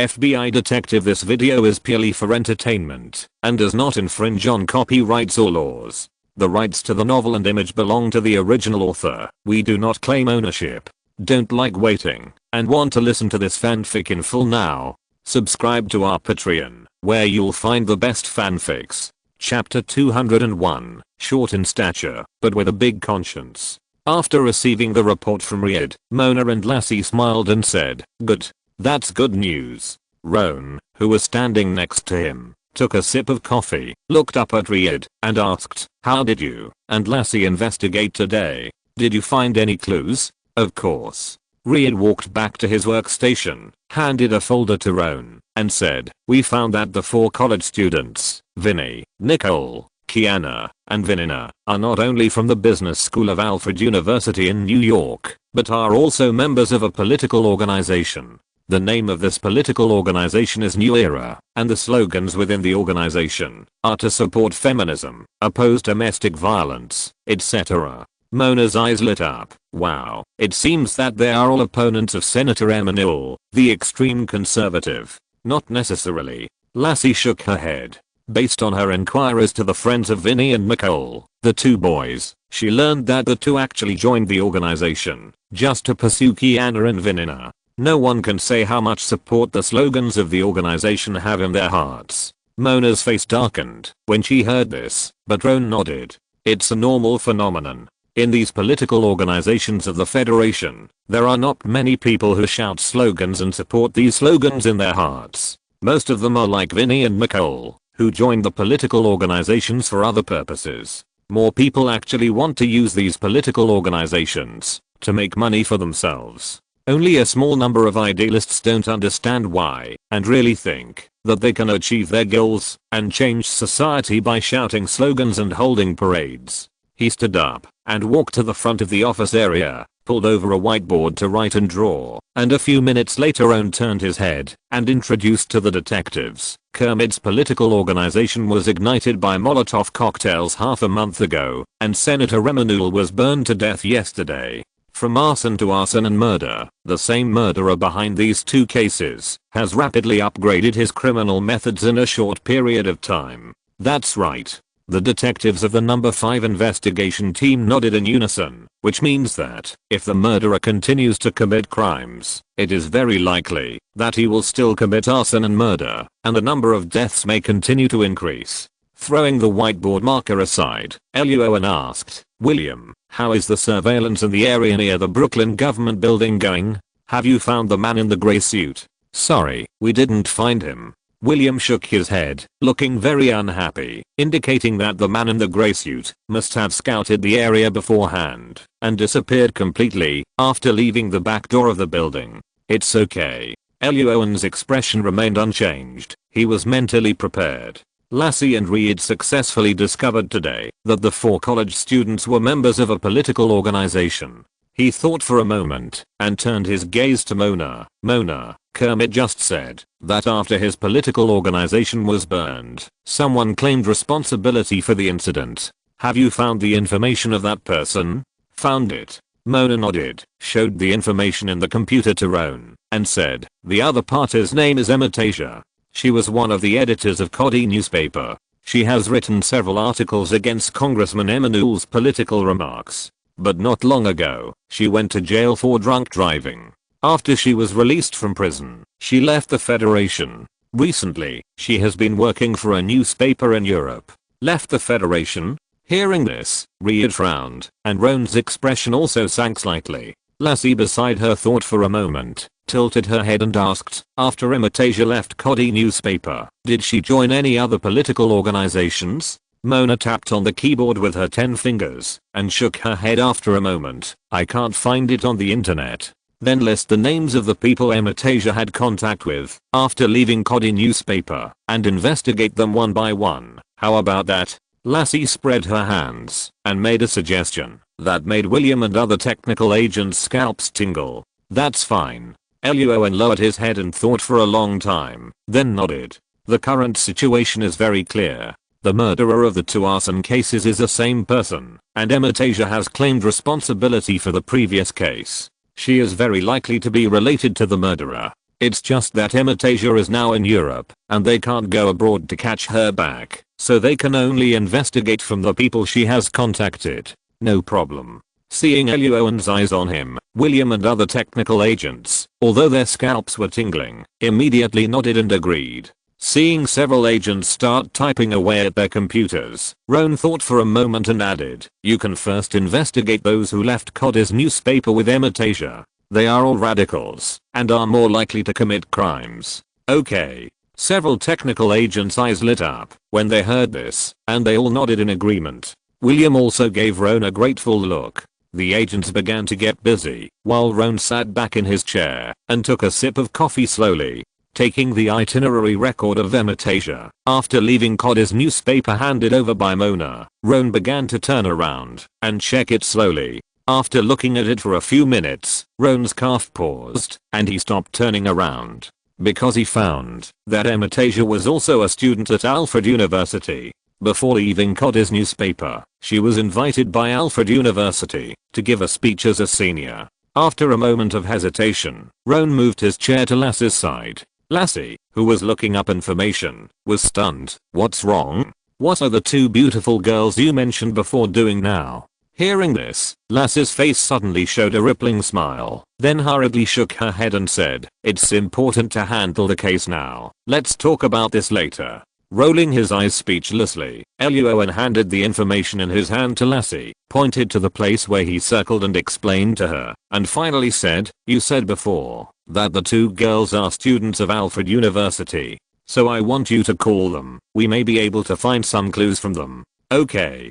FBI detective, this video is purely for entertainment and does not infringe on copyrights or laws. The rights to the novel and image belong to the original author. We do not claim ownership. Don't like waiting and want to listen to this fanfic in full now? Subscribe to our Patreon, where you'll find the best fanfics. Chapter 201, short in stature, but with a big conscience. After receiving the report from Riyadh, Mona and Lassie smiled and said, "Good. That's good news." Roan, who was standing next to him, took a sip of coffee, looked up at Riyadh, and asked, "How did you and Lassie investigate today? Did you find any clues?" "Of course." Riyadh walked back to his workstation, handed a folder to Roan, and said, "We found that the 4 college students, Vinny, Nicole, Kiana, and Vinina, are not only from the business school of Alfred University in New York, but are also members of a political organization. The name of this political organization is New Era, and the slogans within the organization are to support feminism, oppose domestic violence, etc." Mona's eyes lit up. "Wow, it seems that they are all opponents of Senator Emanuel, the extreme conservative." "Not necessarily." Lassie shook her head. Based on her inquiries to the friends of Vinny and Nicole, the 2 boys, she learned that the 2 actually joined the organization just to pursue Kiana and Vinina. No one can say how much support the slogans of the organization have in their hearts. Mona's face darkened when she heard this, but Roan nodded. "It's a normal phenomenon. In these political organizations of the Federation, there are not many people who shout slogans and support these slogans in their hearts. Most of them are like Vinny and Nicole, who joined the political organizations for other purposes. More people actually want to use these political organizations to make money for themselves. Only a small number of idealists don't understand why and really think that they can achieve their goals and change society by shouting slogans and holding parades." He stood up and walked to the front of the office area, pulled over a whiteboard to write and draw, and a few minutes later Roan turned his head and introduced to the detectives. "Kermit's political organization was ignited by Molotov cocktails half a month ago, and Senator Emanuel was burned to death yesterday. From arson to arson and murder, the same murderer behind these 2 cases has rapidly upgraded his criminal methods in a short period of time." "That's right." The detectives of the number 5 investigation team nodded in unison, which means that if the murderer continues to commit crimes, it is very likely that he will still commit arson and murder, and the number of deaths may continue to increase. Throwing the whiteboard marker aside, Luo An asked, "William, how is the surveillance in the area near the Brooklyn government building going? Have you found the man in the gray suit?" "Sorry, we didn't find him." William shook his head, looking very unhappy, indicating that the man in the gray suit must have scouted the area beforehand and disappeared completely after leaving the back door of the building. "It's okay." Luo An's expression remained unchanged. He was mentally prepared. Lassie and Riyadh successfully discovered today that the 4 college students were members of a political organization. He thought for a moment and turned his gaze to Mona. "Mona, Kermit just said that after his political organization was burned, someone claimed responsibility for the incident. Have you found the information of that person?" "Found it." Mona nodded, showed the information in the computer to Roan, and said, "The other party's name is Anastasia. She was one of the editors of Cody newspaper. She has written several articles against Congressman Emanuel's political remarks. But not long ago, she went to jail for drunk driving. After she was released from prison, she left the Federation. Recently, she has been working for a newspaper in Europe." "Left the Federation?" Hearing this, Riyadh frowned, and Roan's expression also sank slightly. Lassie beside her thought for a moment, tilted her head and asked, "After Anastasia left Cody newspaper, did she join any other political organizations?" Mona tapped on the keyboard with her 10 fingers and shook her head after a moment. "I can't find it on the internet." "Then list the names of the people Anastasia had contact with after leaving Cody newspaper and investigate them one by one. How about that?" Lassie spread her hands and made a suggestion that made William and other technical agents' scalps tingle. "That's fine." Luo An lowered his head and thought for a long time, then nodded. "The current situation is very clear. The murderer of the 2 arson cases is the same person, and Anastasia has claimed responsibility for the previous case. She is very likely to be related to the murderer. It's just that Imitasia is now in Europe, and they can't go abroad to catch her back, so they can only investigate from the people she has contacted. No problem. Seeing Luo An's eyes on him, William and other technical agents, although their scalps were tingling, immediately nodded and agreed. Seeing several agents start typing away at their computers, Roan thought for a moment and added, "You can first investigate those who left Coddy's newspaper with Imitasia. They are all radicals, and are more likely to commit crimes." Okay. Several technical agents' eyes lit up when they heard this, and they all nodded in agreement. William also gave Roan a grateful look. The agents began to get busy, while Roan sat back in his chair and took a sip of coffee slowly, taking the itinerary record of Imitasia. After leaving Coddy's newspaper handed over by Mona, Roan began to turn around and check it slowly. After looking at it for a few minutes, Roan's cough paused, and he stopped turning around. Because he found that Imitasia was also a student at Alfred University. Before leaving Coddy's newspaper, she was invited by Alfred University to give a speech as a senior. After a moment of hesitation, Roan moved his chair to Lassie's side. Lassie, who was looking up information, was stunned. "What's wrong? What are the two beautiful girls you mentioned before doing now?" Hearing this, Lassie's face suddenly showed a rippling smile, then hurriedly shook her head and said, "It's important to handle the case now. Let's talk about this later." Rolling his eyes speechlessly, Luo An handed the information in his hand to Lassie, pointed to the place where he circled and explained to her, and finally said, "You said before that the two girls are students of Alfred University. So I want you to call them. We may be able to find some clues from them." Okay.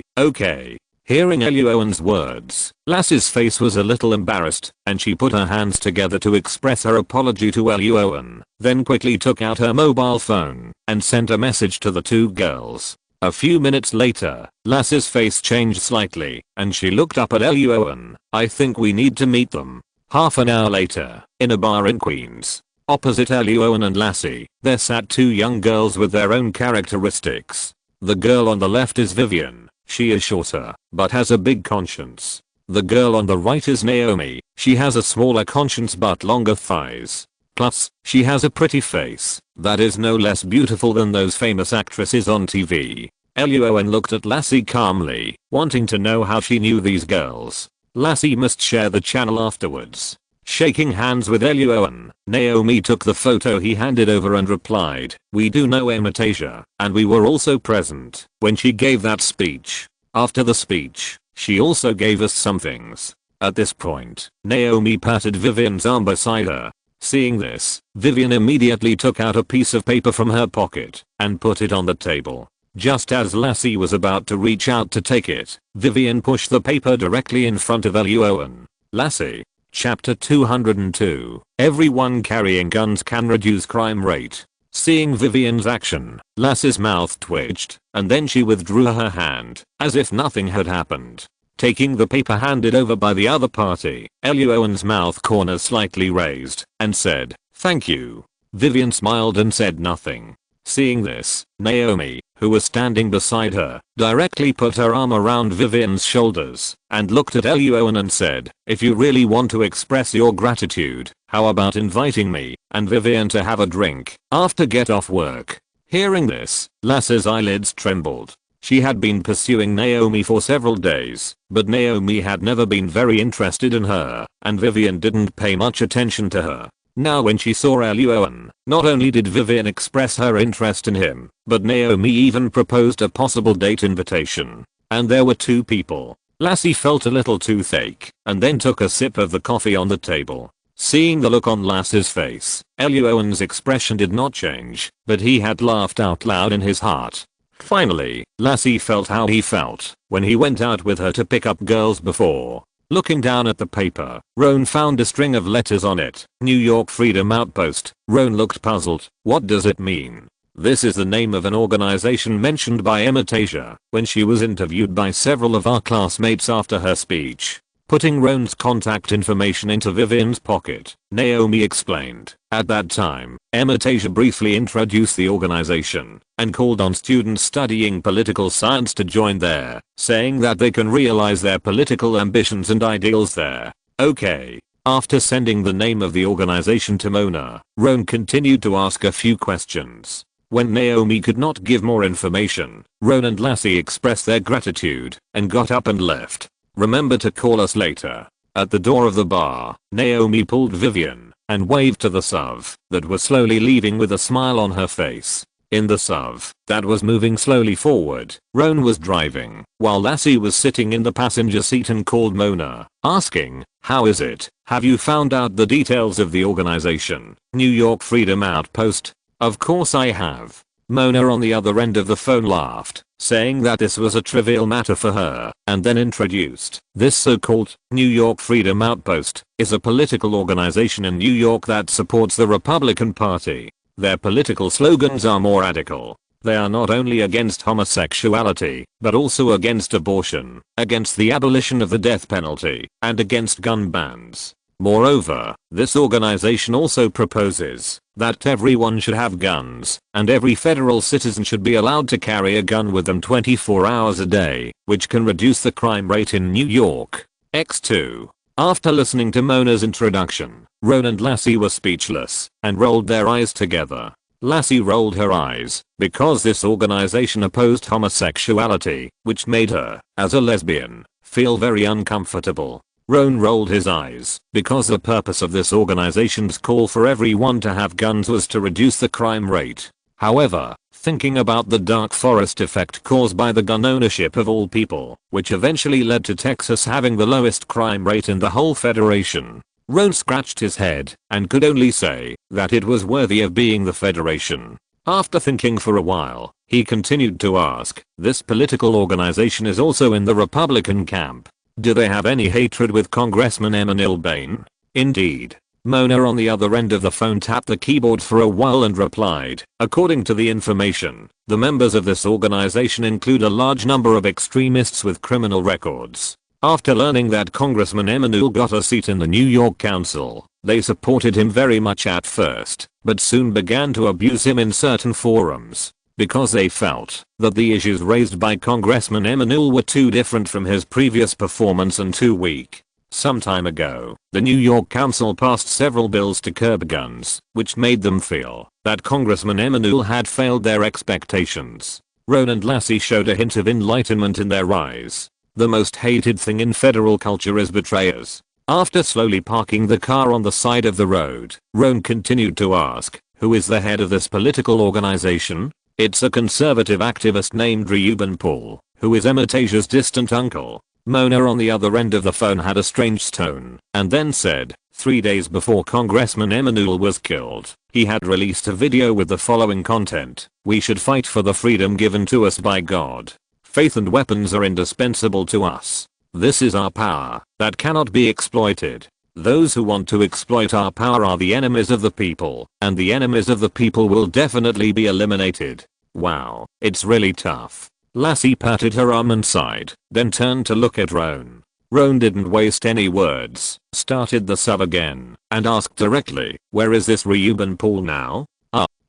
Hearing Luo An's words, Lassie's face was a little embarrassed, and she put her hands together to express her apology to Luo An, then quickly took out her mobile phone and sent a message to the two girls. A few minutes later, Lassie's face changed slightly, and she looked up at Luo An. "I think we need to meet them." Half an hour later, in a bar in Queens, opposite Luo An and Lassie, there sat two young girls with their own characteristics. The girl on the left is Vivian. She is shorter, but has a big conscience. The girl on the right is Naomi. She has a smaller conscience but longer thighs. Plus, she has a pretty face that is no less beautiful than those famous actresses on TV. Luo An looked at Lassie calmly, wanting to know how she knew these girls. Lassie must share the channel afterwards. Shaking hands with Luo An, Naomi took the photo he handed over and replied, "We do know Imitasia, and we were also present when she gave that speech. After the speech, she also gave us some things." At this point, Naomi patted Vivian's arm beside her. Seeing this, Vivian immediately took out a piece of paper from her pocket and put it on the table. Just as Lassie was about to reach out to take it, Vivian pushed the paper directly in front of Luo An. Lassie. Chapter 202. Everyone carrying guns can reduce crime rate. Seeing Vivian's action, Lassie's mouth twitched, and then she withdrew her hand, as if nothing had happened. Taking the paper handed over by the other party, Luo An's mouth corners slightly raised, and said, "Thank you." Vivian smiled and said nothing. Seeing this, Naomi, who was standing beside her, directly put her arm around Vivian's shoulders and looked at Luo An and said, "If you really want to express your gratitude, how about inviting me and Vivian to have a drink after get off work?" Hearing this, Lassie's eyelids trembled. She had been pursuing Naomi for several days, but Naomi had never been very interested in her, and Vivian didn't pay much attention to her. Now when she saw Luo An, not only did Vivian express her interest in him, but Naomi even proposed a possible date invitation. And there were two people. Lassie felt a little toothache, and then took a sip of the coffee on the table. Seeing the look on Lassie's face, Luo An's expression did not change, but he had laughed out loud in his heart. Finally, Lassie felt how he felt when he went out with her to pick up girls before. Looking down at the paper, Roan found a string of letters on it. New York Freedom Outpost. Roan looked puzzled. What does it mean? This is the name of an organization mentioned by Imitasia when she was interviewed by several of our classmates after her speech. Putting Roan's contact information into Vivian's pocket, Naomi explained. At that time, Imitasia briefly introduced the organization and called on students studying political science to join there, saying that they can realize their political ambitions and ideals there. Okay. After sending the name of the organization to Mona, Roan continued to ask a few questions. When Naomi could not give more information, Roan and Lassie expressed their gratitude and got up and left. Remember to call us later. At the door of the bar, Naomi pulled Vivian and waved to the SUV that was slowly leaving with a smile on her face. In the SUV that was moving slowly forward, Roan was driving, while Lassie was sitting in the passenger seat and called Mona, asking, "How is it? Have you found out the details of the organization, New York Freedom Outpost?" "Of course I have." Mona on the other end of the phone laughed, saying that this was a trivial matter for her, and then introduced, "This so-called New York Freedom Outpost is a political organization in New York that supports the Republican Party. Their political slogans are more radical. They are not only against homosexuality, but also against abortion, against the abolition of the death penalty, and against gun bans. Moreover, this organization also proposes that everyone should have guns, and every federal citizen should be allowed to carry a gun with them 24 hours a day, which can reduce the crime rate in New York. X2. After listening to Mona's introduction, Roan and Lassie were speechless and rolled their eyes together. Lassie rolled her eyes because this organization opposed homosexuality, which made her, as a lesbian, feel very uncomfortable. Roan rolled his eyes because the purpose of this organization's call for everyone to have guns was to reduce the crime rate. However, thinking about the dark forest effect caused by the gun ownership of all people, which eventually led to Texas having the lowest crime rate in the whole federation, Roan scratched his head and could only say that it was worthy of being the federation. After thinking for a while, he continued to ask, "This political organization is also in the Republican camp. Do they have any hatred with Congressman Emmanuel Bain?" "Indeed." Mona on the other end of the phone tapped the keyboard for a while and replied, "According to the information, the members of this organization include a large number of extremists with criminal records. After learning that Congressman Emmanuel got a seat in the New York Council, they supported him very much at first, but soon began to abuse him in certain forums, because they felt that the issues raised by Congressman Emmanuel were too different from his previous performance and too weak. Some time ago, the New York Council passed several bills to curb guns, which made them feel that Congressman Emmanuel had failed their expectations." Roan and Lassie showed a hint of enlightenment in their eyes. The most hated thing in federal culture is betrayers. After slowly parking the car on the side of the road, Roan continued to ask, "Who is the head of this political organization?" "It's a conservative activist named Reuben Paul, who is Emmett distant uncle." Mona on the other end of the phone had a strange tone and then said, 3 days before Congressman Emmanuel was killed, he had released a video with the following content: "We should fight for the freedom given to us by God. Faith and weapons are indispensable to us. This is our power that cannot be exploited. Those who want to exploit our power are the enemies of the people, and the enemies of the people will definitely be eliminated." Wow, it's really tough. Lassie patted her arm and sighed, then turned to look at Roan. Roan didn't waste any words, started the sub again, and asked directly, "Where is this Reuben Paul now?"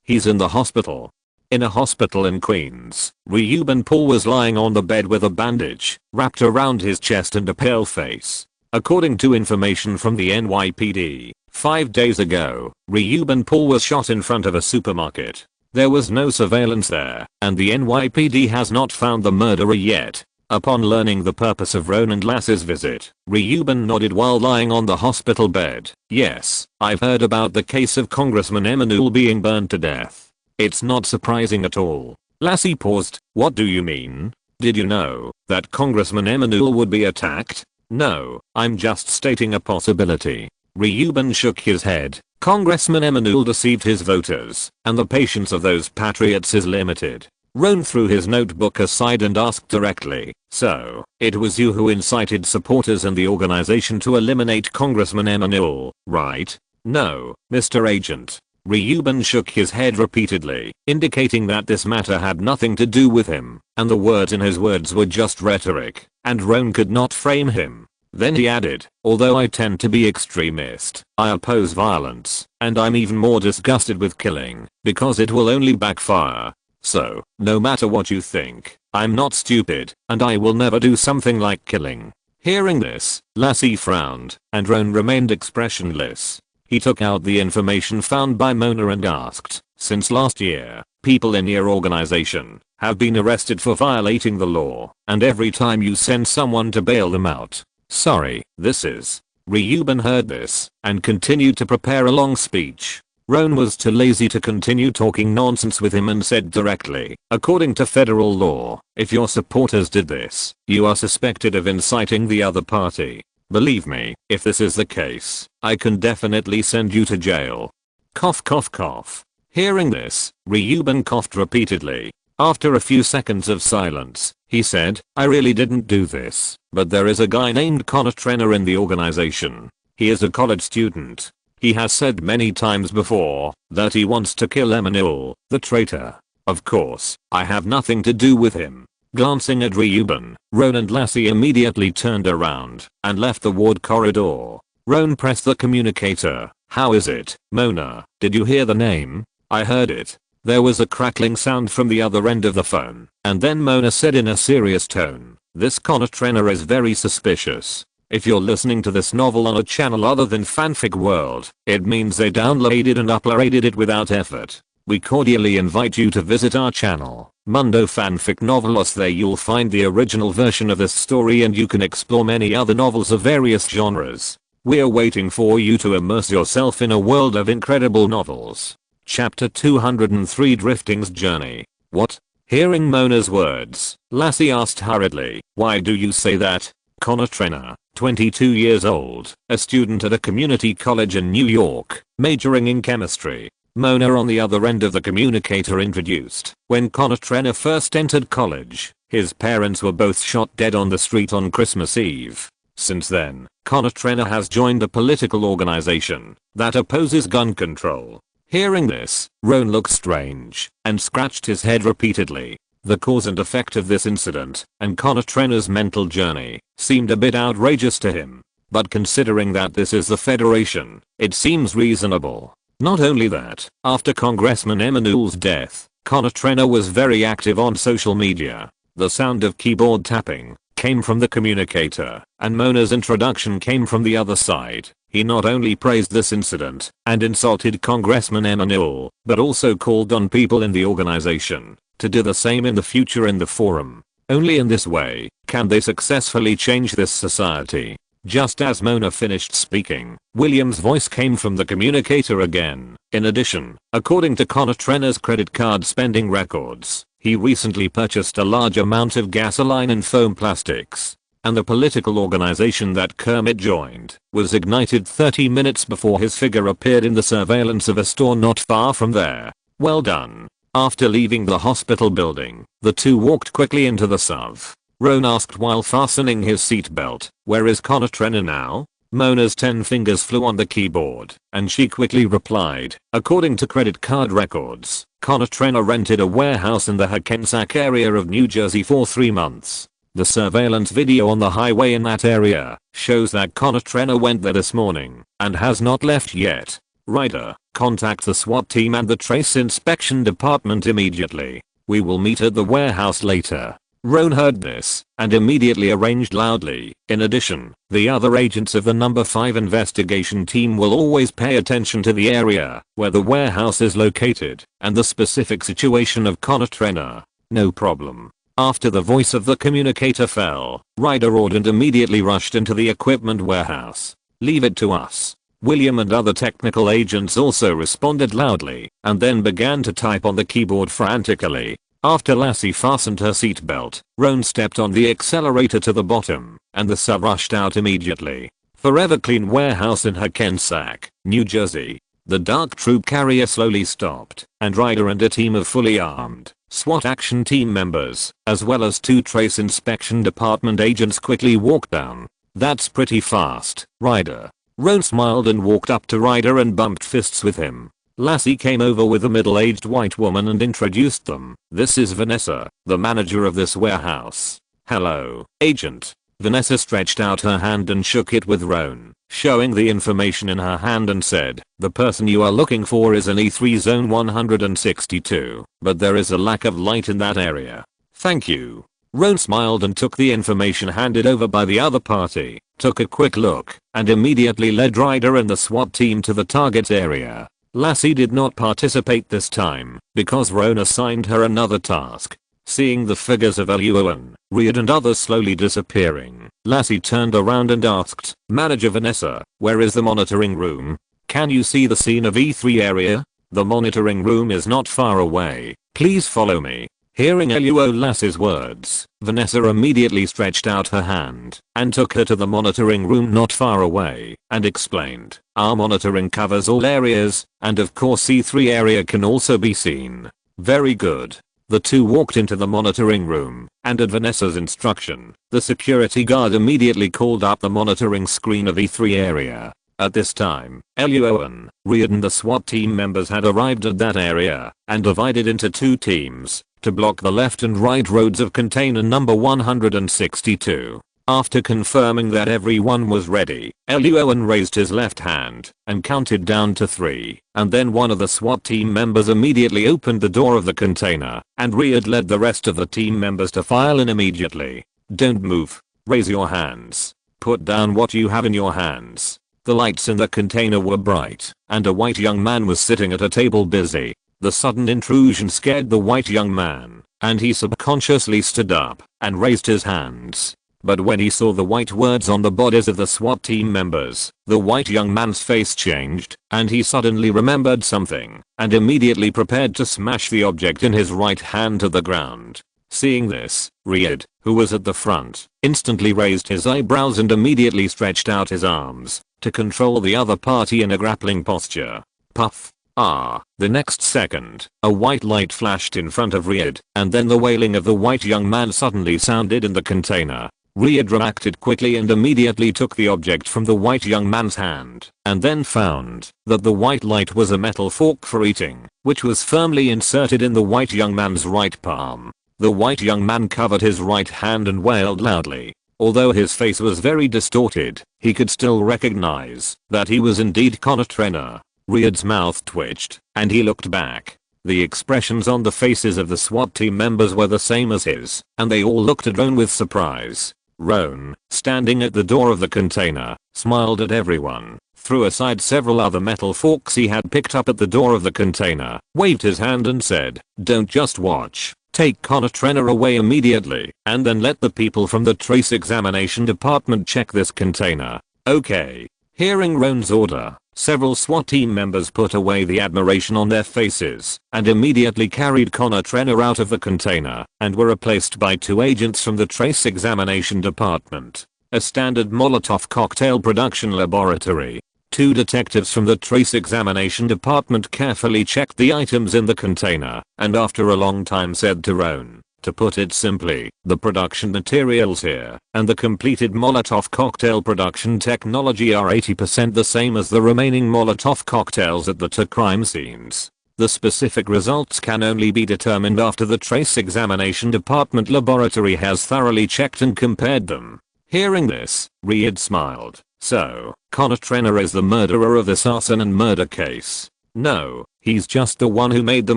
He's in the hospital." In a hospital in Queens, Reuben Paul was lying on the bed with a bandage wrapped around his chest and a pale face. According to information from the NYPD, 5 days ago, Reuben Paul was shot in front of a supermarket. There was no surveillance there, and the NYPD has not found the murderer yet. Upon learning the purpose of Roan and Lassie's visit, Reuben nodded while lying on the hospital bed. "Yes, I've heard about the case of Congressman Emmanuel being burned to death. It's not surprising at all." Lassie paused. "What do you mean? Did you know that Congressman Emmanuel would be attacked?" "No, I'm just stating a possibility." Reuben shook his head. "Congressman Emmanuel deceived his voters, and the patience of those patriots is limited." Roan threw his notebook aside and asked directly, "So, it was you who incited supporters in the organization to eliminate Congressman Emmanuel, right?" "No, Mr. Agent." Reuben shook his head repeatedly, indicating that this matter had nothing to do with him, and the words in his words were just rhetoric, and Roan could not frame him. Then he added, "Although I tend to be extremist, I oppose violence, and I'm even more disgusted with killing, because it will only backfire. So, no matter what you think, I'm not stupid, and I will never do something like killing." Hearing this, Lassie frowned, and Roan remained expressionless. He took out the information found by Mona and asked, "Since last year, people in your organization have been arrested for violating the law, and every time you send someone to bail them out." "Sorry, this is." Ryuban heard this, and continued to prepare a long speech. Roan was too lazy to continue talking nonsense with him and said directly, "According to federal law, if your supporters did this, you are suspected of inciting the other party. Believe me, if this is the case, I can definitely send you to jail." Cough cough cough. Hearing this, Ryuban coughed repeatedly. After a few seconds of silence, he said, "I really didn't do this, but there is a guy named Connor Trenner in the organization. He is a college student. He has said many times before that he wants to kill Emmanuel, the traitor. Of course, I have nothing to do with him." Glancing at Ryuban, Roan and Lassie immediately turned around and left the ward corridor. Roan pressed the communicator. "How is it, Mona? Did you hear the name?" "I heard it." There was a crackling sound from the other end of the phone, and then Mona said in a serious tone, "This Connor Trenner is very suspicious. If you're listening to this novel on a channel other than Fanfic World, it means they downloaded and uploaded it without effort. We cordially invite you to visit our channel, Mundo Fanfic Novelos. There you'll find the original version of this story and you can explore many other novels of various genres. We're waiting for you to immerse yourself in a world of incredible novels." Chapter 203 Drifting's Journey. "What?" Hearing Mona's words, Lassie asked hurriedly, "Why do you say that?" Connor Trenner, 22 years old, a student at a community college in New York, majoring in chemistry. Mona on the other end of the communicator introduced. When Connor Trenner first entered college, his parents were both shot dead on the street on Christmas Eve. Since then, Connor Trenner has joined a political organization that opposes gun control. Hearing this, Roan looked strange and scratched his head repeatedly. The cause and effect of this incident and Connor Trenner's mental journey seemed a bit outrageous to him. But considering that this is the Federation, it seems reasonable. Not only that, after Congressman Emmanuel's death, Connor Trenner was very active on social media. The sound of keyboard tapping came from the communicator, and Mona's introduction came from the other side. He not only praised this incident and insulted Congressman Emmanuel, but also called on people in the organization to do the same in the future in the forum. Only in this way can they successfully change this society. Just as Mona finished speaking, William's voice came from the communicator again. In addition, according to Connor Trenner's credit card spending records, he recently purchased a large amount of gasoline and foam plastics. And the political organization that Kermit joined was ignited 30 minutes before his figure appeared in the surveillance of a store not far from there. Well done. After leaving the hospital building, the two walked quickly into the SUV. Roan asked while fastening his seatbelt, "Where is Connor Trenner now?" Mona's 10 fingers flew on the keyboard, and she quickly replied, "According to credit card records, Connor Trenner rented a warehouse in the Hackensack area of New Jersey for 3 months. The surveillance video on the highway in that area shows that Connor Trenner went there this morning and has not left yet. Ryder, contact the SWAT team and the Trace Inspection Department immediately. We will meet at the warehouse later." Roan heard this and immediately arranged loudly. In addition, the other agents of the number 5 investigation team will always pay attention to the area where the warehouse is located and the specific situation of Connor Trenner. "No problem." After the voice of the communicator fell, Ryder ordered and immediately rushed into the equipment warehouse. "Leave it to us." William and other technical agents also responded loudly and then began to type on the keyboard frantically. After Lassie fastened her seatbelt, Roan stepped on the accelerator to the bottom, and the SUV rushed out immediately. Forever Clean Warehouse in Hackensack, New Jersey. The dark troop carrier slowly stopped, and Ryder and a team of fully armed SWAT action team members, as well as 2 Trace Inspection Department agents quickly walked down. "That's pretty fast, Ryder." Roan smiled and walked up to Ryder and bumped fists with him. Lassie came over with a middle-aged white woman and introduced them. "This is Vanessa, the manager of this warehouse." "Hello, agent." Vanessa stretched out her hand and shook it with Roan, showing the information in her hand and said, "The person you are looking for is in E3 zone 162, but there is a lack of light in that area." "Thank you." Roan smiled and took the information handed over by the other party, took a quick look, and immediately led Ryder and the SWAT team to the target area. Lassie did not participate this time because Roan assigned her another task. Seeing the figures of Luo An, Riyadh and others slowly disappearing, Lassie turned around and asked, "Manager Vanessa, where is the monitoring room? Can you see the scene of E3 area? The monitoring room is not far away. Please follow me." Hearing Luo Lassie's words, Vanessa immediately stretched out her hand and took her to the monitoring room not far away and explained, "Our monitoring covers all areas, and of course E3 area can also be seen." Very good. The two walked into the monitoring room, and at Vanessa's instruction, the security guard immediately called up the monitoring screen of E3 area. At this time, Luo An, Riyadh and the SWAT team members had arrived at that area and divided into two teams to block the left and right roads of container number 162. After confirming that everyone was ready, Luo An raised his left hand and counted down to 3, and then one of the SWAT team members immediately opened the door of the container, and Riyadh led the rest of the team members to file in immediately. "Don't move. Raise your hands. Put down what you have in your hands." The lights in the container were bright, and a white young man was sitting at a table busy. The sudden intrusion scared the white young man, and he subconsciously stood up and raised his hands. But when he saw the white words on the bodies of the SWAT team members, the white young man's face changed, and he suddenly remembered something, and immediately prepared to smash the object in his right hand to the ground. Seeing this, Riyadh, who was at the front, instantly raised his eyebrows and immediately stretched out his arms to control the other party in a grappling posture. Puff. The next second, a white light flashed in front of Riyadh, and then the wailing of the white young man suddenly sounded in the container. Riyadh reacted quickly and immediately took the object from the white young man's hand, and then found that the white light was a metal fork for eating, which was firmly inserted in the white young man's right palm. The white young man covered his right hand and wailed loudly. Although his face was very distorted, he could still recognize that he was indeed Connor Trenner. Riyadh's mouth twitched, and he looked back. The expressions on the faces of the SWAT team members were the same as his, and they all looked at Roan with surprise. Roan, standing at the door of the container, smiled at everyone, threw aside several other metal forks he had picked up at the door of the container, waved his hand and said, "Don't just watch. Take Connor Trenner away immediately, and then let the people from the trace examination department check this container." "Okay." Hearing Roan's order, several SWAT team members put away the admiration on their faces and immediately carried Connor Trenner out of the container and were replaced by 2 agents from the trace examination department, a standard Molotov cocktail production laboratory. 2 detectives from the trace examination department carefully checked the items in the container and after a long time said to Roan, "To put it simply, the production materials here and the completed Molotov cocktail production technology are 80% the same as the remaining Molotov cocktails at the 2 crime scenes. The specific results can only be determined after the trace examination department laboratory has thoroughly checked and compared them." Hearing this, Riyadh smiled. "So, Connor Trenner is the murderer of this arson and murder case?" "No, he's just the one who made the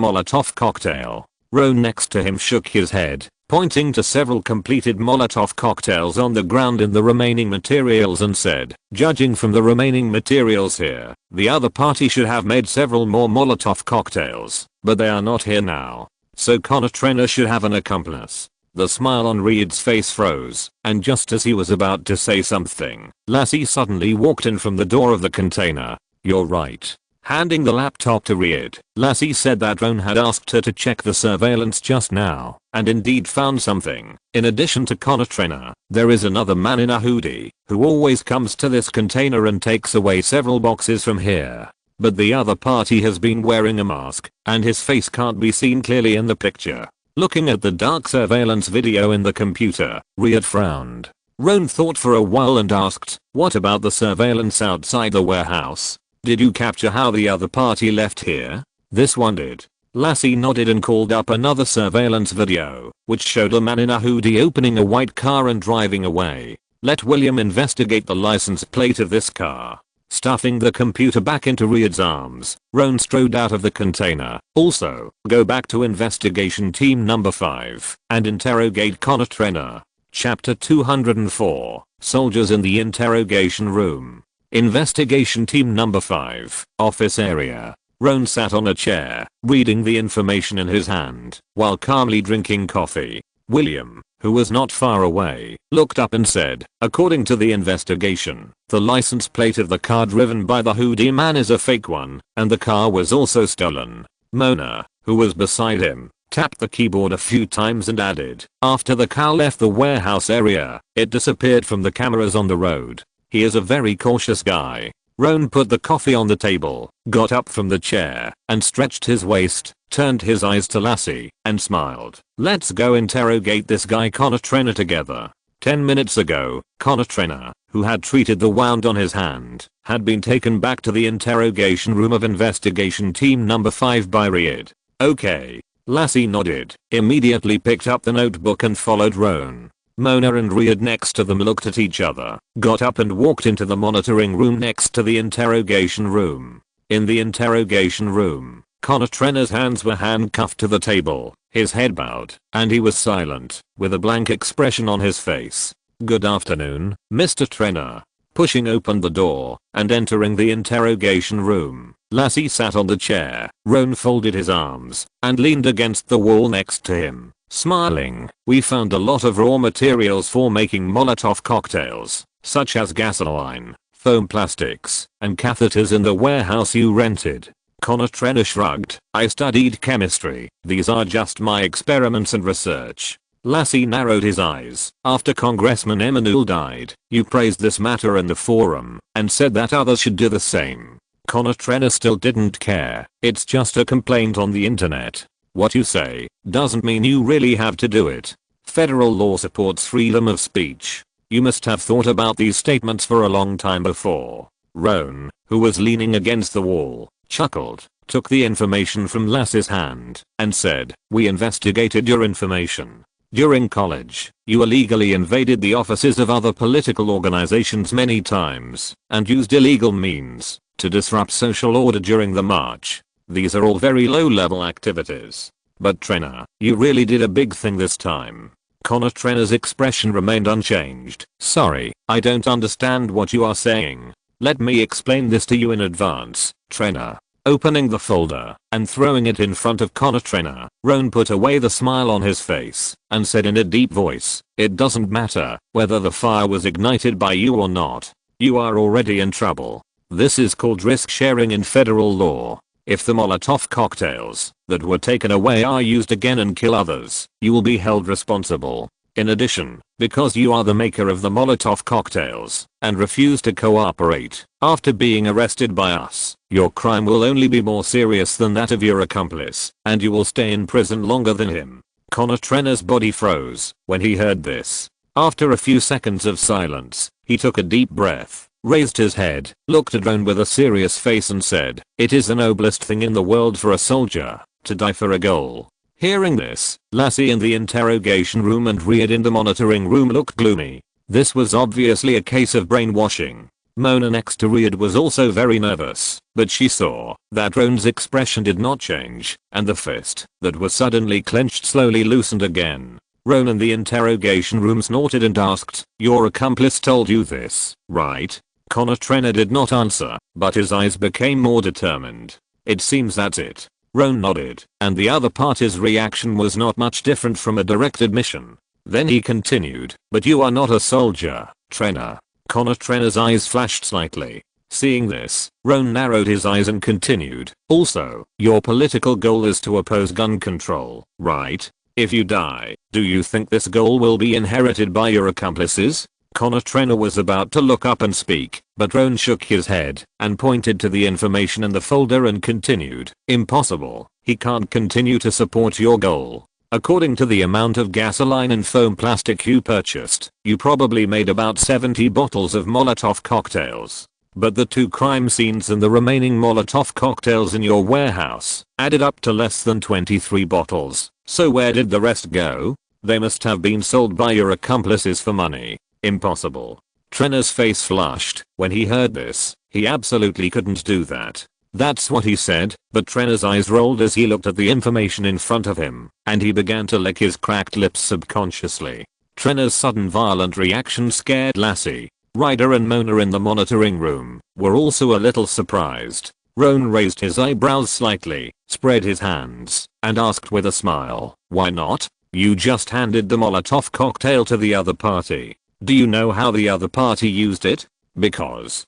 Molotov cocktail." Roan next to him shook his head, pointing to several completed Molotov cocktails on the ground in the remaining materials and said, "Judging from the remaining materials here, the other party should have made several more Molotov cocktails, but they are not here now. So Connor Trenner should have an accomplice." The smile on Riyadh's face froze, and just as he was about to say something, Lassie suddenly walked in from the door of the container. "You're right." Handing the laptop to Riyadh, Lassie said that Roan had asked her to check the surveillance just now, and indeed found something. In addition to Connor Trenner, there is another man in a hoodie, who always comes to this container and takes away several boxes from here. But the other party has been wearing a mask, and his face can't be seen clearly in the picture. Looking at the dark surveillance video in the computer, Riyadh frowned. Roan thought for a while and asked, "What about the surveillance outside the warehouse? Did you capture how the other party left here?" "This one did." Lassie nodded and called up another surveillance video, which showed a man in a hoodie opening a white car and driving away. "Let William investigate the license plate of this car." Stuffing the computer back into Riyadh's arms, Roan strode out of the container. Also, go back to investigation team number 5 and interrogate Connor Trenner. Chapter 204, Soldiers in the Interrogation Room. Investigation team number 5, office area. Roan sat on a chair, reading the information in his hand, while calmly drinking coffee. William, who was not far away, looked up and said, according to the investigation, the license plate of the car driven by the hoodie man is a fake one, and the car was also stolen. Mona, who was beside him, tapped the keyboard a few times and added, after the car left the warehouse area, it disappeared from the cameras on the road. He is a very cautious guy. Roan put the coffee on the table, got up from the chair, and stretched his waist, turned his eyes to Lassie, and smiled. Let's go interrogate this guy Connor Trenner together. 10 minutes ago, Connor Trenner, who had treated the wound on his hand, had been taken back to the interrogation room of investigation team number 5 by Riyadh. Okay. Lassie nodded, immediately picked up the notebook and followed Roan. Mona and Riyadh next to them looked at each other, got up and walked into the monitoring room next to the interrogation room. In the interrogation room, Connor Trenner's hands were handcuffed to the table, his head bowed, and he was silent, with a blank expression on his face. Good afternoon, Mr. Trenner. Pushing open the door and entering the interrogation room, Lassie sat on the chair. Roan folded his arms and leaned against the wall next to him, smiling. We found a lot of raw materials for making Molotov cocktails, such as gasoline, foam plastics, and catheters in the warehouse you rented. Connor Trenner shrugged. I studied chemistry. These are just my experiments and research. Lassie narrowed his eyes. After Congressman Emanuel died, you praised this matter in the forum and said that others should do the same. Connor Trenner still didn't care. It's just a complaint on the internet. What you say doesn't mean you really have to do it. Federal law supports freedom of speech. You must have thought about these statements for a long time before. Roan, who was leaning against the wall, chuckled, took the information from Lassie's hand, and said, we investigated your information. During college, you illegally invaded the offices of other political organizations many times, and used illegal means to disrupt social order during the march. These are all very low-level activities. But Trenner, you really did a big thing this time. Connor Trenner's expression remained unchanged. Sorry, I don't understand what you are saying. Let me explain this to you in advance, Trenner. Opening the folder and throwing it in front of Connor Trenner, Roan put away the smile on his face and said in a deep voice, it doesn't matter whether the fire was ignited by you or not. You are already in trouble. This is called risk sharing in federal law. If the Molotov cocktails that were taken away are used again and kill others, you will be held responsible. In addition, because you are the maker of the Molotov cocktails and refuse to cooperate after being arrested by us, your crime will only be more serious than that of your accomplice, and you will stay in prison longer than him. Connor Trenner's body froze when he heard this. After a few seconds of silence, he took a deep breath, raised his head, looked at Roan with a serious face and said, it is the noblest thing in the world for a soldier to die for a goal. Hearing this, Lassie in the interrogation room and Riyadh in the monitoring room looked gloomy. This was obviously a case of brainwashing. Mona next to Riyadh was also very nervous, but she saw that Roan's expression did not change, and the fist that was suddenly clenched slowly loosened again. Roan in the interrogation room snorted and asked, your accomplice told you this, right? Connor Trenner did not answer, but his eyes became more determined. It seems that's it. Roan nodded, and the other party's reaction was not much different from a direct admission. Then he continued, but you are not a soldier, Trenner. Connor Trenner's eyes flashed slightly. Seeing this, Roan narrowed his eyes and continued, also, your political goal is to oppose gun control, right? If you die, do you think this goal will be inherited by your accomplices? Connor Trenner was about to look up and speak, but Roan shook his head and pointed to the information in the folder and continued, impossible. He can't continue to support your goal. According to the amount of gasoline and foam plastic you purchased, you probably made about 70 bottles of Molotov cocktails. But the 2 crime scenes and the remaining Molotov cocktails in your warehouse added up to less than 23 bottles. So where did the rest go? They must have been sold by your accomplices for money. Impossible. Trenor's face flushed when he heard this. He absolutely couldn't do that. That's what he said, but Trenor's eyes rolled as he looked at the information in front of him, and he began to lick his cracked lips subconsciously. Trenor's sudden violent reaction scared Lassie. Ryder and Mona in the monitoring room were also a little surprised. Roan raised his eyebrows slightly, spread his hands, and asked with a smile, "Why not? You just handed the Molotov cocktail to the other party. Do you know how the other party used it?" Because.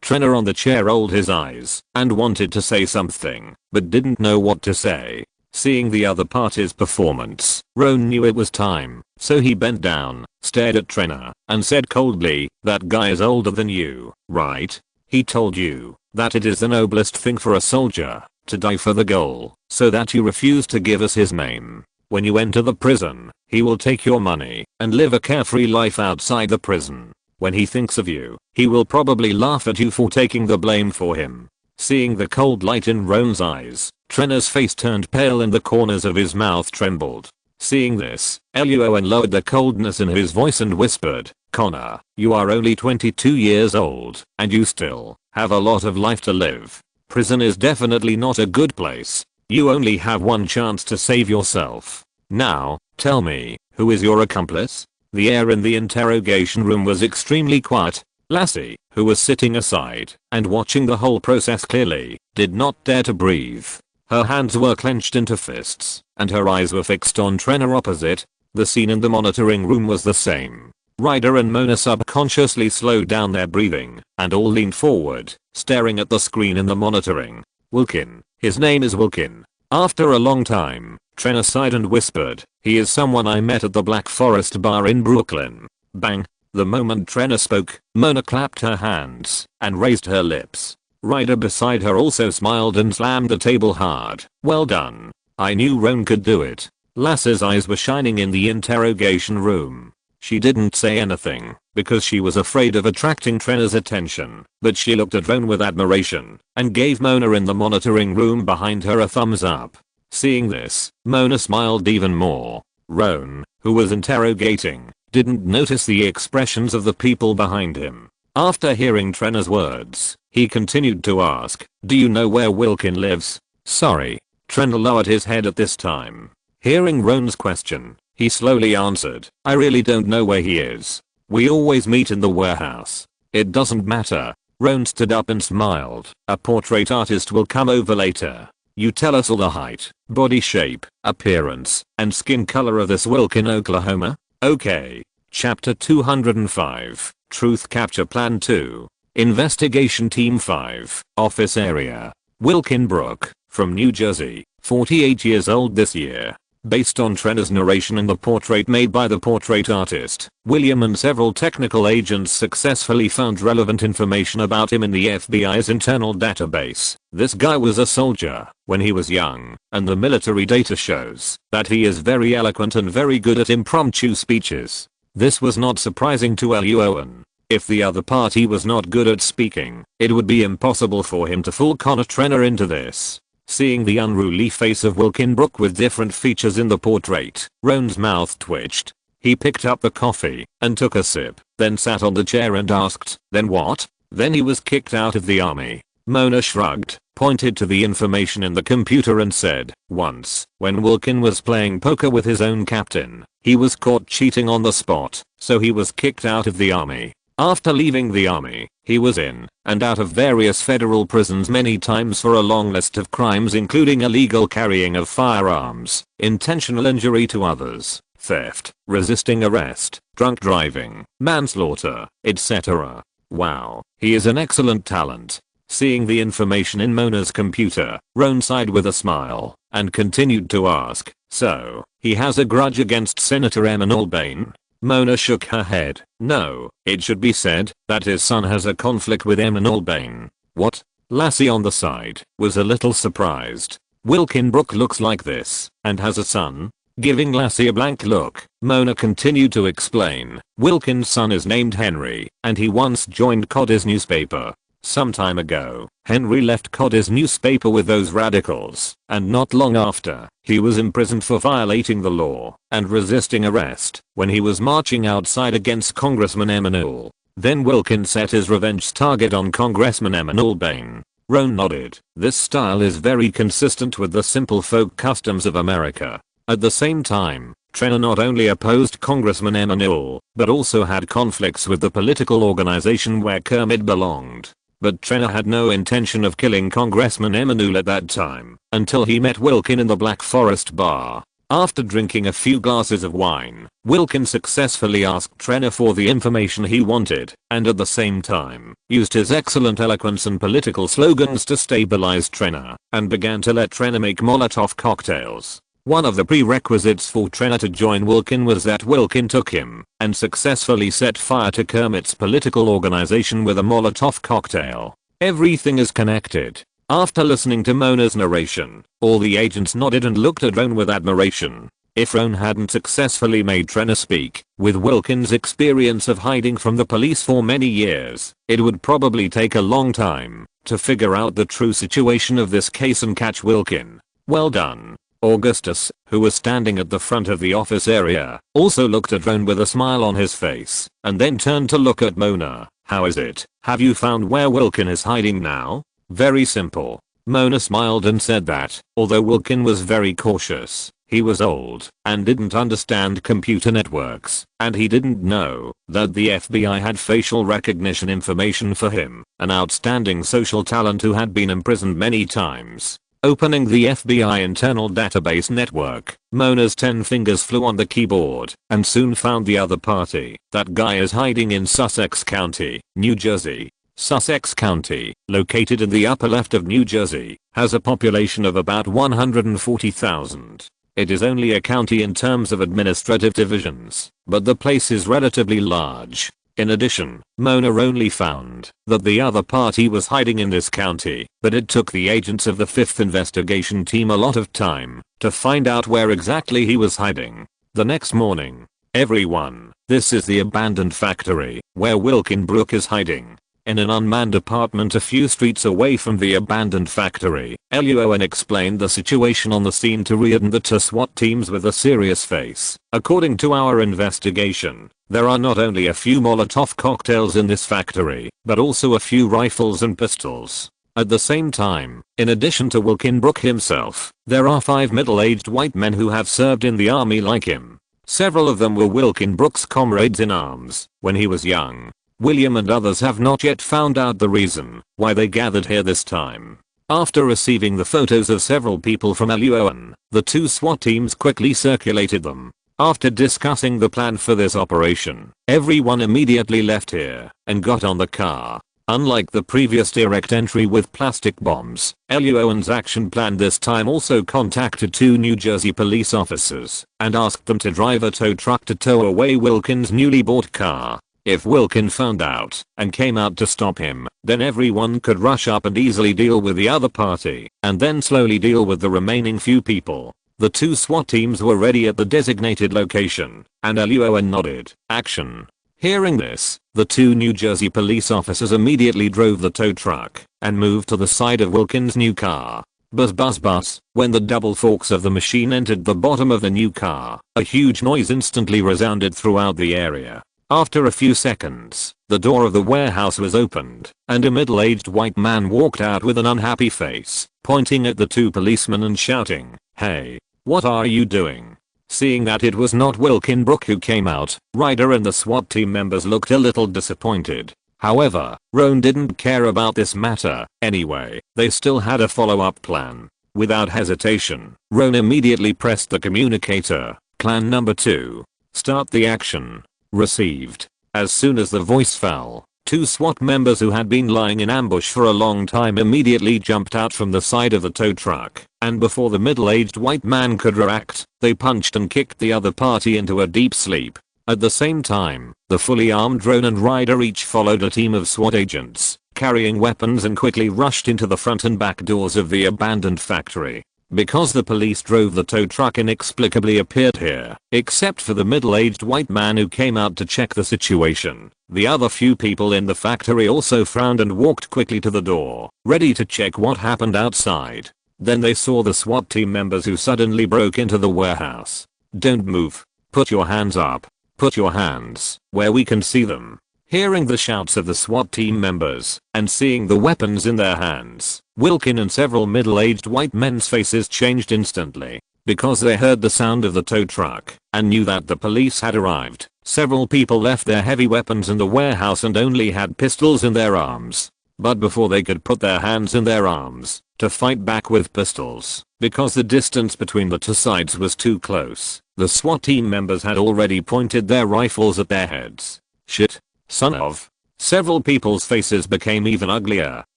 Trenor on the chair rolled his eyes and wanted to say something, but didn't know what to say. Seeing the other party's performance, Roan knew it was time, so he bent down, stared at Trenor, and said coldly, "That guy is older than you, right? He told you that it is the noblest thing for a soldier to die for the goal, so that you refuse to give us his name. When you enter the prison, he will take your money and live a carefree life outside the prison. When he thinks of you, he will probably laugh at you for taking the blame for him." Seeing the cold light in Roan's eyes, Trenor's face turned pale and the corners of his mouth trembled. Seeing this, Luo An lowered the coldness in his voice and whispered, "Connor, you are only 22 years old, and you still have a lot of life to live. Prison is definitely not a good place. You only have one chance to save yourself. Now, tell me, who is your accomplice?" The air in the interrogation room was extremely quiet. Lassie, who was sitting aside and watching the whole process clearly, did not dare to breathe. Her hands were clenched into fists, and her eyes were fixed on Trenor opposite. The scene in the monitoring room was the same. Ryder and Mona subconsciously slowed down their breathing, and all leaned forward, staring at the screen in the monitoring. "Wilkin. His name is Wilkin." After a long time, Trenor sighed and whispered, "He is someone I met at the Black Forest bar in Brooklyn." Bang. The moment Trenor spoke, Mona clapped her hands and raised her lips. Ryder beside her also smiled and slammed the table hard. "Well done. I knew Roan could do it." Lassie's eyes were shining in the interrogation room. She didn't say anything because she was afraid of attracting Trenor's attention, but she looked at Roan with admiration and gave Mona in the monitoring room behind her a thumbs up. Seeing this, Mona smiled even more. Roan, who was interrogating, didn't notice the expressions of the people behind him. After hearing Trenor's words, he continued to ask, "Do you know where Wilkin lives?" "Sorry." Trenor lowered his head at this time. Hearing Roan's question, he slowly answered, "I really don't know where he is. We always meet in the warehouse." "It doesn't matter." Roan stood up and smiled. "A portrait artist will come over later. You tell us all the height, body shape, appearance, and skin color of this Wilkin, Oklahoma." "Okay." Chapter 205, Truth Capture Plan 2. Investigation Team 5, Office Area. Wilkin Brook, from New Jersey, 48 years old this year. Based on Trenor's narration and the portrait made by the portrait artist, William and several technical agents successfully found relevant information about him in the FBI's internal database. This guy was a soldier when he was young, and the military data shows that he is very eloquent and very good at impromptu speeches. This was not surprising to Luo An. If the other party was not good at speaking, it would be impossible for him to fool Connor Trenor into this. Seeing the unruly face of Wilkin Brook with different features in the portrait, Roan's mouth twitched. He picked up the coffee and took a sip, then sat on the chair and asked, "Then what?" "Then he was kicked out of the army." Mona shrugged, pointed to the information in the computer and said, "Once, when Wilkin was playing poker with his own captain, he was caught cheating on the spot, so he was kicked out of the army. After leaving the army, he was in and out of various federal prisons many times for a long list of crimes including illegal carrying of firearms, intentional injury to others, theft, resisting arrest, drunk driving, manslaughter, etc. Wow, he is an excellent talent." Seeing the information in Mona's computer, Roan sighed with a smile and continued to ask, "So, he has a grudge against Senator Emin Bain?" Mona shook her head. "No, it should be said that his son has a conflict with Emin Bain." "What?" Lassie on the side was a little surprised. "Wilkin Brook looks like this and has a son?" Giving Lassie a blank look, Mona continued to explain. "Wilkin's son is named Henry, and he once joined Coddy's newspaper." Some time ago, Henry left Coddy's newspaper with those radicals, and not long after, he was imprisoned for violating the law and resisting arrest when he was marching outside against Congressman Emanuel. Then Wilkin set his revenge target on Congressman Emanuel Bain. Roan nodded. This style is very consistent with the simple folk customs of America. At the same time, Trenna not only opposed Congressman Emanuel, but also had conflicts with the political organization where Kermit belonged. But Trenna had no intention of killing Congressman Emanuel at that time, until he met Wilkin in the Black Forest bar. After drinking a few glasses of wine, Wilkin successfully asked Trenna for the information he wanted, and at the same time, used his excellent eloquence and political slogans to stabilize Trenna, and began to let Trenna make Molotov cocktails. One of the prerequisites for Trenna to join Wilkin was that Wilkin took him and successfully set fire to Kermit's political organization with a Molotov cocktail. Everything is connected. After listening to Mona's narration, all the agents nodded and looked at Roan with admiration. If Roan hadn't successfully made Trenna speak, with Wilkin's experience of hiding from the police for many years, it would probably take a long time to figure out the true situation of this case and catch Wilkin. Well done. Augustus, who was standing at the front of the office area, also looked at Roan with a smile on his face, and then turned to look at Mona. How is it? Have you found where Wilkin is hiding now? Very simple. Mona smiled and said that, although Wilkin was very cautious, he was old and didn't understand computer networks, and he didn't know that the FBI had facial recognition information for him, an outstanding social talent who had been imprisoned many times. Opening the FBI internal database network, Mona's 10 fingers flew on the keyboard and soon found the other party. That guy is hiding in Sussex County, New Jersey. Sussex County, located in the upper left of New Jersey, has a population of about 140,000. It is only a county in terms of administrative divisions, but the place is relatively large. In addition, Mona only found that the other party was hiding in this county, but it took the agents of the 5th investigation team a lot of time to find out where exactly he was hiding. The next morning, everyone, this is the abandoned factory where Wilkin Brook is hiding. In an unmanned apartment a few streets away from the abandoned factory, Luo An explained the situation on the scene to Reed and the 2 SWAT teams with a serious face. According to our investigation, there are not only a few Molotov cocktails in this factory, but also a few rifles and pistols. At the same time, in addition to Wilkin Brook himself, there are 5 middle-aged white men who have served in the army like him. Several of them were Wilkin Brook's comrades in arms when he was young. William and others have not yet found out the reason why they gathered here this time. After receiving the photos of several people from Luo An, the 2 SWAT teams quickly circulated them. After discussing the plan for this operation, everyone immediately left here and got on the car. Unlike the previous direct entry with plastic bombs, Luo An's action plan this time also contacted 2 New Jersey police officers and asked them to drive a tow truck to tow away Wilkin's newly bought car. If Wilkin found out and came out to stop him, then everyone could rush up and easily deal with the other party, and then slowly deal with the remaining few people. The 2 SWAT teams were ready at the designated location, and Luo An nodded. Action. Hearing this, the 2 New Jersey police officers immediately drove the tow truck and moved to the side of Wilkin's new car. Buzz buzz buzz. When the double forks of the machine entered the bottom of the new car, a huge noise instantly resounded throughout the area. After a few seconds, the door of the warehouse was opened, and a middle-aged white man walked out with an unhappy face, pointing at the 2 policemen and shouting, "Hey, what are you doing?" Seeing that it was not Wilkin Brook who came out, Ryder and the SWAT team members looked a little disappointed. However, Roan didn't care about this matter. Anyway, they still had a follow-up plan. Without hesitation, Roan immediately pressed the communicator. Plan number 2. Start the action. Received. As soon as the voice fell, 2 SWAT members who had been lying in ambush for a long time immediately jumped out from the side of the tow truck, and before the middle-aged white man could react, they punched and kicked the other party into a deep sleep. At the same time, the fully armed Roan and Ryder each followed a team of SWAT agents, carrying weapons and quickly rushed into the front and back doors of the abandoned factory. because the police drove the tow truck inexplicably appeared here, except for the middle-aged white man who came out to check the situation. The other few people in the factory also frowned and walked quickly to the door, ready to check what happened outside. Then they saw the SWAT team members who suddenly broke into the warehouse. "Don't move. Put your hands up. Put your hands where we can see them." Hearing the shouts of the SWAT team members and seeing the weapons in their hands, Wilkin and several middle-aged white men's faces changed instantly. Because they heard the sound of the tow truck and knew that the police had arrived, several people left their heavy weapons in the warehouse and only had pistols in their arms. But before they could put their hands in their arms to fight back with pistols, because the distance between the two sides was too close, the SWAT team members had already pointed their rifles at their heads. "Shit. Son of." Several people's faces became even uglier,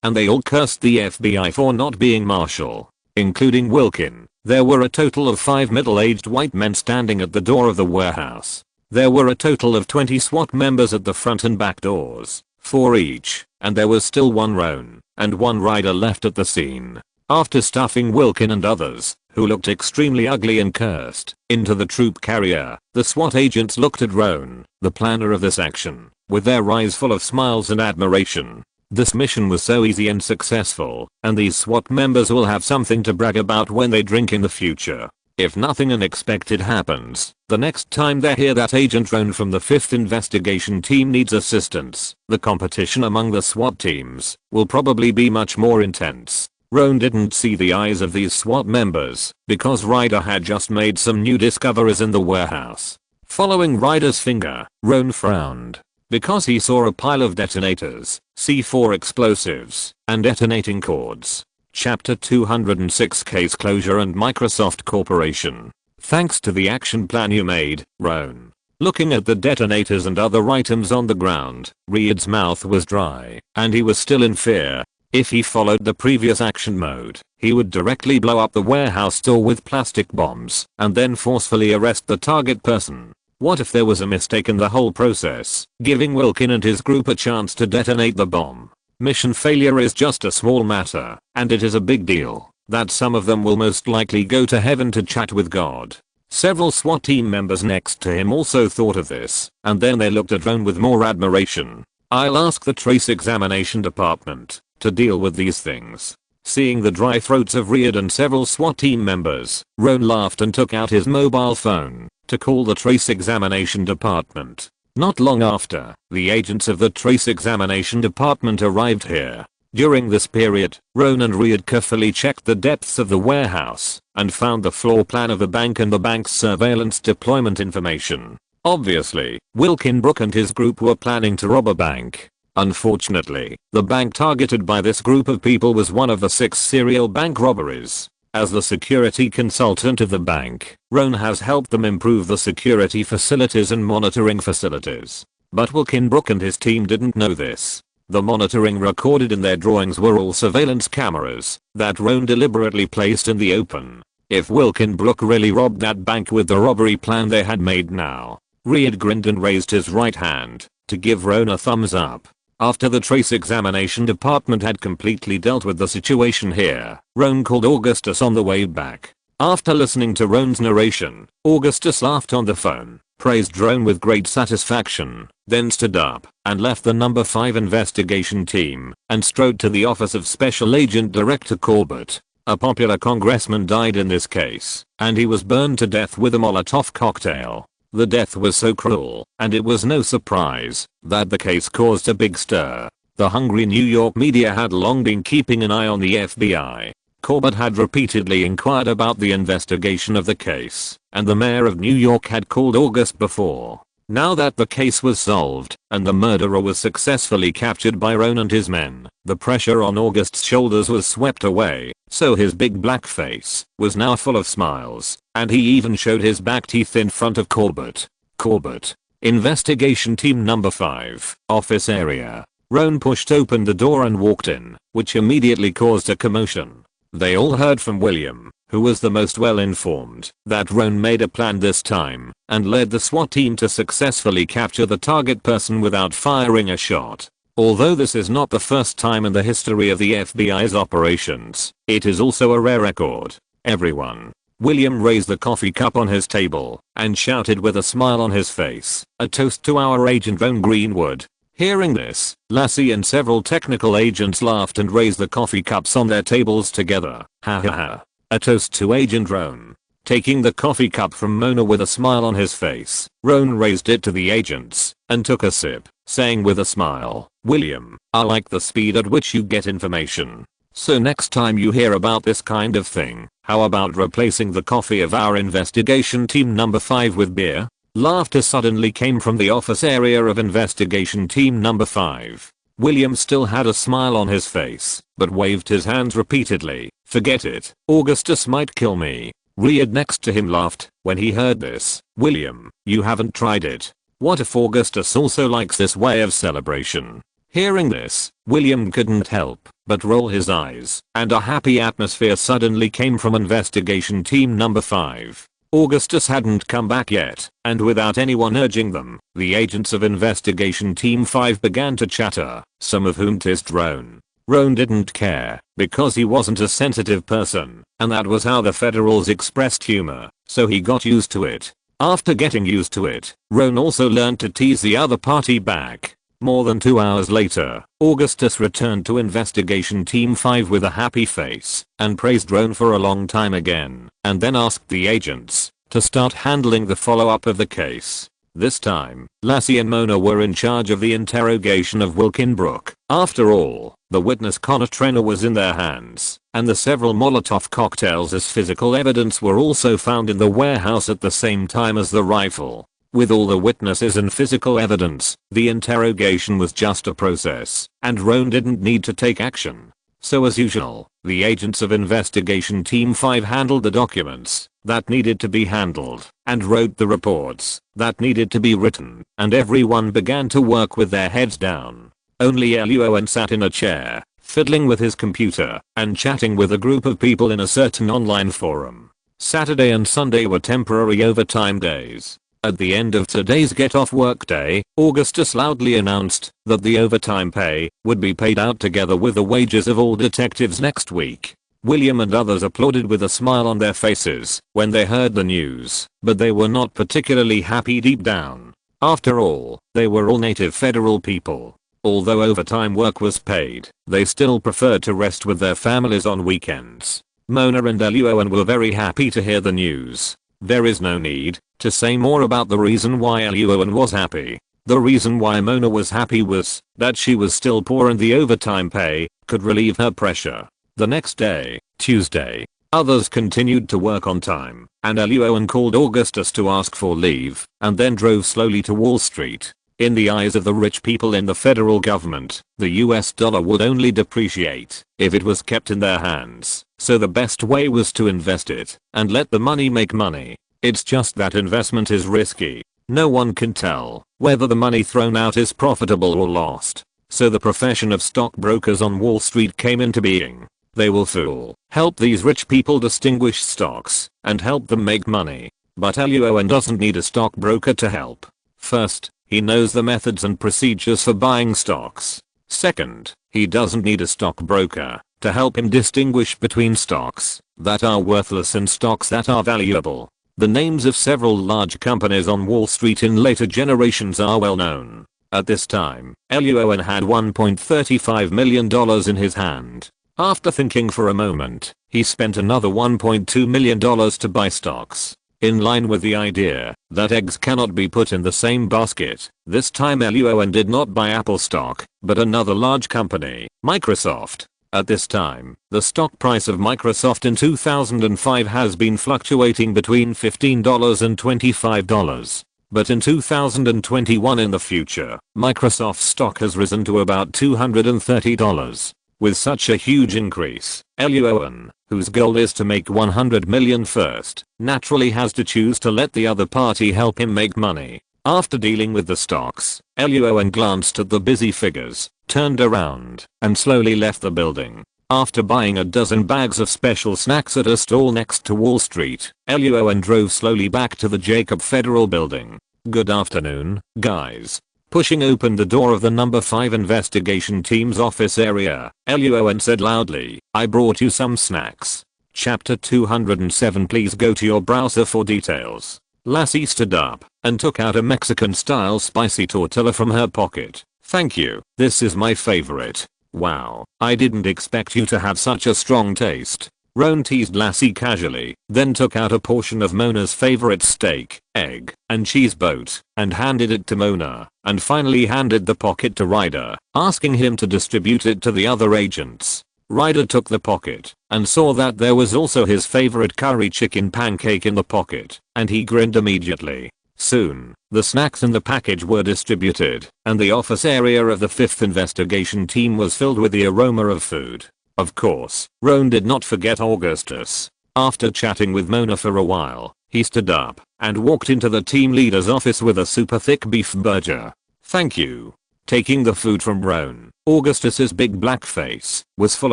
and they all cursed the FBI for not being martial, including Wilkin. There were a total of 5 middle-aged white men standing at the door of the warehouse. There were a total of 20 SWAT members at the front and back doors, 4 each, and there was still 1 Roan and 1 rider left at the scene. After stuffing Wilkin and others, who looked extremely ugly and cursed, into the troop carrier, the SWAT agents looked at Roan, the planner of this action, with their eyes full of smiles and admiration. This mission was so easy and successful, and these SWAT members will have something to brag about when they drink in the future. If nothing unexpected happens, the next time they hear that Agent Roan from the 5th investigation team needs assistance, the competition among the SWAT teams will probably be much more intense. Roan didn't see the eyes of these SWAT members because Ryder had just made some new discoveries in the warehouse. Following Ryder's finger, Roan frowned because he saw a pile of detonators, C4 explosives, and detonating cords. Chapter 206 Case Closure and Microsoft Corporation. "Thanks to the action plan you made, Roan." Looking at the detonators and other items on the ground, Reed's mouth was dry, and he was still in fear. If he followed the previous action mode, he would directly blow up the warehouse door with plastic bombs and then forcefully arrest the target person. What if there was a mistake in the whole process, giving Wilkin and his group a chance to detonate the bomb? Mission failure is just a small matter, and it is a big deal that some of them will most likely go to heaven to chat with God. Several SWAT team members next to him also thought of this, and then they looked at Roan with more admiration. "I'll ask the trace examination department to deal with these things." Seeing the dry throats of Reed and several SWAT team members, Roan laughed and took out his mobile phone to call the trace examination department. Not long after, the agents of the trace examination department arrived here. During this period, Roan and Reed carefully checked the depths of the warehouse and found the floor plan of the bank and the bank's surveillance deployment information. Obviously, Wilkin Brook and his group were planning to rob a bank. Unfortunately, the bank targeted by this group of people was one of the 6 serial bank robberies. As the security consultant of the bank, Roan has helped them improve the security facilities and monitoring facilities. But Wilkin Brook and his team didn't know this. The monitoring recorded in their drawings were all surveillance cameras that Roan deliberately placed in the open. If Wilkin Brook really robbed that bank with the robbery plan they had made now. Reed grinned and raised his right hand to give Roan a thumbs up. After the trace examination department had completely dealt with the situation here, Roan called Augustus on the way back. After listening to Roan's narration, Augustus laughed on the phone, praised Roan with great satisfaction, then stood up and left the number 5 investigation team and strode to the office of Special Agent Director Corbett. A popular congressman died in this case, and he was burned to death with a Molotov cocktail. The death was so cruel, and it was no surprise that the case caused a big stir. The hungry New York media had long been keeping an eye on the FBI. Corbett had repeatedly inquired about the investigation of the case, and the mayor of New York had called August before. Now that the case was solved, and the murderer was successfully captured by Roan and his men, the pressure on August's shoulders was swept away, so his big black face was now full of smiles, and he even showed his back teeth in front of Corbett. "Corbett. Investigation Team Number 5, office area." Roan pushed open the door and walked in, which immediately caused a commotion. They all heard from William, who was the most well informed, that Roan made a plan this time and led the SWAT team to successfully capture the target person without firing a shot. Although this is not the first time in the history of the FBI's operations, it is also a rare record. everyone." William raised the coffee cup on his table and shouted with a smile on his face, "A toast to our Agent Roan Greenwood." Hearing this, Lassie and several technical agents laughed and raised the coffee cups on their tables together. Ha ha ha. A toast to Agent Roan. Taking the coffee cup from Mona with a smile on his face, Roan raised it to the agents and took a sip, saying with a smile, "William, I like the speed at which you get information. So next time you hear about this kind of thing, how about replacing the coffee of our investigation team number 5 with beer?" Laughter suddenly came from the office area of investigation team number 5. William still had a smile on his face, but waved his hands repeatedly. "Forget it, Augustus might kill me." Reed next to him laughed when he heard this. "William, you haven't tried it. What if Augustus also likes this way of celebration?" Hearing this, William couldn't help but roll his eyes, and a happy atmosphere suddenly came from investigation team number 5. Augustus hadn't come back yet, and without anyone urging them, the agents of investigation team 5 began to chatter, some of whom teased Roan. Roan didn't care, because he wasn't a sensitive person, and that was how the Federals expressed humor, so he got used to it. After getting used to it, Roan also learned to tease the other party back. More than 2 hours later, Augustus returned to investigation team 5 with a happy face and praised Roan for a long time again, and then asked the agents to start handling the follow-up of the case. This time, Lassie and Mona were in charge of the interrogation of Wilkinbrook. After all, the witness Connor Trainer was in their hands, and the several Molotov cocktails as physical evidence were also found in the warehouse at the same time as the rifle. With all the witnesses and physical evidence, the interrogation was just a process, and Roan didn't need to take action. So as usual, the agents of investigation team 5 handled the documents that needed to be handled, and wrote the reports that needed to be written, and everyone began to work with their heads down. Only Luo An sat in a chair, fiddling with his computer, and chatting with a group of people in a certain online forum. Saturday and Sunday were temporary overtime days. At the end of today's get-off work day, Augustus loudly announced that the overtime pay would be paid out together with the wages of all detectives next week. William and others applauded with a smile on their faces when they heard the news, but they were not particularly happy deep down. After all, they were all native federal people. Although overtime work was paid, they still preferred to rest with their families on weekends. Mona and Luo An were very happy to hear the news. There is no need to say more about the reason why Luo An was happy. The reason why Mona was happy was that she was still poor and the overtime pay could relieve her pressure. The next day, Tuesday, others continued to work on time, and Luo An called Augustus to ask for leave, and then drove slowly to Wall Street. In the eyes of the rich people in the federal government, the US dollar would only depreciate if it was kept in their hands, so the best way was to invest it and let the money make money. It's just that investment is risky. No one can tell whether the money thrown out is profitable or lost. So the profession of stockbrokers on Wall Street came into being. They will help these rich people distinguish stocks and help them make money. But Luo An doesn't need a stockbroker to help. First, he knows the methods and procedures for buying stocks. Second, he doesn't need a stockbroker to help him distinguish between stocks that are worthless and stocks that are valuable. The names of several large companies on Wall Street in later generations are well known. At this time, Luo An had $1.35 million in his hand. After thinking for a moment, he spent another $1.2 million to buy stocks. In line with the idea that eggs cannot be put in the same basket, this time Luo An did not buy Apple stock, but another large company, Microsoft. At this time, the stock price of Microsoft in 2005 has been fluctuating between $15 and $25. But in 2021 in the future, Microsoft stock has risen to about $230. With such a huge increase, Luo An, whose goal is to make 100 million first, naturally has to choose to let the other party help him make money. After dealing with the stocks, Luo An glanced at the busy figures, turned around, and slowly left the building. After buying a dozen bags of special snacks at a stall next to Wall Street, Luo An drove slowly back to the Jacob Federal Building. "Good afternoon, guys." Pushing open the door of the number 5 investigation team's office area, Luo An said loudly, "I brought you some snacks. Chapter 207. Please go to your browser for details. Lassie stood up and took out a Mexican-style spicy tortilla from her pocket. Thank you, this is my favorite. Wow, I didn't expect you to have such a strong taste. Roan teased Lassie casually, then took out a portion of Mona's favorite steak, egg, and cheese boat, and handed it to Mona, and finally handed the pocket to Ryder, asking him to distribute it to the other agents. Ryder took the pocket and saw that there was also his favorite curry chicken pancake in the pocket, and he grinned immediately. Soon, the snacks in the package were distributed, and the office area of the 5th investigation team was filled with the aroma of food. Of course, Roan did not forget Augustus. After chatting with Mona for a while, he stood up and walked into the team leader's office with a super thick beef burger. Thank you. Taking the food from Roan, Augustus's big black face was full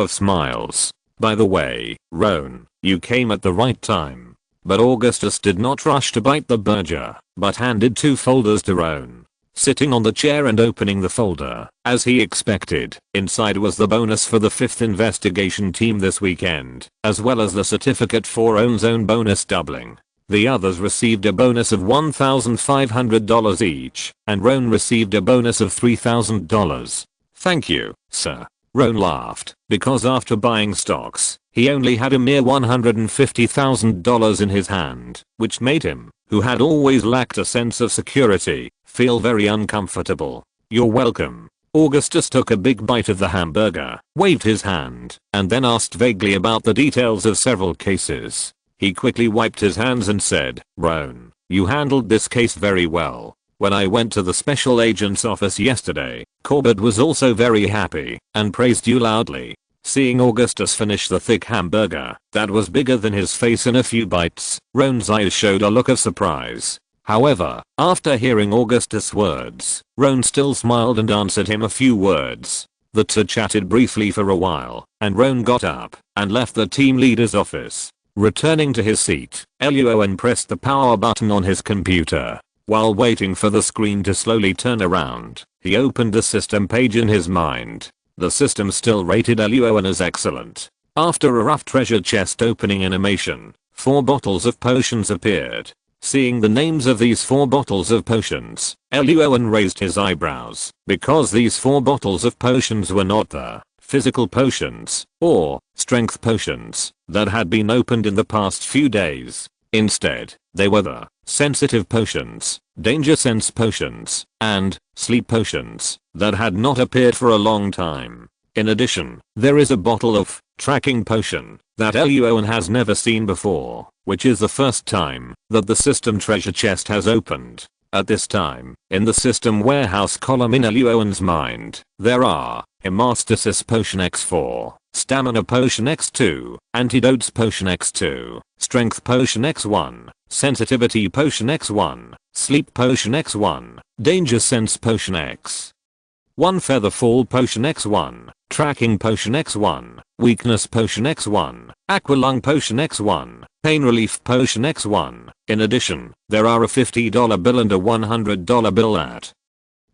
of smiles. By the way, Roan, you came at the right time. But Augustus did not rush to bite the burger, but handed 2 folders to Roan. Sitting on the chair and opening the folder, as he expected, inside was the bonus for the 5th investigation team this weekend, as well as the certificate for Roan's own bonus doubling. The others received a bonus of $1,500 each, and Roan received a bonus of $3,000. Thank you, sir. Roan laughed, because after buying stocks, he only had a mere $150,000 in his hand, which made him, who had always lacked a sense of security, feel very uncomfortable. You're welcome. Augustus took a big bite of the hamburger, waved his hand, and then asked vaguely about the details of several cases. He quickly wiped his hands and said, Roan, you handled this case very well. When I went to the special agent's office yesterday, Corbett was also very happy and praised you loudly. Seeing Augustus finish the thick hamburger that was bigger than his face in a few bites, Roan's eyes showed a look of surprise. However, after hearing Augustus' words, Roan still smiled and answered him a few words. The two chatted briefly for a while, and Roan got up and left the team leader's office. Returning to his seat, Luo An pressed the power button on his computer. While waiting for the screen to slowly turn around, he opened the system page in his mind. The system still rated Luo An as excellent. After a rough treasure chest opening animation, 4 bottles of potions appeared. Seeing the names of these 4 bottles of potions, Luo An raised his eyebrows, because these 4 bottles of potions were not the physical potions or strength potions that had been opened in the past few days. Instead, they were the sensitive potions, danger sense potions, and sleep potions that had not appeared for a long time. In addition, there is a bottle of tracking potion that Luo An has never seen before, which is the first time that the system treasure chest has opened. At this time, in the system warehouse column in Luo An's mind, there are Hemastasis Potion X4, Stamina Potion X2, Antidotes Potion X2, Strength Potion X1, Sensitivity Potion X1, Sleep Potion X1, Danger Sense Potion X1, Feather Fall Potion X1, Tracking Potion X1, Weakness Potion X1, Aqualung Potion X1, Pain Relief Potion X1. In addition, there are a $50 bill and a $100 bill at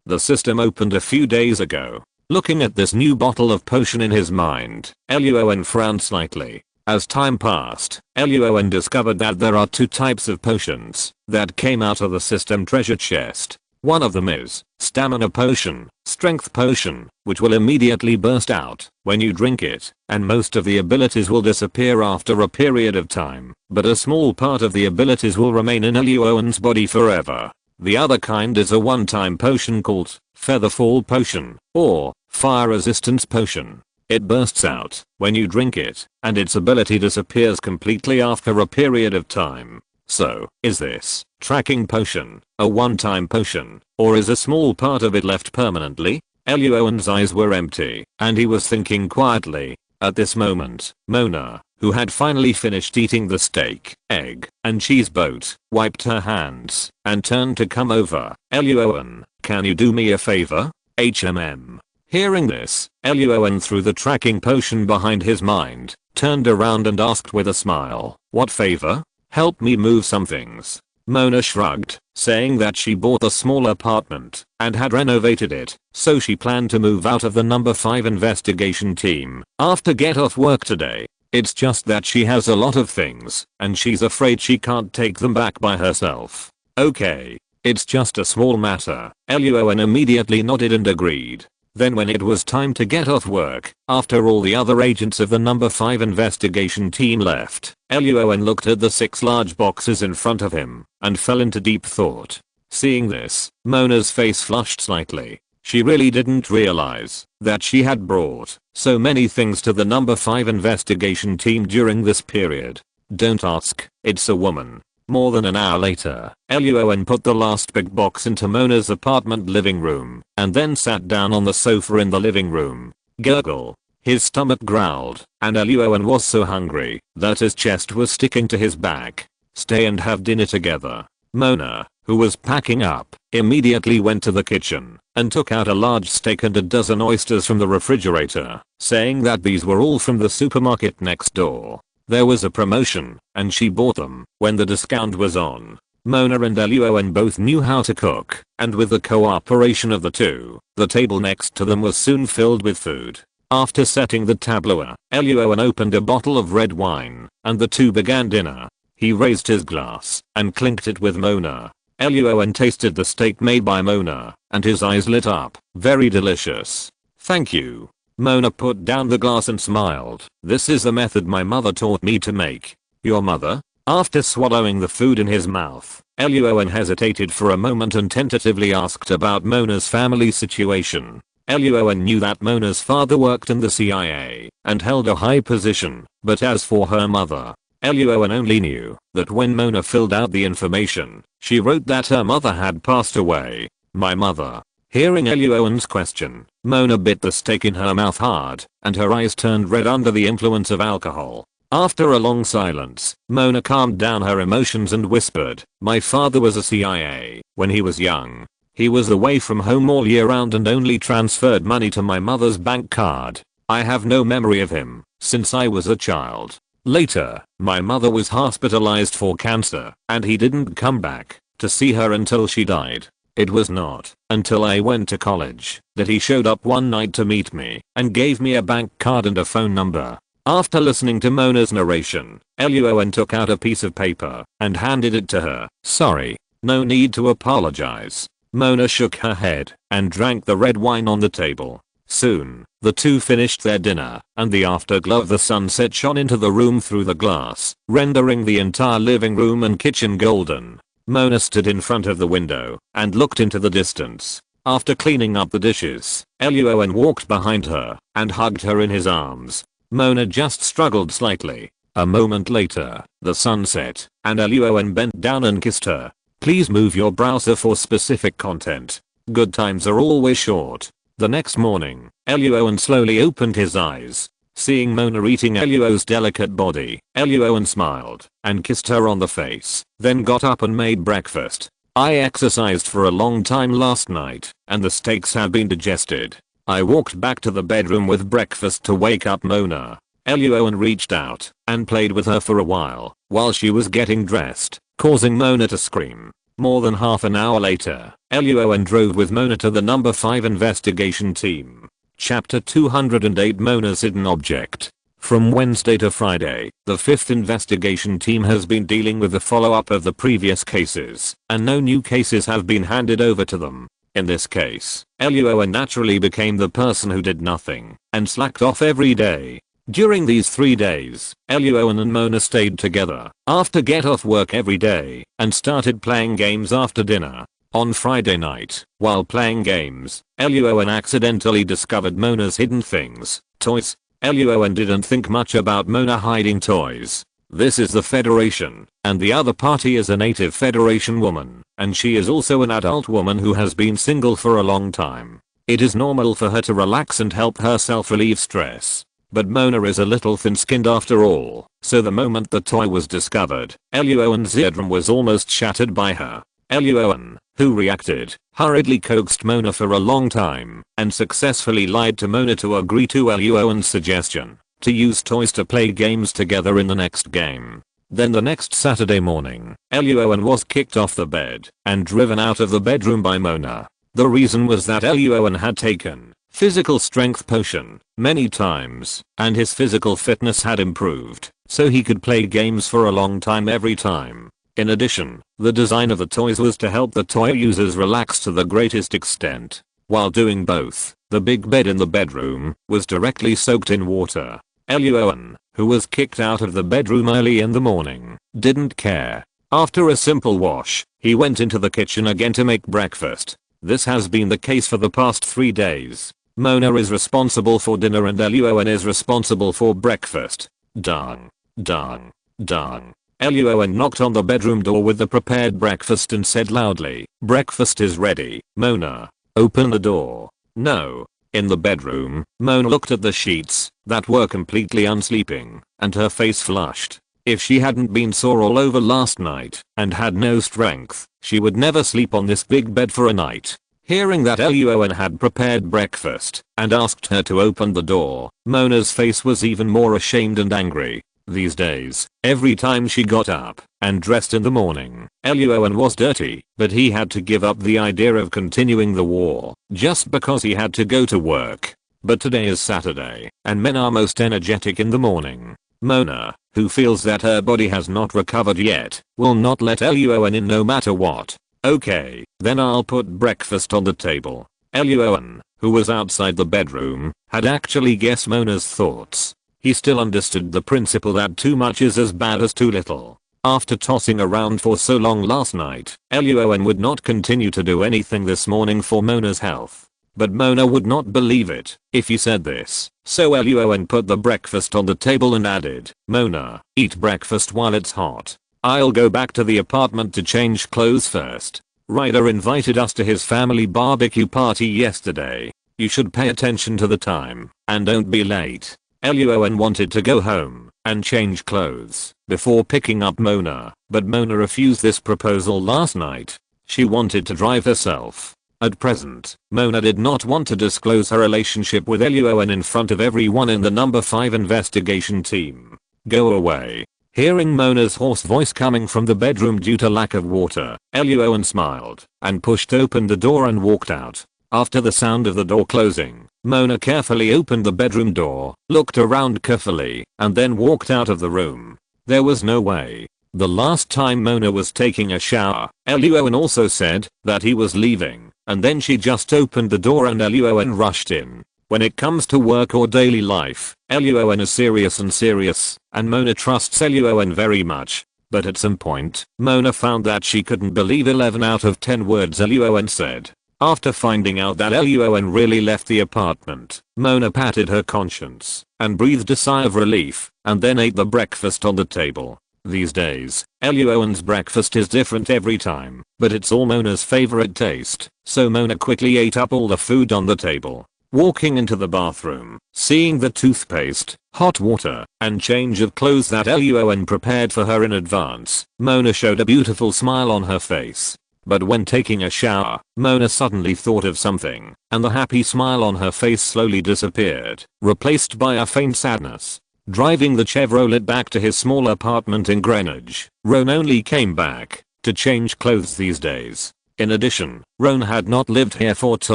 the system opened a few days ago. Looking at this new bottle of potion in his mind, Luo An frowned slightly. As time passed, Luo An discovered that there are 2 types of potions that came out of the system treasure chest. One of them is Stamina Potion, Strength Potion, which will immediately burst out when you drink it, and most of the abilities will disappear after a period of time, but a small part of the abilities will remain in Luo An's body forever. The other kind is a one-time potion called Featherfall Potion, or Fire Resistance Potion. It bursts out when you drink it, and its ability disappears completely after a period of time. So, is this tracking potion a one-time potion, or is a small part of it left permanently? Luo An's eyes were empty, and he was thinking quietly. At this moment, Mona, who had finally finished eating the steak, egg, and cheese boat, wiped her hands and turned to come over. Luo An, can you do me a favor? HMM. Hearing this, Luo An threw the tracking potion behind his mind, turned around and asked with a smile, what favor? Help me move some things. Mona shrugged, saying that she bought a small apartment and had renovated it, so she planned to move out of the number 5 investigation team after get off work today. It's just that she has a lot of things, and she's afraid she can't take them back by herself. Okay. It's just a small matter. Luo An immediately nodded and agreed. Then when it was time to get off work, after all the other agents of the number 5 investigation team left, Luo An looked at the 6 large boxes in front of him, and fell into deep thought. Seeing this, Mona's face flushed slightly. She really didn't realize that she had brought so many things to the number 5 investigation team during this period. Don't ask, it's a woman. More than an hour later, Luo An put the last big box into Mona's apartment living room, and then sat down on the sofa in the living room. Gurgle. His stomach growled, and Luo An was so hungry that his chest was sticking to his back. Stay and have dinner together. Mona, who was packing up, immediately went to the kitchen and took out a large steak and a dozen oysters from the refrigerator, saying that these were all from the supermarket next door. There was a promotion, and she bought them when the discount was on. Mona and Luo An both knew how to cook, and with the cooperation of the two, the table next to them was soon filled with food. After setting the tableau, Luo An opened a bottle of red wine, and the two began dinner. He raised his glass and clinked it with Mona. Luo An tasted the steak made by Mona, and his eyes lit up. Very delicious. Thank you. Mona put down the glass and smiled. This is the method my mother taught me to make. Your mother? After swallowing the food in his mouth, Luo An hesitated for a moment and tentatively asked about Mona's family situation. Luo An knew that Mona's father worked in the CIA and held a high position, but as for her mother, Luo An only knew that when Mona filled out the information, she wrote that her mother had passed away. My mother. Hearing Luo An's question, Mona bit the steak in her mouth hard, and her eyes turned red under the influence of alcohol. After a long silence, Mona calmed down her emotions and whispered, my father was a CIA when he was young. He was away from home all year round and only transferred money to my mother's bank card. I have no memory of him since I was a child. Later, my mother was hospitalized for cancer, and he didn't come back to see her until she died. It was not until I went to college that he showed up one night to meet me and gave me a bank card and a phone number. After listening to Mona's narration, Luo An took out a piece of paper and handed it to her. Sorry, no need to apologize. Mona shook her head and drank the red wine on the table. Soon, the two finished their dinner, and the afterglow of the sunset shone into the room through the glass, rendering the entire living room and kitchen golden. Mona stood in front of the window and looked into the distance. After cleaning up the dishes, Luo An walked behind her and hugged her in his arms. Mona just struggled slightly. A moment later, the sun set, and Luo An bent down and kissed her. Please move your browser for specific content. Good times are always short. The next morning, Luo An slowly opened his eyes. Seeing Mona eating Luo's delicate body, Luo An smiled and kissed her on the face, then got up and made breakfast. I exercised for a long time last night, and the steaks had been digested. I walked back to the bedroom with breakfast to wake up Mona. Luo An reached out and played with her for a while she was getting dressed, causing Mona to scream. More than half an hour later, Luo An drove with Mona to the number 5 investigation team. Chapter 208 Mona's Hidden Object. From Wednesday to Friday, the 5th investigation team has been dealing with the follow-up of the previous cases, and no new cases have been handed over to them. In this case, Luo An naturally became the person who did nothing and slacked off every day. During these 3 days, Luo An and Mona stayed together after get off work every day and started playing games after dinner. On Friday night, while playing games, Luo An accidentally discovered Mona's hidden things, toys. Luo An didn't think much about Mona hiding toys. This is the Federation, and the other party is a native Federation woman, and she is also an adult woman who has been single for a long time. It is normal for her to relax and help herself relieve stress. But Mona is a little thin-skinned after all, so the moment the toy was discovered, Luo An's eardrum was almost shattered by her. Luo An, who reacted, hurriedly coaxed Mona for a long time, and successfully lied to Mona to agree to Luo An's suggestion to use toys to play games together in the next game. Then the next Saturday morning, Luo An was kicked off the bed and driven out of the bedroom by Mona. The reason was that Luo An had taken physical strength potion many times, and his physical fitness had improved, so he could play games for a long time every time. In addition, the design of the toys was to help the toy users relax to the greatest extent. While doing both, the big bed in the bedroom was directly soaked in water. Luo An, who was kicked out of the bedroom early in the morning, didn't care. After a simple wash, he went into the kitchen again to make breakfast. This has been the case for the past 3 days. Mona is responsible for dinner and Luo An is responsible for breakfast. Dang. Dang. Dang. Luo An knocked on the bedroom door with the prepared breakfast and said loudly, "Breakfast is ready, Mona. Open the door." No. In the bedroom, Mona looked at the sheets that were completely unsleeping, and her face flushed. If she hadn't been sore all over last night and had no strength, she would never sleep on this big bed for a night. Hearing that Luo An had prepared breakfast and asked her to open the door, Mona's face was even more ashamed and angry. These days, every time she got up and dressed in the morning, Luo An was dirty, but he had to give up the idea of continuing the war just because he had to go to work. But today is Saturday, and men are most energetic in the morning. Mona, who feels that her body has not recovered yet, will not let Luo An in no matter what. "Okay, then I'll put breakfast on the table." Luo An, who was outside the bedroom, had actually guessed Mona's thoughts. He still understood the principle that too much is as bad as too little. After tossing around for so long last night, Luo An would not continue to do anything this morning for Mona's health. But Mona would not believe it if he said this, so Luo An put the breakfast on the table and added, "Mona, eat breakfast while it's hot. I'll go back to the apartment to change clothes first. Ryder invited us to his family barbecue party yesterday. You should pay attention to the time, and don't be late." Luo An wanted to go home and change clothes before picking up Mona, but Mona refused this proposal last night. She wanted to drive herself. At present, Mona did not want to disclose her relationship with Luo An in front of everyone in the number 5 investigation team. "Go away." Hearing Mona's hoarse voice coming from the bedroom due to lack of water, Luo An smiled and pushed open the door and walked out. After the sound of the door closing, Mona carefully opened the bedroom door, looked around carefully, and then walked out of the room. There was no way. The last time Mona was taking a shower, Luo An also said that he was leaving, and then she just opened the door and Luo An rushed in. When it comes to work or daily life, Luo An is serious, and Mona trusts Luo An very much. But at some point, Mona found that she couldn't believe 11 out of 10 words Luo An said. After finding out that Luo An really left the apartment, Mona patted her conscience and breathed a sigh of relief, and then ate the breakfast on the table. These days, Luo An's breakfast is different every time, but it's all Mona's favorite taste, so Mona quickly ate up all the food on the table. Walking into the bathroom, seeing the toothpaste, hot water, and change of clothes that Luo An prepared for her in advance, Mona showed a beautiful smile on her face. But when taking a shower, Mona suddenly thought of something, and the happy smile on her face slowly disappeared, replaced by a faint sadness. Driving the Chevrolet back to his small apartment in Greenwich, Ron only came back to change clothes these days. In addition, Ron had not lived here for too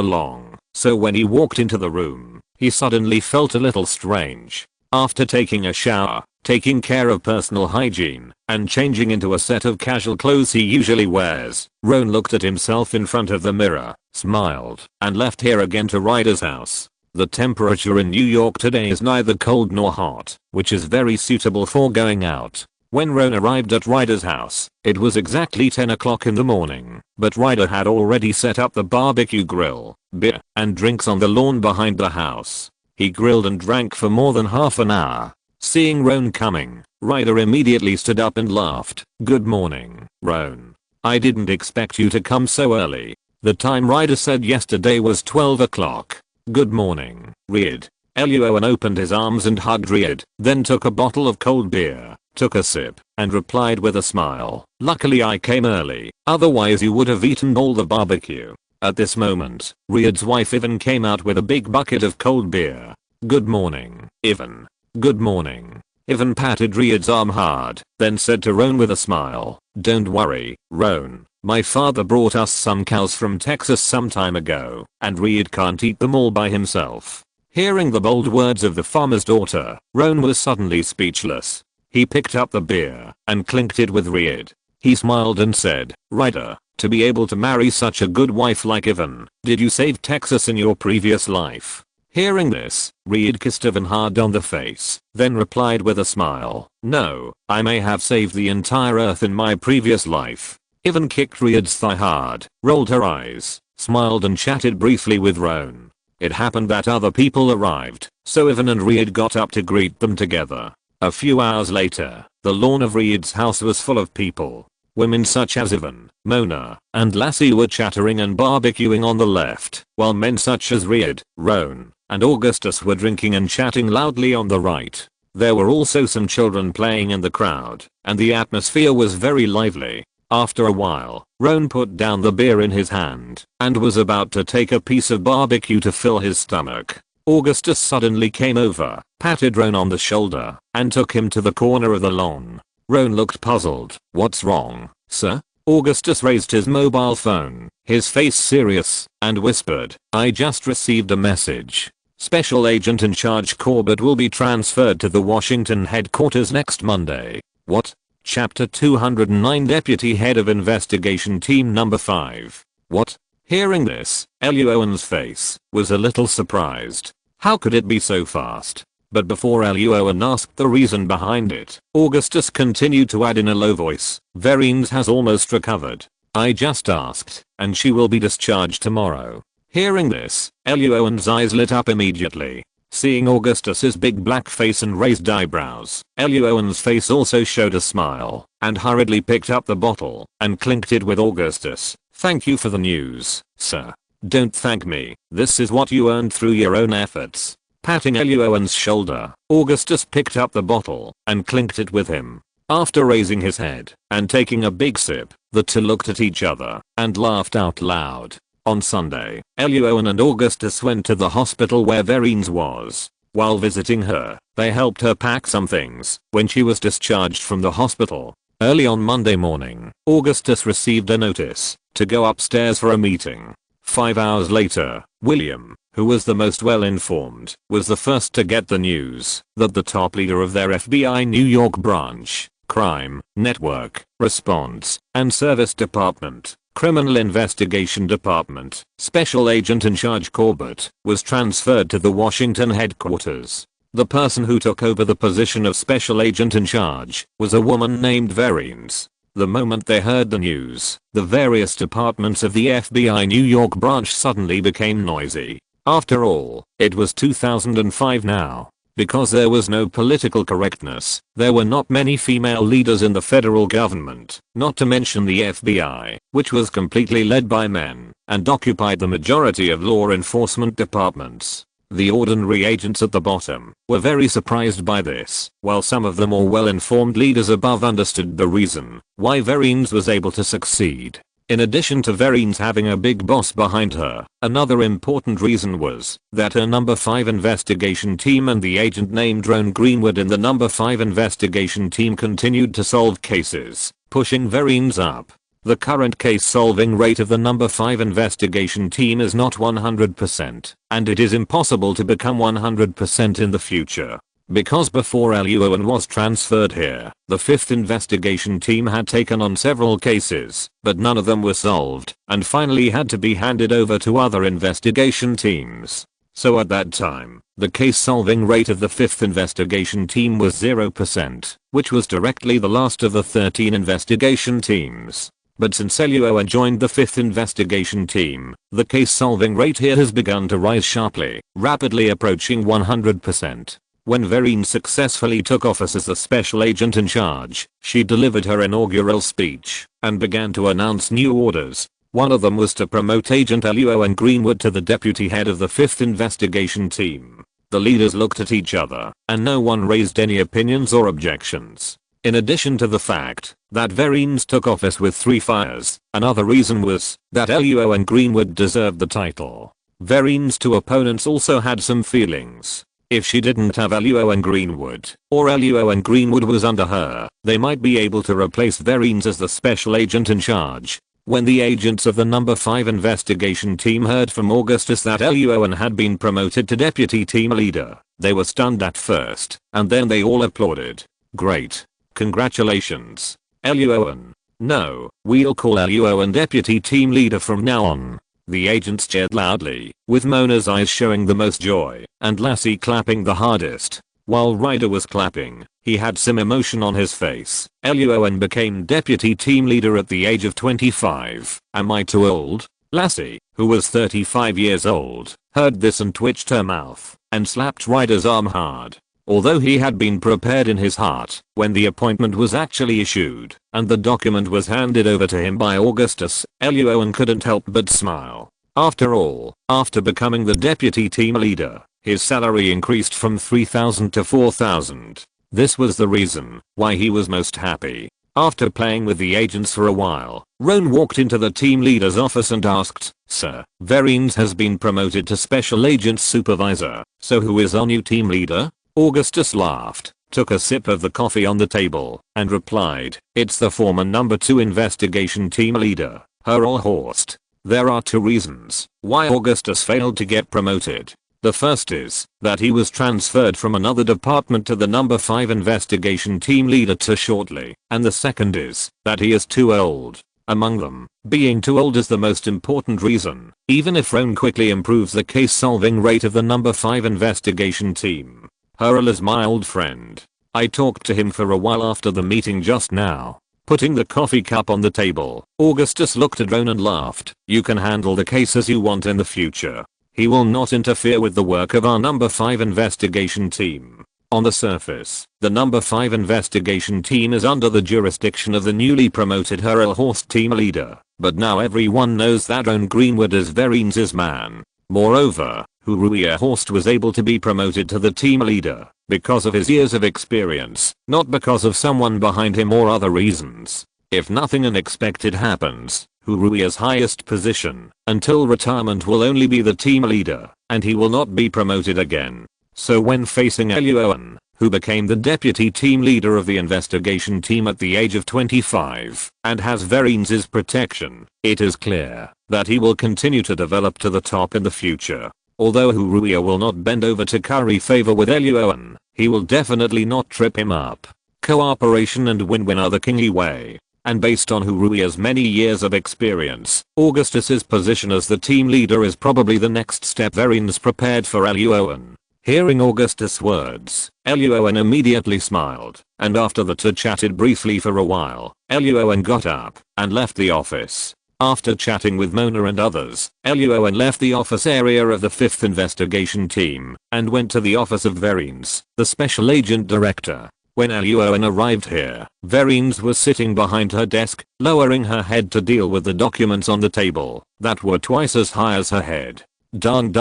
long, so when he walked into the room, he suddenly felt a little strange. After taking a shower, taking care of personal hygiene, and changing into a set of casual clothes he usually wears, Ron looked at himself in front of the mirror, smiled, and left here again to Ryder's house. The temperature in New York today is neither cold nor hot, which is very suitable for going out. When Ron arrived at Ryder's house, it was exactly 10 o'clock in the morning, but Ryder had already set up the barbecue grill, beer, and drinks on the lawn behind the house. He grilled and drank for more than half an hour. Seeing Ron coming, Ryder immediately stood up and laughed. "Good morning, Ron. I didn't expect you to come so early." The time Ryder said yesterday was 12 o'clock. "Good morning, Reed." Luo An opened his arms and hugged Reed, then took a bottle of cold beer, took a sip, and replied with a smile, "Luckily I came early, otherwise you would have eaten all the barbecue." At this moment, Reed's wife Ivan came out with a big bucket of cold beer. "Good morning, Ivan." "Good morning." Ivan patted Reed's arm hard, then said to Ron with a smile, "Don't worry, Ron. My father brought us some cows from Texas some time ago, and Reed can't eat them all by himself." Hearing the bold words of the farmer's daughter, Roan was suddenly speechless. He picked up the beer and clinked it with Reed. He smiled and said, "Ryder, to be able to marry such a good wife like Yvonne, did you save Texas in your previous life?" Hearing this, Reed kissed Yvonne hard on the face, then replied with a smile, "No, I may have saved the entire earth in my previous life." Yvonne kicked Reed's thigh hard, rolled her eyes, smiled and chatted briefly with Roan. It happened that other people arrived, so Yvonne and Reed got up to greet them together. A few hours later, the lawn of Reed's house was full of people. Women such as Yvonne, Mona, and Lassie were chattering and barbecuing on the left, while men such as Reed, Roan, and Augustus were drinking and chatting loudly on the right. There were also some children playing in the crowd, and the atmosphere was very lively. After a while, Roan put down the beer in his hand and was about to take a piece of barbecue to fill his stomach. Augustus suddenly came over, patted Roan on the shoulder, and took him to the corner of the lawn. Roan looked puzzled. "What's wrong, sir?" Augustus raised his mobile phone, his face serious, and whispered, "I just received a message. Special Agent in Charge Corbett will be transferred to the Washington headquarters next Monday." "What?" Chapter 209 Deputy Head of Investigation Team Number 5. "What?" Hearing this, Luo's face was a little surprised. How could it be so fast? But before Luo asked the reason behind it, Augustus continued to add in a low voice, "Verines has almost recovered. I just asked, and she will be discharged tomorrow." Hearing this, Luo's eyes lit up immediately. Seeing Augustus's big black face and raised eyebrows, Luo's face also showed a smile, and hurriedly picked up the bottle and clinked it with Augustus. "Thank you for the news, sir." "Don't thank me, this is what you earned through your own efforts." Patting Luo's shoulder, Augustus picked up the bottle and clinked it with him. After raising his head and taking a big sip, the two looked at each other and laughed out loud. On Sunday, Luo and Augustus went to the hospital where Verines was. While visiting her, they helped her pack some things when she was discharged from the hospital. Early on Monday morning, Augustus received a notice to go upstairs for a meeting. 5 hours later, William, who was the most well-informed, was the first to get the news that the top leader of their FBI New York branch, Crime, Network, Response, and Service Department, Criminal Investigation Department, Special Agent in Charge Corbett, was transferred to the Washington headquarters. The person who took over the position of Special Agent in Charge was a woman named Verines. The moment they heard the news, the various departments of the FBI New York branch suddenly became noisy. After all, it was 2005 now. Because there was no political correctness, there were not many female leaders in the federal government, not to mention the FBI, which was completely led by men, and occupied the majority of law enforcement departments. The ordinary agents at the bottom were very surprised by this, while some of the more well-informed leaders above understood the reason why Verines was able to succeed. In addition to Verines having a big boss behind her, another important reason was that her number 5 investigation team and the agent named Roan Greenwood in the number 5 investigation team continued to solve cases, pushing Verines up. The current case solving rate of the number 5 investigation team is not 100%, and it is impossible to become 100% in the future. Because before Luo was transferred here, the 5th investigation team had taken on several cases, but none of them were solved, and finally had to be handed over to other investigation teams. So at that time, the case solving rate of the 5th investigation team was 0%, which was directly the last of the 13 investigation teams. But since Luo joined the 5th investigation team, the case solving rate here has begun to rise sharply, rapidly approaching 100%. When Verines successfully took office as the special agent in charge, she delivered her inaugural speech and began to announce new orders. One of them was to promote Agent Luo Greenwood to the deputy head of the 5th investigation team. The leaders looked at each other, and no one raised any opinions or objections. In addition to the fact that Verines took office with 3 fires, another reason was that Luo Greenwood deserved the title. Verines' 2 opponents also had some feelings. If she didn't have Luo Greenwood, or Luo Greenwood was under her, they might be able to replace Verines as the special agent in charge. When the agents of the number 5 investigation team heard from Augustus that Luo An had been promoted to deputy team leader, they were stunned at first, and then they all applauded. Great. Congratulations. Luo An. No, we'll call Luo An deputy team leader from now on. The agents cheered loudly, with Mona's eyes showing the most joy, and Lassie clapping the hardest. While Ryder was clapping, he had some emotion on his face. Luo An became deputy team leader at the age of 25. Am I too old? Lassie, who was 35 years old, heard this and twitched her mouth, and slapped Ryder's arm hard. Although he had been prepared in his heart, when the appointment was actually issued, and the document was handed over to him by Augustus, Luo An couldn't help but smile. After all, after becoming the deputy team leader, his salary increased from 3,000 to 4,000. This was the reason why he was most happy. After playing with the agents for a while, Roan walked into the team leader's office and asked, "Sir, Verines has been promoted to special agent supervisor, so who is our new team leader?" Augustus laughed, took a sip of the coffee on the table, and replied, "It's the former number 2 investigation team leader, Herr Horst." There are 2 reasons why Augustus failed to get promoted. The first is that he was transferred from another department to the number 5 investigation team leader too shortly, and the second is that he is too old. Among them, being too old is the most important reason, even if Roan quickly improves the case solving rate of the number 5 investigation team. Hurl is my old friend. I talked to him for a while after the meeting just now. Putting the coffee cup on the table, Augustus looked at Roan and laughed. You can handle the cases you want in the future. He will not interfere with the work of our number 5 investigation team. On the surface, the number 5 investigation team is under the jurisdiction of the newly promoted Herr Horst team leader, but now everyone knows that Roan Greenwood is Verines' man. Moreover, Herr Horst was able to be promoted to the team leader because of his years of experience, not because of someone behind him or other reasons. If nothing unexpected happens, Herr's highest position until retirement will only be the team leader, and he will not be promoted again. So when facing Luo An, who became the deputy team leader of the investigation team at the age of 25 and has Verines' protection, it is clear that he will continue to develop to the top in the future. Although Herr will not bend over to curry favor with Luo An, he will definitely not trip him up. Cooperation and win-win are the kingy way. And based on Herr's many years of experience, Augustus's position as the team leader is probably the next step Verines prepared for Luo An. Hearing Augustus' words, Luo An immediately smiled, and after the two chatted briefly for a while, Luo An got up and left the office. After chatting with Mona and others, Luo An left the office area of the 5th investigation team and went to the office of Verines, the special agent director. When Luo An arrived here, Verines was sitting behind her desk, lowering her head to deal with the documents on the table that were twice as high as her head. Dang,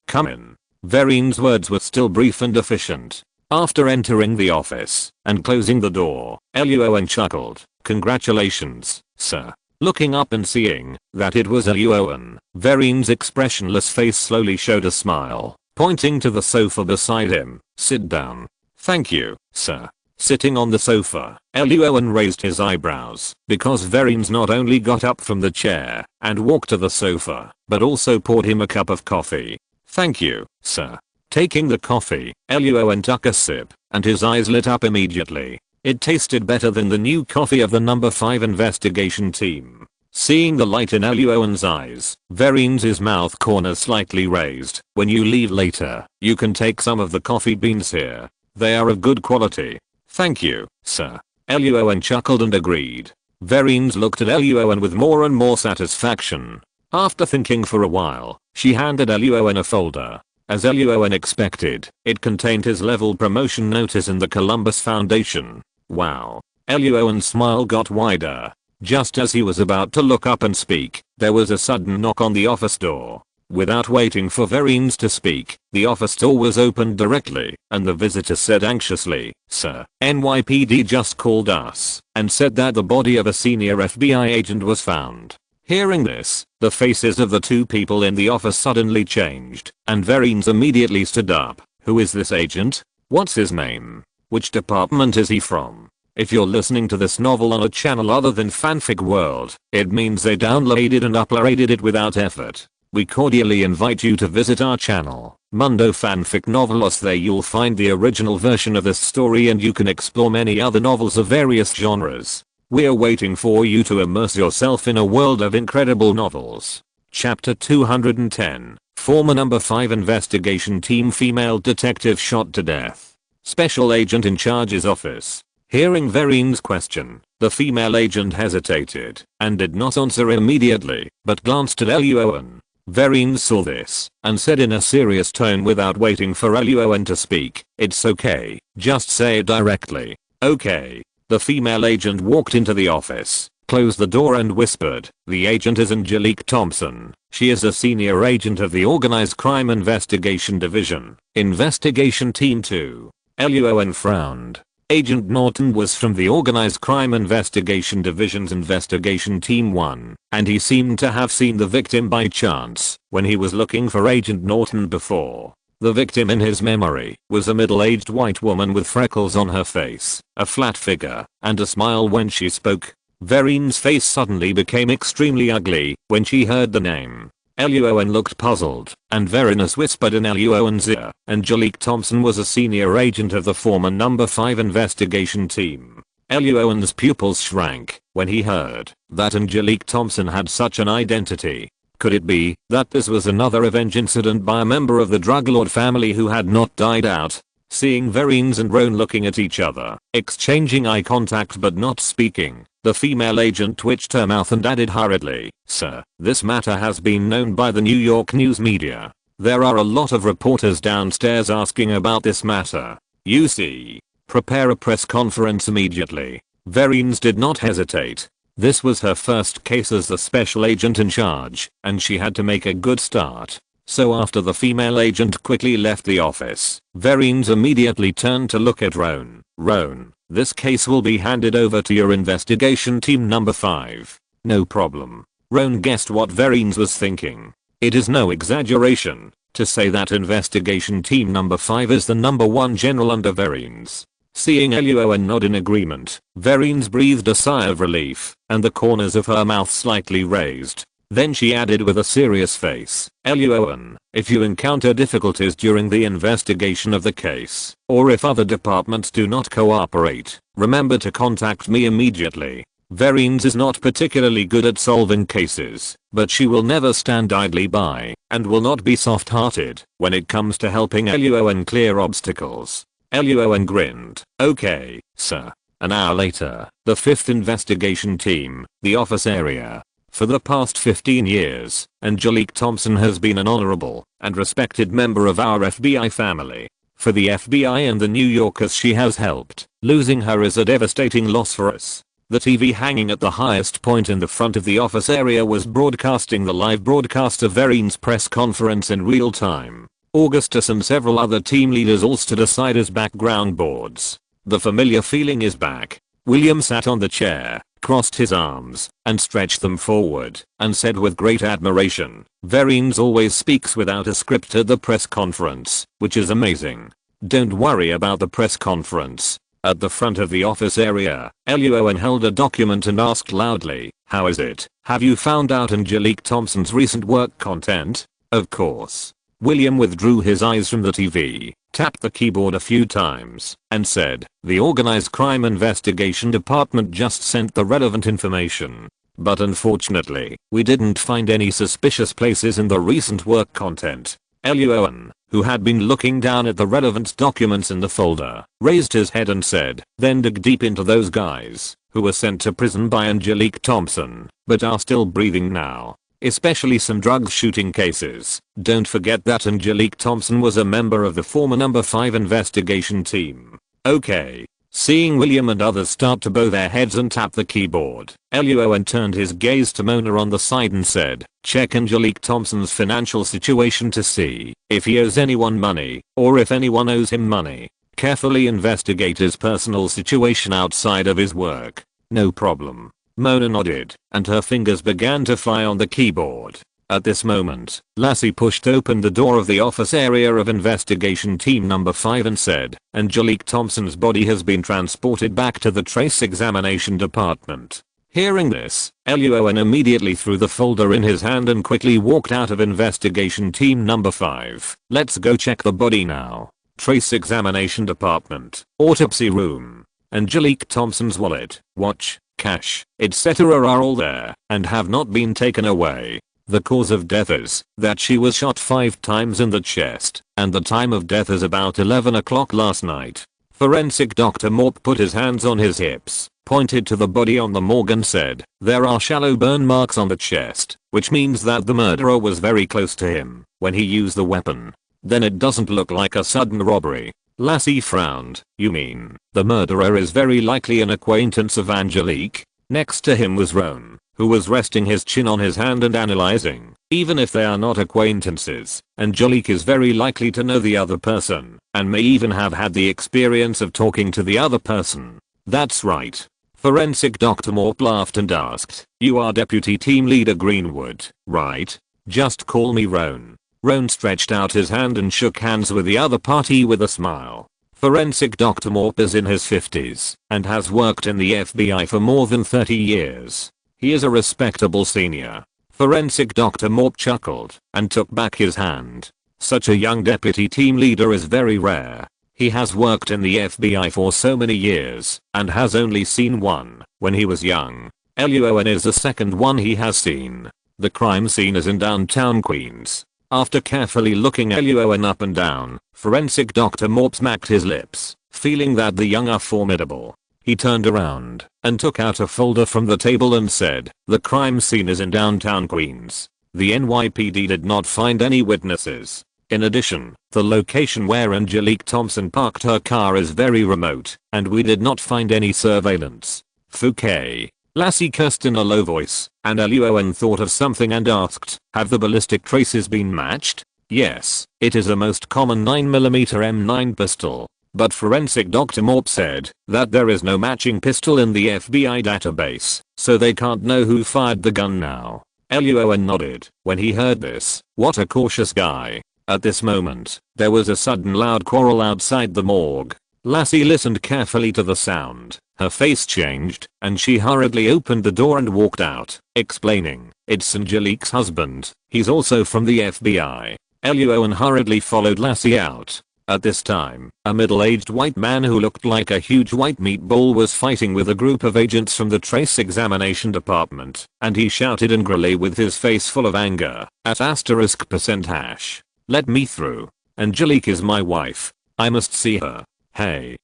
come in. Verines' words were still brief and efficient. After entering the office and closing the door, Luo An chuckled. Congratulations, sir. Looking up and seeing that it was Luo An, Verines' expressionless face slowly showed a smile, pointing to the sofa beside him. Sit down. Thank you, sir. Sitting on the sofa, Luo An raised his eyebrows because Verines not only got up from the chair and walked to the sofa, but also poured him a cup of coffee. Thank you, sir. Taking the coffee, Luo An took a sip, and his eyes lit up immediately. It tasted better than the new coffee of the number 5 investigation team. Seeing the light in Luo An's eyes, Verines' mouth corners slightly raised. When you leave later, you can take some of the coffee beans here. They are of good quality. Thank you, sir. Luo An chuckled and agreed. Verines looked at Luo An with more and more satisfaction. After thinking for a while, she handed Luo An a folder. As Luo An expected, it contained his level promotion notice in the Columbus Foundation. Wow. Luo An's smile got wider. Just as he was about to look up and speak, there was a sudden knock on the office door. Without waiting for Verines to speak, the office door was opened directly, and the visitor said anxiously, "Sir, NYPD just called us and said that the body of a senior FBI agent was found." Hearing this, the faces of the two people in the office suddenly changed, and Verines immediately stood up. Who is this agent? What's his name? Which department is he from? If you're listening to this novel on a channel other than Fanfic World, it means they downloaded and uploaded it without effort. We cordially invite you to visit our channel, Mundo Fanfic Novelos. There you'll find the original version of this story and you can explore many other novels of various genres. We're waiting for you to immerse yourself in a world of incredible novels. Chapter 210, Former Number 5 Investigation Team Female Detective Shot to Death. Special Agent in Charge's Office. Hearing Verine's question, the female agent hesitated and did not answer immediately, but glanced at Luo An. Verine saw this and said in a serious tone without waiting for Luo An to speak, "It's okay, just say it directly." "Okay." The female agent walked into the office, closed the door and whispered, "The agent is Angelique Thompson. She is a senior agent of the Organized Crime Investigation Division, Investigation Team 2. Luo An frowned. Agent Norton was from the Organized Crime Investigation Division's Investigation Team 1, and he seemed to have seen the victim by chance when he was looking for Agent Norton before. The victim in his memory was a middle-aged white woman with freckles on her face, a flat figure, and a smile when she spoke. Verine's face suddenly became extremely ugly when she heard the name. Luo An looked puzzled, and Verine whispered in Luo An's ear, "Angelique Thompson was a senior agent of the former Number 5 Investigation Team." Luo An's pupils shrank when he heard that Angelique Thompson had such an identity. Could it be that this was another revenge incident by a member of the drug lord family who had not died out? Seeing Verine and Roan looking at each other, exchanging eye contact but not speaking, the female agent twitched her mouth and added hurriedly, "Sir, this matter has been known by the New York news media. There are a lot of reporters downstairs asking about this matter. You see, prepare a press conference immediately." Verine did not hesitate. This was her first case as the special agent in charge, and she had to make a good start. So after the female agent quickly left the office, Verine immediately turned to look at Roan. "Roan, this case will be handed over to your investigation team number 5. "No problem." Roan guessed what Verine was thinking. It is no exaggeration to say that investigation team number 5 is the number 1 general under Verine's. Seeing Luo An nod in agreement, Verine breathed a sigh of relief, and the corners of her mouth slightly raised. Then she added with a serious face, "Luo An, if you encounter difficulties during the investigation of the case, or if other departments do not cooperate, remember to contact me immediately." Verine is not particularly good at solving cases, but she will never stand idly by, and will not be soft-hearted when it comes to helping Luo An clear obstacles. Luo An grinned. "Okay, sir." An hour later, the 5th investigation team, the office area. For the past 15 years, Angelique Thompson has been an honorable and respected member of our FBI family. For the FBI and the New Yorkers she has helped, losing her is a devastating loss for us. The TV hanging at the highest point in the front of the office area was broadcasting the live broadcast of Verine's press conference in real time. Augustus and several other team leaders all stood aside as background boards. The familiar feeling is back. William sat on the chair, crossed his arms, and stretched them forward, and said with great admiration, "Verine always speaks without a script at the press conference, which is amazing. Don't worry about the press conference." At the front of the office area, Luo An held a document and asked loudly, "How is it? Have you found out Angelique Thompson's recent work content?" "Of course." William withdrew his eyes from the TV, tapped the keyboard a few times, and said, "The Organized Crime Investigation Department just sent the relevant information. But unfortunately, we didn't find any suspicious places in the recent work content." Luo An, who had been looking down at the relevant documents in the folder, raised his head and said, "Then dig deep into those guys, who were sent to prison by Angelique Thompson, but are still breathing now. Especially some drug shooting cases. Don't forget that Angelique Thompson was a member of the former number 5 investigation team." "Okay." Seeing William and others start to bow their heads and tap the keyboard, Luo An turned his gaze to Mona on the side and said, "Check Angelique Thompson's financial situation to see if he owes anyone money, or if anyone owes him money. Carefully investigate his personal situation outside of his work." "No problem." Mona nodded, and her fingers began to fly on the keyboard. At this moment, Lassie pushed open the door of the office area of investigation team number 5 and said, Angelique Thompson's body has been transported back to the trace examination department. Hearing this, Luo An immediately threw the folder in his hand and quickly walked out of investigation team number 5. Let's go check the body now. Trace examination department, autopsy room. Angelique Thompson's wallet, watch, cash, etc. are all there and have not been taken away. The cause of death is that she was shot 5 times in the chest, and the time of death is about 11 o'clock last night. Forensic Dr. Morp put his hands on his hips, pointed to the body on the morgue and said, there are shallow burn marks on the chest, which means that the murderer was very close to him when he used the weapon. Then it doesn't look like a sudden robbery. Lassie frowned. You mean, the murderer is very likely an acquaintance of Angelique? Next to him was Roan, who was resting his chin on his hand and analyzing. Even if they are not acquaintances, Angelique is very likely to know the other person, and may even have had the experience of talking to the other person. That's right. Forensic Dr. Morp laughed and asked, you are Deputy Team Leader Greenwood, right? Just call me Roan. Roan stretched out his hand and shook hands with the other party with a smile. Forensic Dr. Morp is in his 50s and has worked in the FBI for more than 30 years. He is a respectable senior. Forensic Dr. Morp chuckled and took back his hand. Such a young deputy team leader is very rare. He has worked in the FBI for so many years and has only seen one when he was young. Luo An is the second one he has seen. The crime scene is in downtown Queens. After carefully looking Luo An up and down, Forensic Dr. Morp smacked his lips, feeling that the young are formidable. He turned around and took out a folder from the table and said, the crime scene is in downtown Queens. The NYPD did not find any witnesses. In addition, the location where Angelique Thompson parked her car is very remote, and we did not find any surveillance. Fouquet. Lassie cursed in a low voice, and Luo An thought of something and asked, have the ballistic traces been matched? Yes, it is a most common 9mm M9 pistol. But Forensic Dr. Morp said that there is no matching pistol in the FBI database, so they can't know who fired the gun now. Luo An nodded when he heard this. What a cautious guy. At this moment, there was a sudden loud quarrel outside the morgue. Lassie listened carefully to the sound. Her face changed, and she hurriedly opened the door and walked out, explaining, it's Angelique's husband. He's also from the FBI. Luo An hurriedly followed Lassie out. At this time, a middle-aged white man who looked like a huge white meatball was fighting with a group of agents from the trace examination department, and he shouted angrily with his face full of anger, at *%#. Let me through. Angelique is my wife. I must see her. Hey,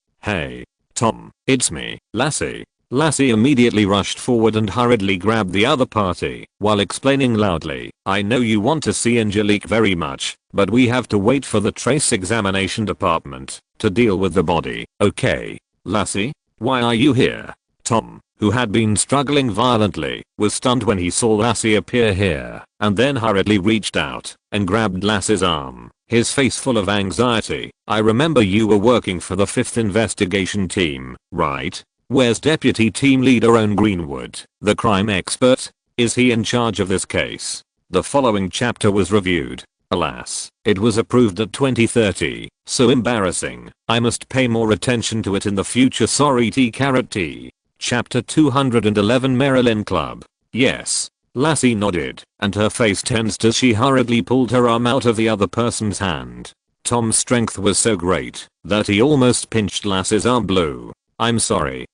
Tom, it's me, Lassie. Lassie immediately rushed forward and hurriedly grabbed the other party while explaining loudly, I know you want to see Angelique very much, but we have to wait for the trace examination department to deal with the body, okay? Lassie? Why are you here? Tom, who had been struggling violently, was stunned when he saw Lassie appear here, and then hurriedly reached out and grabbed Lassie's arm, his face full of anxiety. I remember you were working for the 5th investigation team, right? Where's Deputy Team Leader Owen Greenwood, the crime expert? Is he in charge of this case? The following chapter was reviewed. Alas, it was approved at 2030, so embarrassing. I must pay more attention to it in the future. Sorry T. Chapter 211 Marilyn Club. Yes. Lassie nodded, and her face tensed as she hurriedly pulled her arm out of the other person's hand. Tom's strength was so great that he almost pinched Lassie's arm blue. I'm sorry.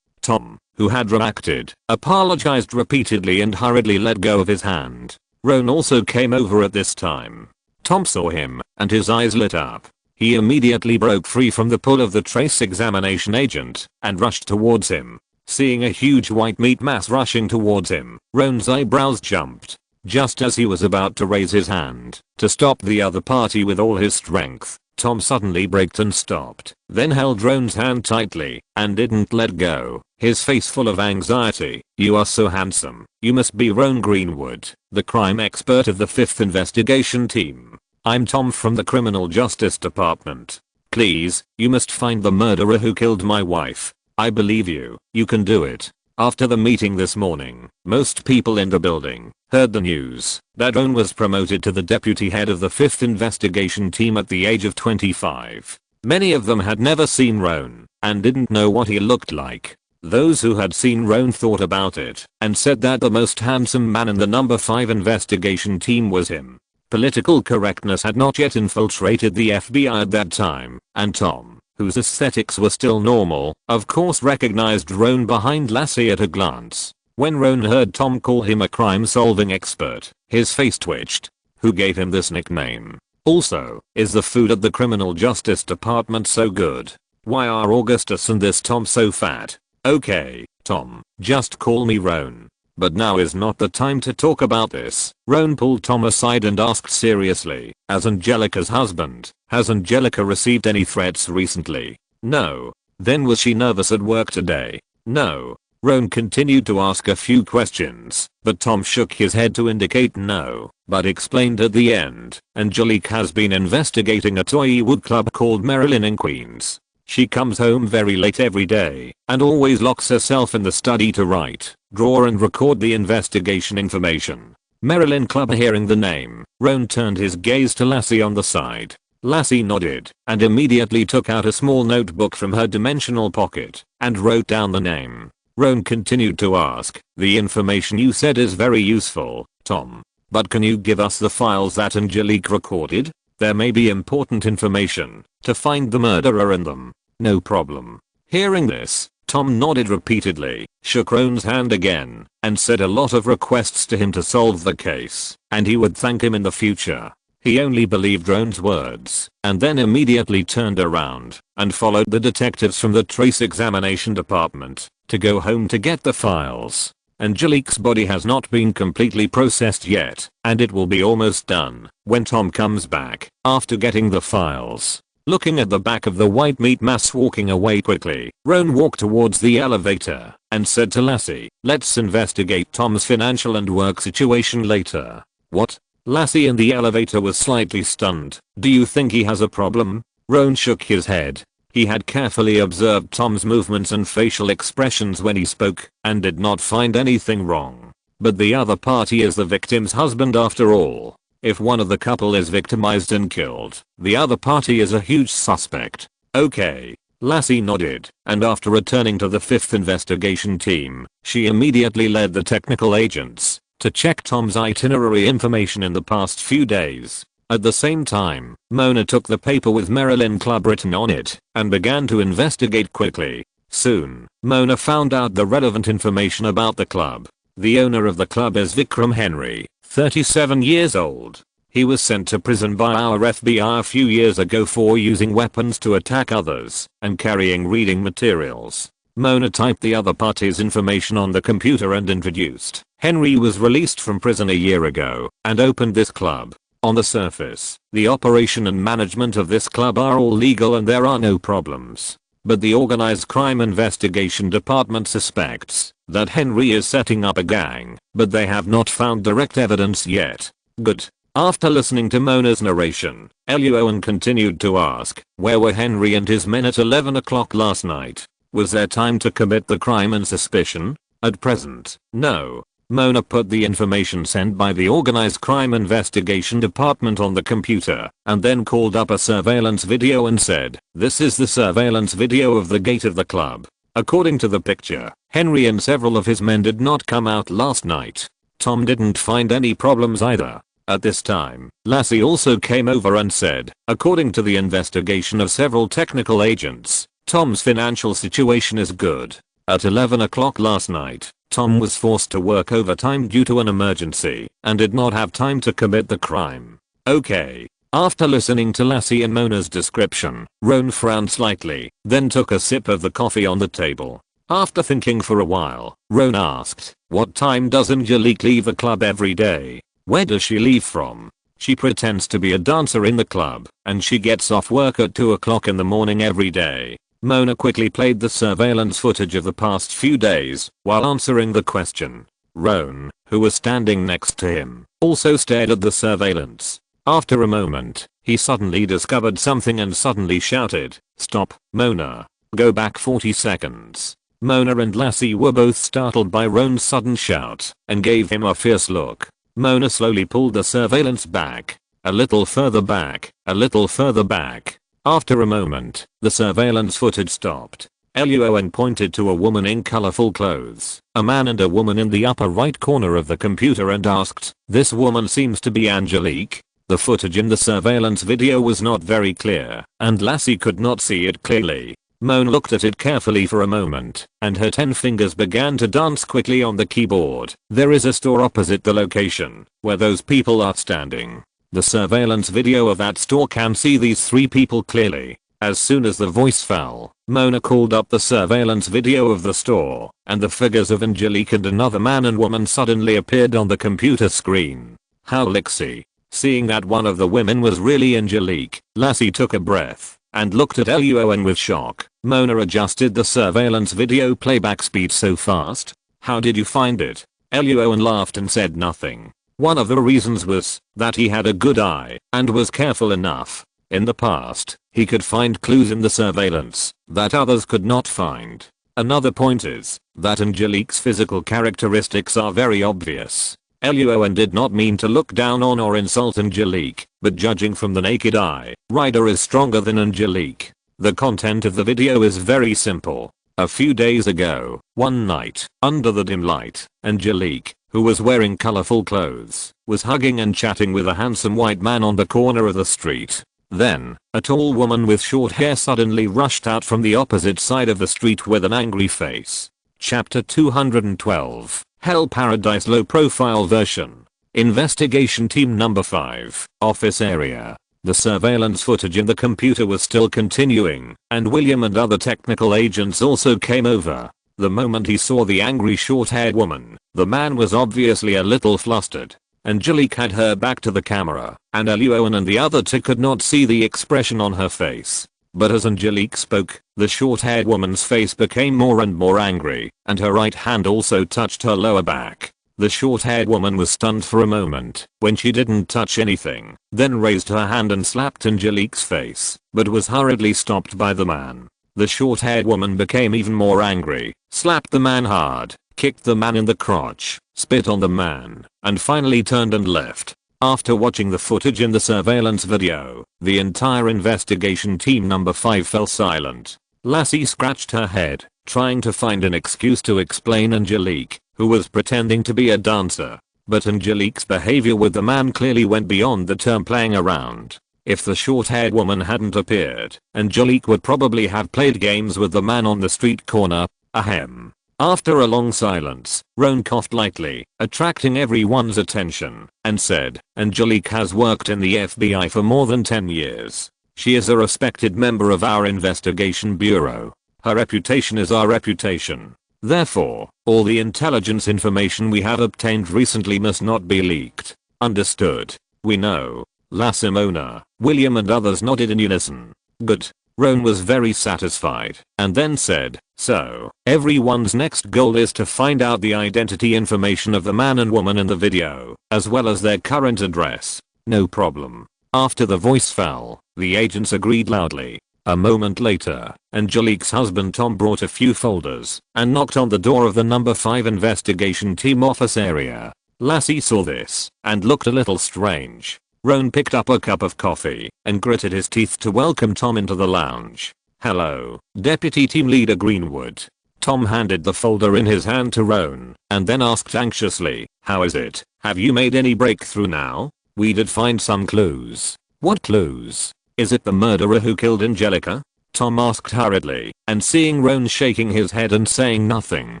Tom, who had reacted, apologized repeatedly and hurriedly let go of his hand. Roan also came over at this time. Tom saw him, and his eyes lit up. He immediately broke free from the pull of the trace examination agent and rushed towards him. Seeing a huge white meat mass rushing towards him, Roan's eyebrows jumped. Just as he was about to raise his hand to stop the other party with all his strength, Tom suddenly braked and stopped, then held Roan's hand tightly and didn't let go, his face full of anxiety. You are so handsome. You must be Roan Greenwood, the crime expert of the 5th investigation team. I'm Tom from the Criminal Justice Department. Please, you must find the murderer who killed my wife. I believe you. You can do it. After the meeting this morning, most people in the building heard the news that Roan was promoted to the deputy head of the 5th investigation team at the age of 25. Many of them had never seen Roan and didn't know what he looked like. Those who had seen Roan thought about it and said that the most handsome man in the number 5 investigation team was him. Political correctness had not yet infiltrated the FBI at that time, and Tom, whose aesthetics were still normal, of course recognized Roan behind Lassie at a glance. When Roan heard Tom call him a crime-solving expert, his face twitched. Who gave him this nickname? Also, is the food at the Criminal Justice Department so good? Why are Augustus and this Tom so fat? Okay, Tom, just call me Roan. But now is not the time to talk about this. Roan pulled Tom aside and asked seriously, as Angelica's husband, has Angelica received any threats recently? No. Then was she nervous at work today? No. Roan continued to ask a few questions, but Tom shook his head to indicate no, but explained at the end, Angelique has been investigating a toy wood club called Marilyn in Queens. She comes home very late every day and always locks herself in the study to write, draw and record the investigation information. Marilyn Club. Hearing the name, Roan turned his gaze to Lassie on the side. Lassie nodded and immediately took out a small notebook from her dimensional pocket and wrote down the name. Roan continued to ask, the information you said is very useful, Tom. But can you give us the files that Angelique recorded? There may be important information to find the murderer in them. No problem. Hearing this, Tom nodded repeatedly, shook Roan's hand again, and said a lot of requests to him to solve the case, and he would thank him in the future. He only believed Roan's words, and then immediately turned around and followed the detectives from the trace examination department to go home to get the files. Angelique's body has not been completely processed yet, and it will be almost done when Tom comes back after getting the files. Looking at the back of the white meat mass walking away quickly, Roan walked towards the elevator and said to Lassie, let's investigate Tom's financial and work situation later. What? Lassie in the elevator was slightly stunned. Do you think he has a problem? Roan shook his head. He had carefully observed Tom's movements and facial expressions when he spoke and did not find anything wrong. But the other party is the victim's husband after all. If one of the couple is victimized and killed, the other party is a huge suspect. Okay. Lassie nodded, and after returning to the 5th investigation team, she immediately led the technical agents to check Tom's itinerary information in the past few days. At the same time, Mona took the paper with Marilyn Club written on it and began to investigate quickly. Soon, Mona found out the relevant information about the club. The owner of the club is Vikram Henry, 37 years old. He was sent to prison by our FBI a few years ago for using weapons to attack others and carrying reading materials. Mona typed the other party's information on the computer and introduced. Henry was released from prison a year ago and opened this club. On the surface, the operation and management of this club are all legal and there are no problems. But the organized crime investigation department suspects that Henry is setting up a gang, but they have not found direct evidence yet. Good. After listening to Mona's narration, Luo An continued to ask, where were Henry and his men at 11 o'clock last night? Was there time to commit the crime and suspicion? At present, no. Mona put the information sent by the organized crime investigation department on the computer and then called up a surveillance video and said, this is the surveillance video of the gate of the club. According to the picture, Henry and several of his men did not come out last night. Tom didn't find any problems either. At this time, Lassie also came over and said, according to the investigation of several technical agents, Tom's financial situation is good. At 11 o'clock last night, Tom was forced to work overtime due to an emergency and did not have time to commit the crime. Okay. After listening to Lassie and Mona's description, Roan frowned slightly, then took a sip of the coffee on the table. After thinking for a while, Roan asked, what time does Angelique leave the club every day? Where does she leave from? She pretends to be a dancer in the club, and she gets off work at 2 o'clock in the morning every day. Mona quickly played the surveillance footage of the past few days while answering the question. Roan, who was standing next to him, also stared at the surveillance. After a moment, he suddenly discovered something and suddenly shouted, stop, Mona. Go back 40 seconds. Mona and Lassie were both startled by Roan's sudden shout and gave him a fierce look. Mona slowly pulled the surveillance back. A little further back, a little further back. After a moment, the surveillance footage stopped. Luo An pointed to a woman in colorful clothes, a man and a woman in the upper right corner of the computer and asked, "This woman seems to be Angelique." The footage in the surveillance video was not very clear, and Lassie could not see it clearly. Mona looked at it carefully for a moment, and her 10 fingers began to dance quickly on the keyboard. There is a store opposite the location, where those people are standing. The surveillance video of that store can see these 3 people clearly. As soon as the voice fell, Mona called up the surveillance video of the store, and the figures of Angelique and another man and woman suddenly appeared on the computer screen. How Lixie. Seeing that one of the women was really Angelique, Lassie took a breath and looked at Luo An with shock. Mona adjusted the surveillance video playback speed so fast. "How did you find it?" Luo An laughed and said nothing. One of the reasons was that he had a good eye and was careful enough. In the past, he could find clues in the surveillance that others could not find. Another point is that Angelique's physical characteristics are very obvious. Luo An did not mean to look down on or insult Angelique, but judging from the naked eye, Ryder is stronger than Angelique. The content of the video is very simple. A few days ago, one night, under the dim light, Angelique, who was wearing colorful clothes, was hugging and chatting with a handsome white man on the corner of the street. Then, a tall woman with short hair suddenly rushed out from the opposite side of the street with an angry face. Chapter 212. Hell Paradise Low Profile Version. Investigation Team Number 5, Office Area. The surveillance footage in the computer was still continuing, and William and other technical agents also came over. The moment he saw the angry short-haired woman, the man was obviously a little flustered. Angelique had her back to the camera, and Luo An and the other 2 could not see the expression on her face. But as Angelique spoke, the short-haired woman's face became more and more angry, and her right hand also touched her lower back. The short-haired woman was stunned for a moment when she didn't touch anything, then raised her hand and slapped Angelique's face, but was hurriedly stopped by the man. The short-haired woman became even more angry, slapped the man hard, kicked the man in the crotch, spit on the man, and finally turned and left. After watching the footage in the surveillance video, the entire investigation team number 5 fell silent. Lassie scratched her head, trying to find an excuse to explain Angelique, who was pretending to be a dancer. But Angelique's behavior with the man clearly went beyond the term playing around. If the short-haired woman hadn't appeared, Angelique would probably have played games with the man on the street corner. Ahem. After a long silence, Roan coughed lightly, attracting everyone's attention, and said, "Angelique has worked in the FBI for more than 10 years. She is a respected member of our investigation bureau. Her reputation is our reputation. Therefore, all the intelligence information we have obtained recently must not be leaked. Understood?" "We know." Lassie, Mona, William and others nodded in unison. "Good." Roan was very satisfied, and then said, "So, everyone's next goal is to find out the identity information of the man and woman in the video, as well as their current address." "No problem." After the voice fell, the agents agreed loudly. A moment later, Angelique's husband Tom brought a few folders and knocked on the door of the number 5 investigation team office area. Lassie saw this and looked a little strange. Roan picked up a cup of coffee and gritted his teeth to welcome Tom into the lounge. "Hello, Deputy Team Leader Greenwood." Tom handed the folder in his hand to Roan and then asked anxiously, "How is it? Have you made any breakthrough now?" "We did find some clues." "What clues?" "Is it the murderer who killed Angelica?" Tom asked hurriedly, and seeing Roan shaking his head and saying nothing,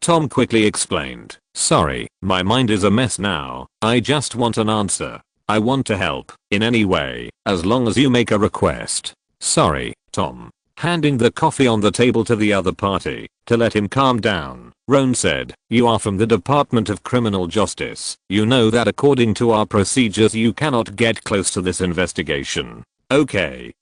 Tom quickly explained, "Sorry, my mind is a mess now. I just want an answer. I want to help, in any way, as long as you make a request." "Sorry, Tom." Handing the coffee on the table to the other party, to let him calm down, Roan said, "You are from the Department of Criminal Justice. You know that according to our procedures you cannot get close to this investigation." Okay.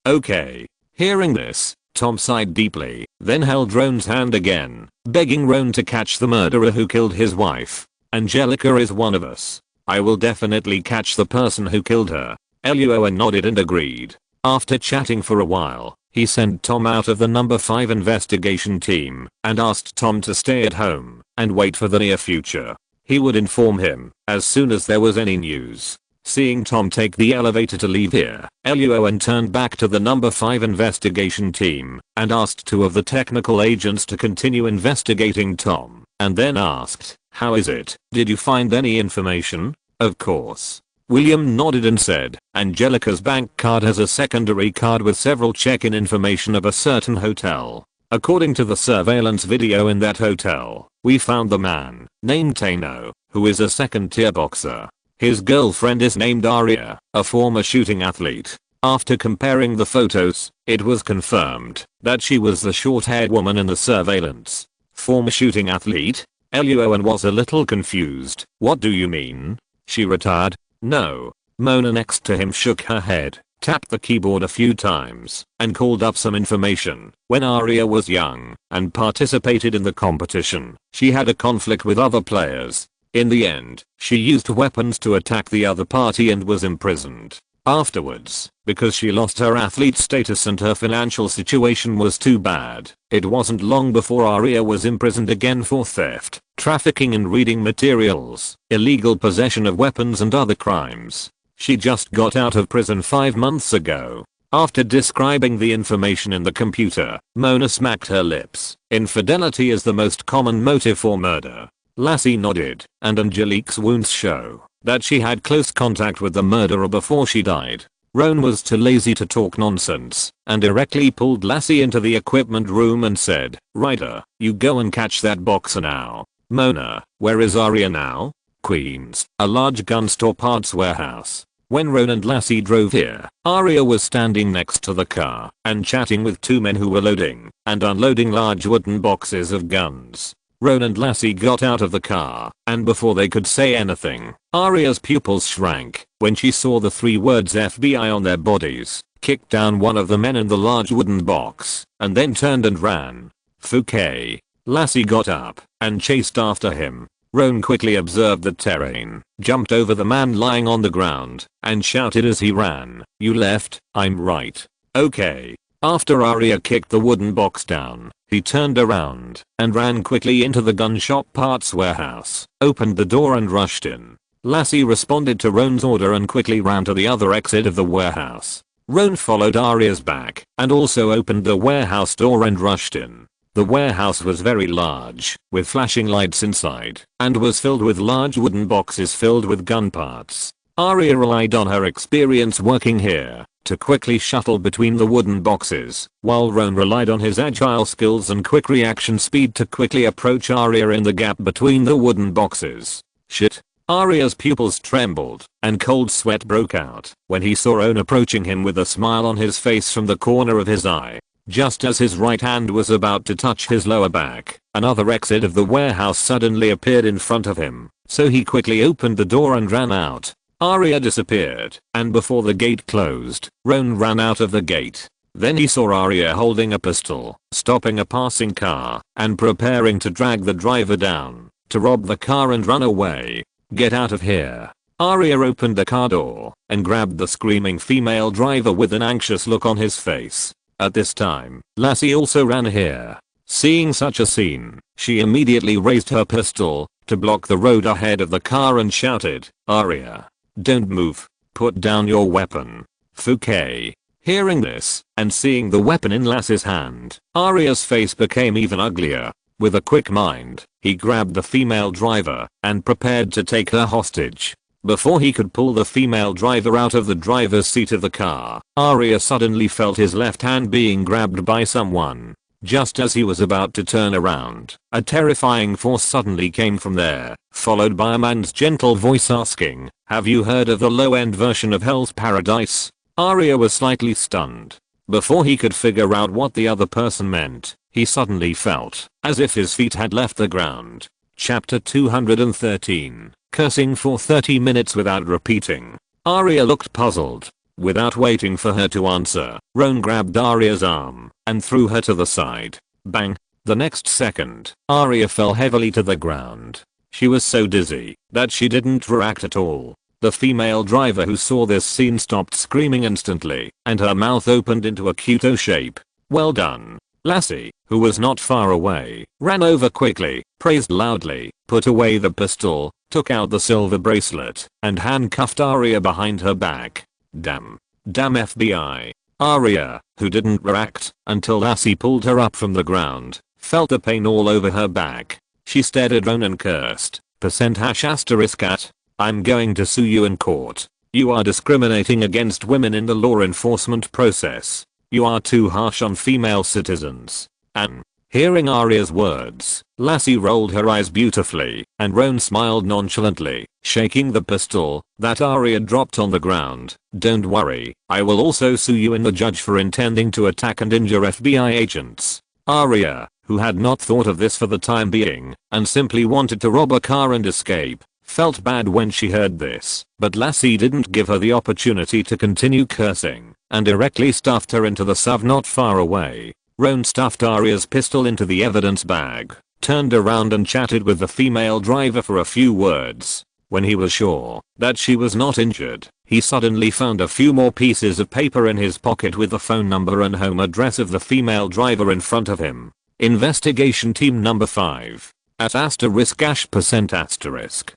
Hearing this, Tom sighed deeply, then held Roan's hand again, begging Roan to catch the murderer who killed his wife. "Angelica is one of us. I will definitely catch the person who killed her." Luo An nodded and agreed. After chatting for a while, he sent Tom out of the number 5 investigation team and asked Tom to stay at home and wait for the near future. He would inform him as soon as there was any news. Seeing Tom take the elevator to leave here, Luo An turned back to the number 5 investigation team and asked 2 of the technical agents to continue investigating Tom, and then asked, "How is it? Did you find any information?" "Of course." William nodded and said, "Angelica's bank card has a secondary card with several check-in information of a certain hotel. According to the surveillance video in that hotel, we found the man, named Tano, who is a second-tier boxer. His girlfriend is named Aria, a former shooting athlete. After comparing the photos, it was confirmed that she was the short-haired woman in the surveillance." "Former shooting athlete?" Luo An was a little confused. "What do you mean? She retired?" "No." Mona next to him shook her head, tapped the keyboard a few times, and called up some information. "When Aria was young and participated in the competition, she had a conflict with other players. In the end, she used weapons to attack the other party and was imprisoned. Afterwards, because she lost her athlete status and her financial situation was too bad, it wasn't long before Aria was imprisoned again for theft, trafficking in reading materials, illegal possession of weapons and other crimes. She just got out of prison 5 months ago." After describing the information in the computer, Mona smacked her lips. "Infidelity is the most common motive for murder." Lassie nodded, and Angelique's wounds show that she had close contact with the murderer before she died. Roan was too lazy to talk nonsense and directly pulled Lassie into the equipment room and said, "Ryder, you go and catch that boxer now." "Mona, where is Aria now?" "Queens, a large gun store parts warehouse." When Roan and Lassie drove here, Aria was standing next to the car and chatting with 2 men who were loading and unloading large wooden boxes of guns. Roan and Lassie got out of the car, and before they could say anything, Aria's pupils shrank when she saw the 3 words FBI on their bodies, kicked down one of the men in the large wooden box, and then turned and ran. "Fouquet." Lassie got up and chased after him. Roan quickly observed the terrain, jumped over the man lying on the ground, and shouted as he ran, "You left, I'm right. Okay." After Aria kicked the wooden box down, he turned around and ran quickly into the gun shop parts warehouse, opened the door and rushed in. Lassie responded to Roan's order and quickly ran to the other exit of the warehouse. Roan followed Aria's back and also opened the warehouse door and rushed in. The warehouse was very large, with flashing lights inside, and was filled with large wooden boxes filled with gun parts. Aria relied on her experience working here to quickly shuttle between the wooden boxes, while Roan relied on his agile skills and quick reaction speed to quickly approach Aria in the gap between the wooden boxes. "Shit." Aria's pupils trembled, and cold sweat broke out when he saw Roan approaching him with a smile on his face from the corner of his eye. Just as his right hand was about to touch his lower back, another exit of the warehouse suddenly appeared in front of him, so he quickly opened the door and ran out. Aria disappeared, and before the gate closed, Roan ran out of the gate. Then he saw Aria holding a pistol, stopping a passing car, and preparing to drag the driver down, to rob the car and run away. "Get out of here." Aria opened the car door and grabbed the screaming female driver with an anxious look on his face. At this time, Lassie also ran here. Seeing such a scene, she immediately raised her pistol to block the road ahead of the car and shouted, "Aria, don't move. Put down your weapon." "Fouquet." Hearing this, and seeing the weapon in Lassie's hand, Aria's face became even uglier. With a quick mind, he grabbed the female driver and prepared to take her hostage. Before he could pull the female driver out of the driver's seat of the car, Aria suddenly felt his left hand being grabbed by someone. Just as he was about to turn around, a terrifying force suddenly came from there, followed by a man's gentle voice asking, "Have you heard of the low-end version of Hell's Paradise?" Aria was slightly stunned. Before he could figure out what the other person meant, he suddenly felt as if his feet had left the ground. Chapter 213. Cursing for 30 minutes without repeating. Aria looked puzzled. Without waiting for her to answer, Roan grabbed Aria's arm and threw her to the side. Bang! The next second, Aria fell heavily to the ground. She was so dizzy that she didn't react at all. The female driver who saw this scene stopped screaming instantly, and her mouth opened into a cute O shape. "Well done." Lassie, who was not far away, ran over quickly, praised loudly, put away the pistol, took out the silver bracelet, and handcuffed Arya behind her back. Damn FBI. Arya, who didn't react until Lassie pulled her up from the ground, felt the pain all over her back. She stared at Roan and cursed. ***at. I'm going to sue you in court. You are discriminating against women in the law enforcement process. You are too harsh on female citizens. An. Hearing Arya's words, Lassie rolled her eyes beautifully, and Roan smiled nonchalantly, shaking the pistol that Arya dropped on the ground. Don't worry, I will also sue you and the judge for intending to attack and injure FBI agents. Arya, who had not thought of this for the time being, and simply wanted to rob a car and escape, felt bad when she heard this, but Lassie didn't give her the opportunity to continue cursing, and directly stuffed her into the SUV not far away. Roan stuffed Arya's pistol into the evidence bag, turned around and chatted with the female driver for a few words. When he was sure that she was not injured, he suddenly found a few more pieces of paper in his pocket with the phone number and home address of the female driver in front of him. Investigation Team Number 5. At **%*.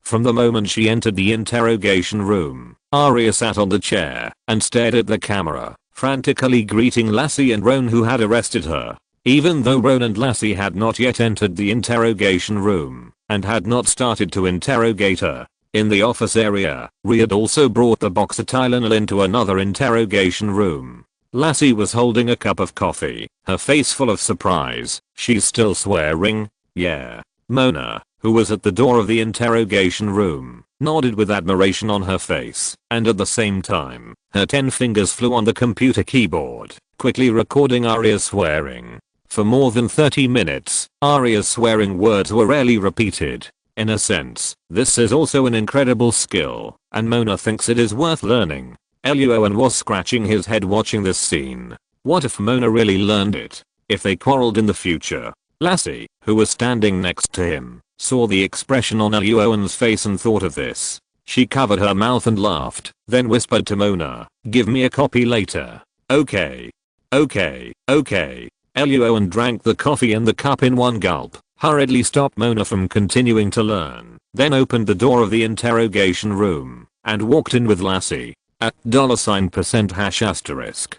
From the moment she entered the interrogation room, Arya sat on the chair and stared at the camera, frantically greeting Lassie and Roan, who had arrested her. Even though Roan and Lassie had not yet entered the interrogation room and had not started to interrogate her, in the office area, Rhea also brought the boxer Tylenol into another interrogation room. Lassie was holding a cup of coffee, her face full of surprise. She's still swearing? Yeah. Mona, who was at the door of the interrogation room, nodded with admiration on her face, and at the same time, her 10 fingers flew on the computer keyboard, quickly recording Arya's swearing. For more than 30 minutes, Arya's swearing words were rarely repeated. In a sense, this is also an incredible skill, and Mona thinks it is worth learning. Luo An was scratching his head watching this scene. What if Mona really learned it? If they quarreled in the future? Lassie, who was standing next to him, saw the expression on Luo An's face and thought of this. She covered her mouth and laughed, then whispered to Mona, "Give me a copy later." Okay. Luo An drank the coffee and the cup in one gulp, hurriedly stopped Mona from continuing to learn, then opened the door of the interrogation room, and walked in with Lassie. At $%**.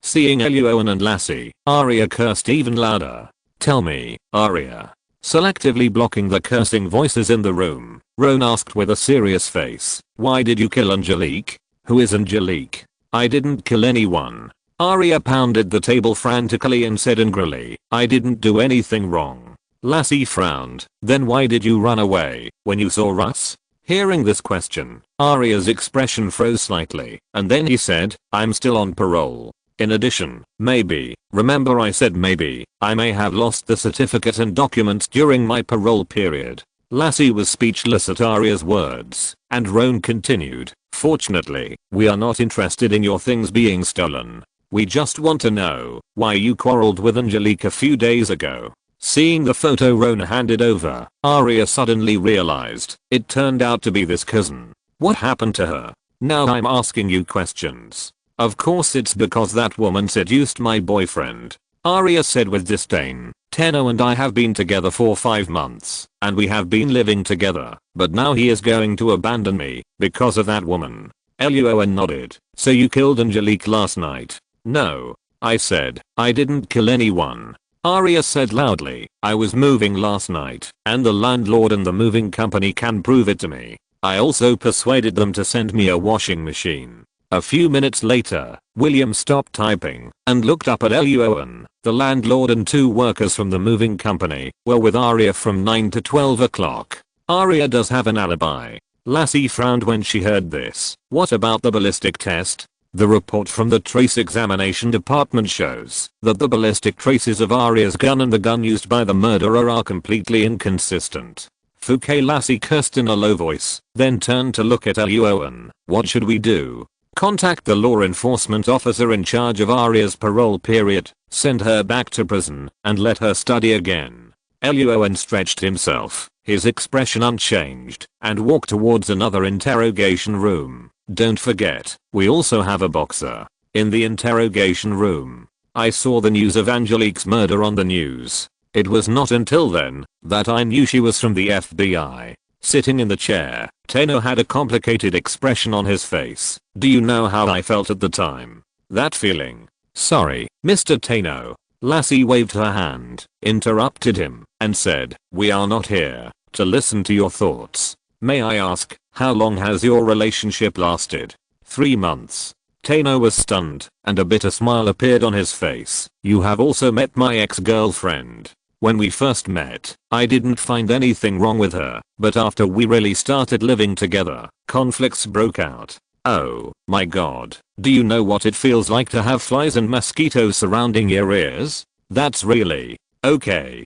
Seeing Luo An and Lassie, Arya cursed even louder. "Tell me, Arya." Selectively blocking the cursing voices in the room, Roan asked with a serious face, "Why did you kill Angelique?" "Who is Angelique?" "I didn't kill anyone." Arya pounded the table frantically and said angrily, "I didn't do anything wrong." Lassie frowned. "Then why did you run away when you saw Russ?" Hearing this question, Arya's expression froze slightly, and then he said, "I'm still on parole. In addition, maybe, remember I said maybe, I may have lost the certificate and documents during my parole period." Lassie was speechless at Arya's words, and Roan continued, "Fortunately, we are not interested in your things being stolen. We just want to know why you quarreled with Angelique a few days ago." Seeing the photo Roan handed over, Arya suddenly realized it turned out to be this cousin. What happened to her? Now I'm asking you questions. "Of course it's because that woman seduced my boyfriend," Arya said with disdain. "Tenno and I have been together for 5 months, and we have been living together, but now he is going to abandon me because of that woman." Luo An nodded. "So you killed Angelique last night?" "No," I said. "I didn't kill anyone." Arya said loudly, "I was moving last night, and the landlord and the moving company can prove it to me. I also persuaded them to send me a washing machine." A few minutes later, William stopped typing and looked up at Luo An. The landlord and 2 workers from the moving company were with Arya from 9 to 12 o'clock. Arya does have an alibi. Lassie frowned when she heard this. What about the ballistic test? The report from the trace examination department shows that the ballistic traces of Arya's gun and the gun used by the murderer are completely inconsistent. Fouquet. Lassie cursed in a low voice, then turned to look at Luo An. "What should we do?" "Contact the law enforcement officer in charge of Arya's parole period, send her back to prison, and let her study again." Luo An stretched himself, his expression unchanged, and walked towards another interrogation room. "Don't forget, we also have a boxer." In the interrogation room, I saw the news of Angelique's murder on the news. It was not until then that I knew she was from the FBI. Sitting in the chair, Tano had a complicated expression on his face. Do you know how I felt at the time? That feeling. Sorry, Mr. Tano. Lassie waved her hand, interrupted him, and said, we are not here to listen to your thoughts. May I ask, how long has your relationship lasted? 3 months. Tano was stunned, and a bitter smile appeared on his face. You have also met my ex-girlfriend. When we first met, I didn't find anything wrong with her, but after we really started living together, conflicts broke out. Oh my god. Do you know what it feels like to have flies and mosquitoes surrounding your ears? That's really okay.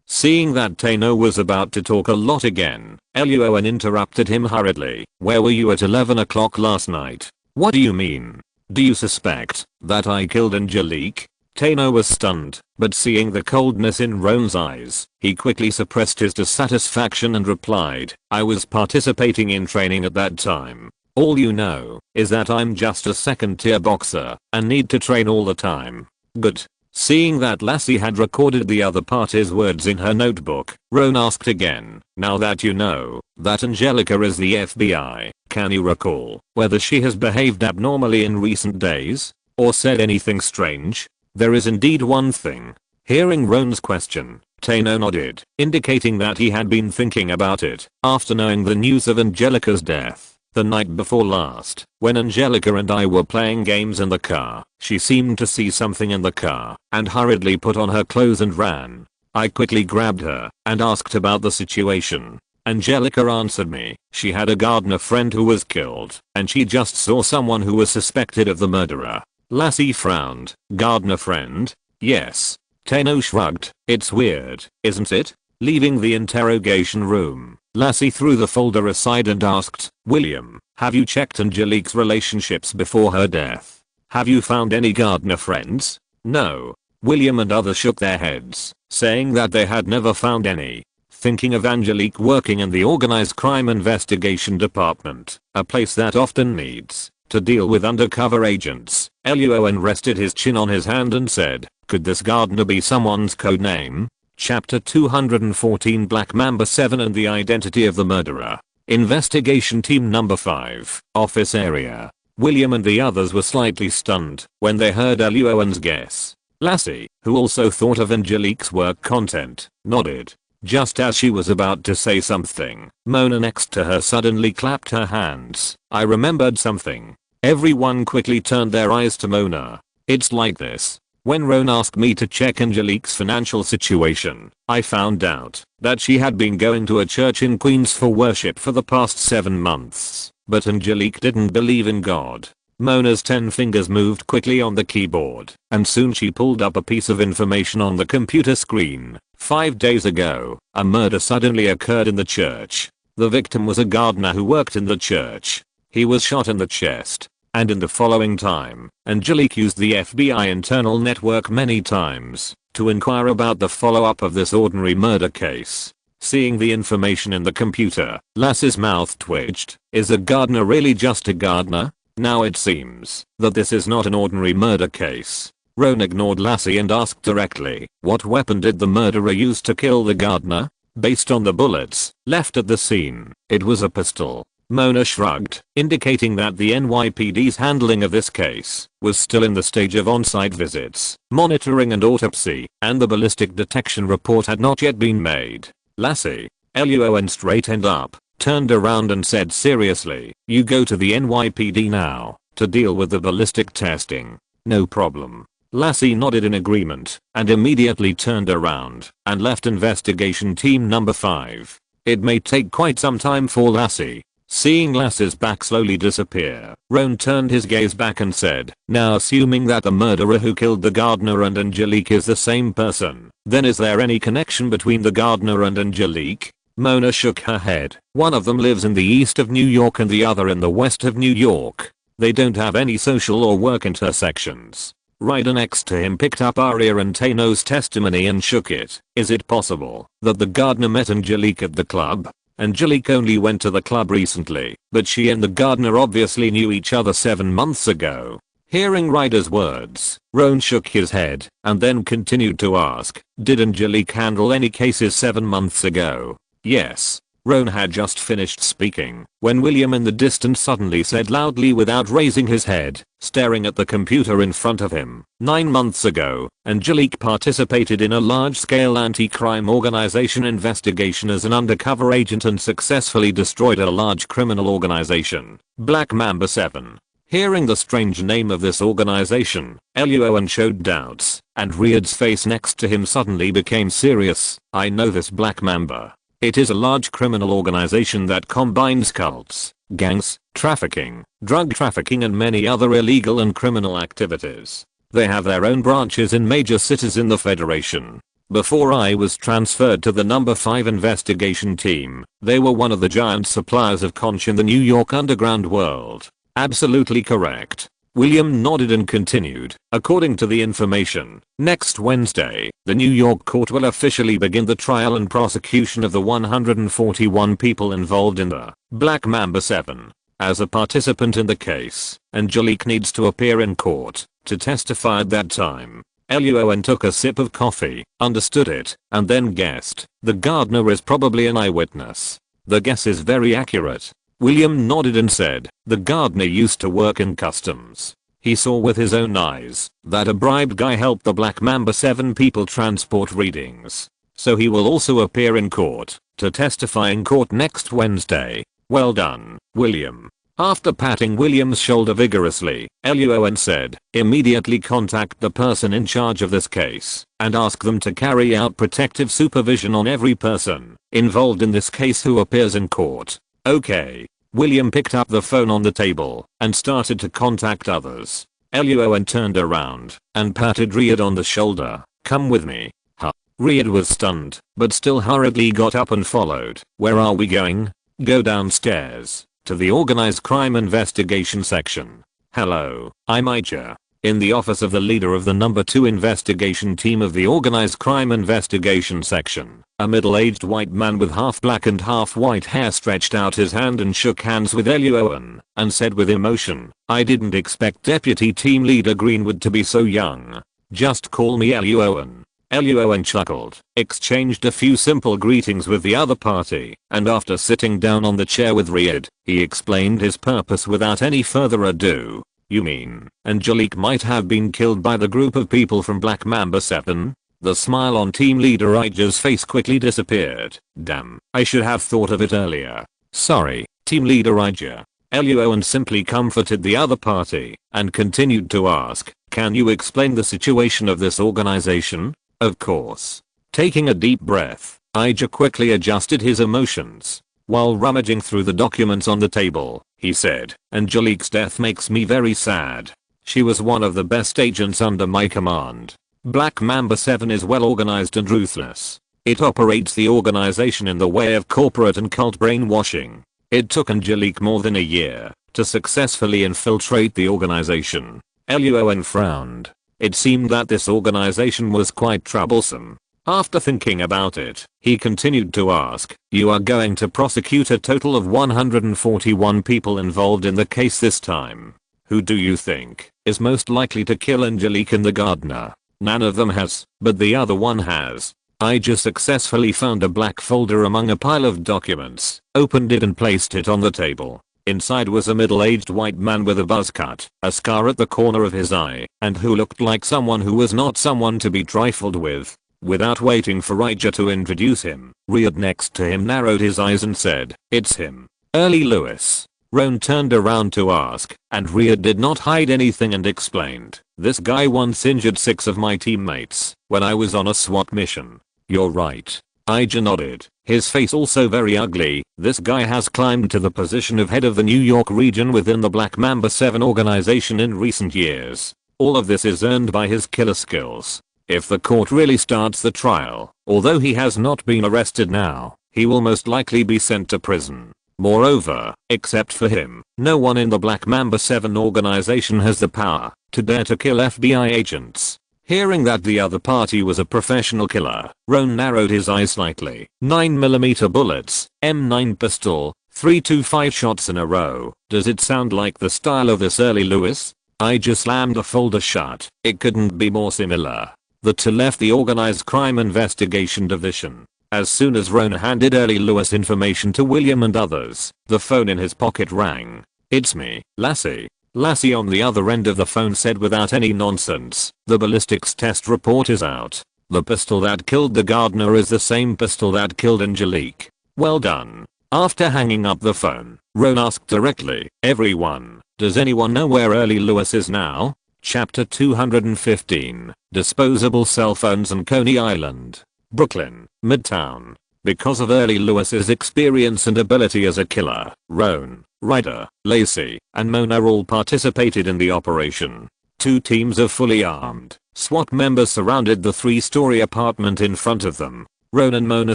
Seeing that Tano was about to talk a lot again, Luo An interrupted him hurriedly. Where were you at 11 o'clock last night? What do you mean? Do you suspect that I killed Angelique? Tano was stunned, but seeing the coldness in Roan's eyes, he quickly suppressed his dissatisfaction and replied, I was participating in training at that time. All you know is that I'm just a second-tier boxer and need to train all the time. Good. Seeing that Lassie had recorded the other party's words in her notebook, Roan asked again, now that you know that Angelica is the FBI, can you recall whether she has behaved abnormally in recent days or said anything strange? There is indeed one thing. Hearing Roan's question, Tano nodded, indicating that he had been thinking about it after knowing the news of Angelica's death. The night before last, when Angelica and I were playing games in the car, she seemed to see something in the car and hurriedly put on her clothes and ran. I quickly grabbed her and asked about the situation. Angelica answered me. She had a gardener friend who was killed, and she just saw someone who was suspected of the murderer. Lassie frowned. Gardener friend? Yes. Tano shrugged. It's weird, isn't it? Leaving the interrogation room, Lassie threw the folder aside and asked, William, have you checked Angelique's relationships before her death? Have you found any gardener friends? No. William and others shook their heads, saying that they had never found any. Thinking of Angelique working in the organized crime investigation department, a place that often needs to deal with undercover agents, Luo An rested his chin on his hand and said, could this gardener be someone's code name? Chapter 214 Black Mamba 7 and the Identity of the Murderer. Investigation Team Number 5, Office Area. William and the others were slightly stunned when they heard Luo An's guess. Lassie, who also thought of Angelique's work content, nodded. Just as she was about to say something, Mona next to her suddenly clapped her hands. I remembered something. Everyone quickly turned their eyes to Mona. It's like this. When Roan asked me to check Angelique's financial situation, I found out that she had been going to a church in Queens for worship for the past 7 months, but Angelique didn't believe in God. Mona's 10 fingers moved quickly on the keyboard, and soon she pulled up a piece of information on the computer screen. 5 days ago, a murder suddenly occurred in the church. The victim was a gardener who worked in the church. He was shot in the chest. And in the following time, Angelique used the FBI internal network many times to inquire about the follow-up of this ordinary murder case. Seeing the information in the computer, Lassie's mouth twitched. Is a gardener really just a gardener? Now it seems that this is not an ordinary murder case. Roan ignored Lassie and asked directly, what weapon did the murderer use to kill the gardener? Based on the bullets left at the scene, it was a pistol. Mona shrugged, indicating that the NYPD's handling of this case was still in the stage of on-site visits, monitoring and autopsy, and the ballistic detection report had not yet been made. Lassie, Luo An straightened up, turned around and said seriously, you go to the NYPD now to deal with the ballistic testing. No problem. Lassie nodded in agreement and immediately turned around and left investigation team number 5. It may take quite some time for Lassie. Seeing Lassie's back slowly disappear, Roan turned his gaze back and said, now assuming that the murderer who killed the gardener and Angelique is the same person, then is there any connection between the gardener and Angelique? Mona shook her head. One of them lives in the east of New York and the other in the west of New York. They don't have any social or work intersections. Ryder next to him picked up Arya and Tano's testimony and shook it. Is it possible that the gardener met Angelique at the club? Angelique only went to the club recently, but she and the gardener obviously knew each other 7 months ago. Hearing Ryder's words, Roan shook his head and then continued to ask, did Angelique handle any cases 7 months ago? Yes. Roan had just finished speaking when William in the distance suddenly said loudly without raising his head, staring at the computer in front of him. 9 months ago, Angelique participated in a large-scale anti-crime organization investigation as an undercover agent and successfully destroyed a large criminal organization, Black Mamba 7. Hearing the strange name of this organization, Luo An showed doubts, and Riyadh's face next to him suddenly became serious. I know this Black Mamba. It is a large criminal organization that combines cults, gangs, trafficking, drug trafficking and many other illegal and criminal activities. They have their own branches in major cities in the Federation. Before I was transferred to the number 5 investigation team, they were one of the giant suppliers of conch in the New York underground world. Absolutely correct. William nodded and continued. According to the information, next Wednesday, the New York court will officially begin the trial and prosecution of the 141 people involved in the Black Mamba 7. As a participant in the case, Angelique needs to appear in court to testify at that time. Luo An took a sip of coffee, understood it, and then guessed. The gardener is probably an eyewitness. The guess is very accurate. William nodded and said, the gardener used to work in customs. He saw with his own eyes that a bribed guy helped the Black Mamba 7 people transport readings. So he will also appear in court to testify in court next Wednesday. Well done, William. After patting William's shoulder vigorously, Luo An said, immediately contact the person in charge of this case and ask them to carry out protective supervision on every person involved in this case who appears in court. Okay. William picked up the phone on the table and started to contact others. Luo An turned around and patted Riyadh on the shoulder. Come with me. Huh. Riyadh was stunned, but still hurriedly got up and followed. Where are we going? Go downstairs to the organized crime investigation section. Hello, I'm Aija. In the office of the leader of the number 2 investigation team of the organized crime investigation section, a middle-aged white man with half black and half white hair stretched out his hand and shook hands with Luo An and said with emotion, I didn't expect Deputy Team Leader Greenwood to be so young. Just call me Luo An. Luo An chuckled, exchanged a few simple greetings with the other party, and after sitting down on the chair with Riyadh, he explained his purpose without any further ado. You mean, Angelique might have been killed by the group of people from Black Mamba 7? The smile on Team Leader Aija's face quickly disappeared. Damn, I should have thought of it earlier. Sorry, Team Leader Aija. Luo An simply comforted the other party and continued to ask, can you explain the situation of this organization? Of course. Taking a deep breath, Aija quickly adjusted his emotions. While rummaging through the documents on the table, he said, Angelique's death makes me very sad. She was one of the best agents under my command. Black Mamba 7 is well organized and ruthless. It operates the organization in the way of corporate and cult brainwashing. It took Angelique more than a year to successfully infiltrate the organization. Luo An frowned. It seemed that this organization was quite troublesome. After thinking about it, he continued to ask, you are going to prosecute a total of 141 people involved in the case this time. Who do you think is most likely to kill Angelique and the gardener? None of them has, but the other one has. I just successfully found a black folder among a pile of documents, opened it and placed it on the table. Inside was a middle-aged white man with a buzz cut, a scar at the corner of his eye, and who looked like someone who was not someone to be trifled with. Without waiting for Aija to introduce him, Riyadh next to him narrowed his eyes and said, it's him. Early Lewis. Roan turned around to ask, and Riyadh did not hide anything and explained, this guy once injured 6 of my teammates when I was on a SWAT mission. You're right. Aija nodded, his face also very ugly. This guy has climbed to the position of head of the New York region within the Black Mamba 7 organization in recent years. All of this is earned by his killer skills. If the court really starts the trial, although he has not been arrested now, he will most likely be sent to prison. Moreover, except for him, no one in the Black Mamba 7 organization has the power to dare to kill FBI agents. Hearing that the other party was a professional killer, Roan narrowed his eyes slightly. 9mm bullets, M9 pistol, 325 shots in a row. Does it sound like the style of this early Lewis? I just slammed the folder shut. It couldn't be more similar. The to left the organized crime investigation division. As soon as Ron handed Early Lewis information to William and others, the phone in his pocket rang. "It's me, Lassie." Lassie on the other end of the phone said without any nonsense, "The ballistics test report is out. The pistol that killed the gardener is the same pistol that killed Angelique. Well done." After hanging up the phone, Ron asked directly, "Everyone, does anyone know where Early Lewis is now?" Chapter 215, Disposable Cell Phones and Coney Island, Brooklyn, Midtown. Because of Early Lewis's experience and ability as a killer, Ron, Ryder, Lacey, and Mona all participated in the operation. 2 teams of fully armed SWAT members surrounded the 3-story apartment in front of them. Ron and Mona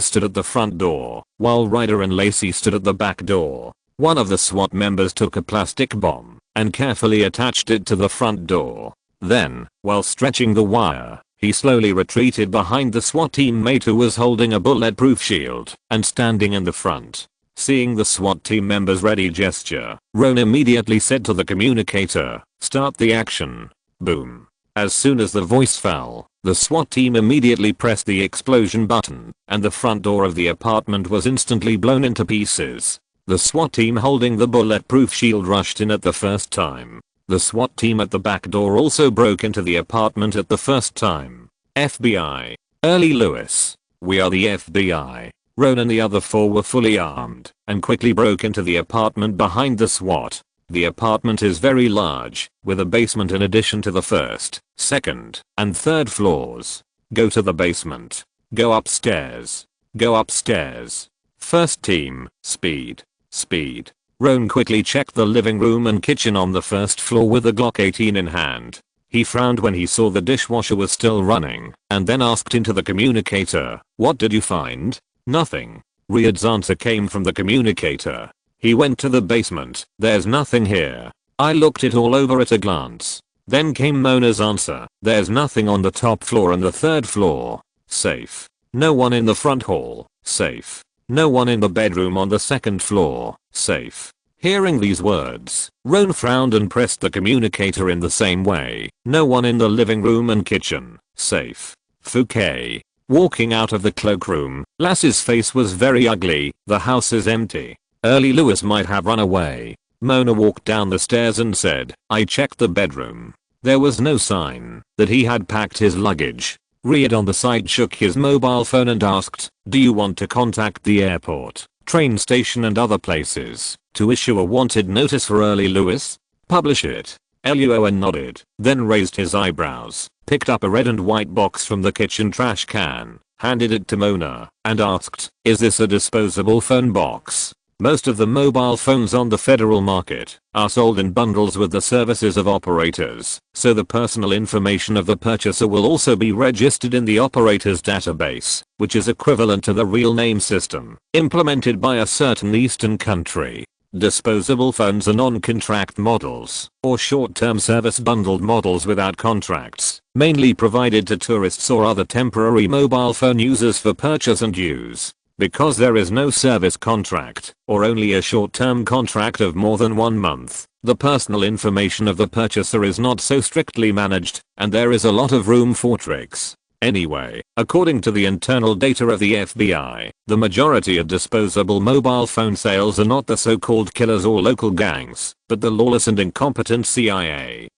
stood at the front door, while Ryder and Lacey stood at the back door. One of the SWAT members took a plastic bomb and carefully attached it to the front door. Then, while stretching the wire, he slowly retreated behind the SWAT teammate who was holding a bulletproof shield and standing in the front. Seeing the SWAT team members' ready gesture, Ron immediately said to the communicator, "Start the action." Boom. As soon as the voice fell, the SWAT team immediately pressed the explosion button, and the front door of the apartment was instantly blown into pieces. The SWAT team holding the bulletproof shield rushed in at the first time. The SWAT team at the back door also broke into the apartment at the first time. FBI. Early Lewis. We are the FBI. Ron and the other 4 were fully armed and quickly broke into the apartment behind the SWAT. The apartment is very large, with a basement in addition to the first, second, and third floors. Go to the basement. Go upstairs. Go upstairs. First team, speed. Speed. Ron quickly checked the living room and kitchen on the first floor with a Glock 18 in hand. He frowned when he saw the dishwasher was still running, and then asked into the communicator, "What did you find?" "Nothing." Riyad's answer came from the communicator. "He went to the basement. There's nothing here. I looked it all over at a glance." Then came Mona's answer. "There's nothing on the top floor and the third floor. Safe. No one in the front hall. Safe. No one in the bedroom on the second floor. Safe." Hearing these words, Ron frowned and pressed the communicator in the same way. "No one in the living room and kitchen. Safe." Fouquet. Walking out of the cloakroom, Lassie's face was very ugly. "The house is empty. Early Lewis might have run away." Mona walked down the stairs and said, "I checked the bedroom. There was no sign that he had packed his luggage." Riyad on the side shook his mobile phone and asked, "Do you want to contact the airport, train station and other places to issue a wanted notice for Early Lewis? Publish it?" Luo An nodded, then raised his eyebrows, picked up a red and white box from the kitchen trash can, handed it to Mona, and asked, "Is this a disposable phone box?" Most of the mobile phones on the federal market are sold in bundles with the services of operators, so the personal information of the purchaser will also be registered in the operator's database, which is equivalent to the real name system implemented by a certain Eastern country. Disposable phones are non-contract models, or short-term service bundled models without contracts, mainly provided to tourists or other temporary mobile phone users for purchase and use. Because there is no service contract, or only a short-term contract of more than 1 month, the personal information of the purchaser is not so strictly managed, and there is a lot of room for tricks. Anyway, according to the internal data of the FBI, the majority of disposable mobile phone sales are not the so-called killers or local gangs, but the lawless and incompetent CIA.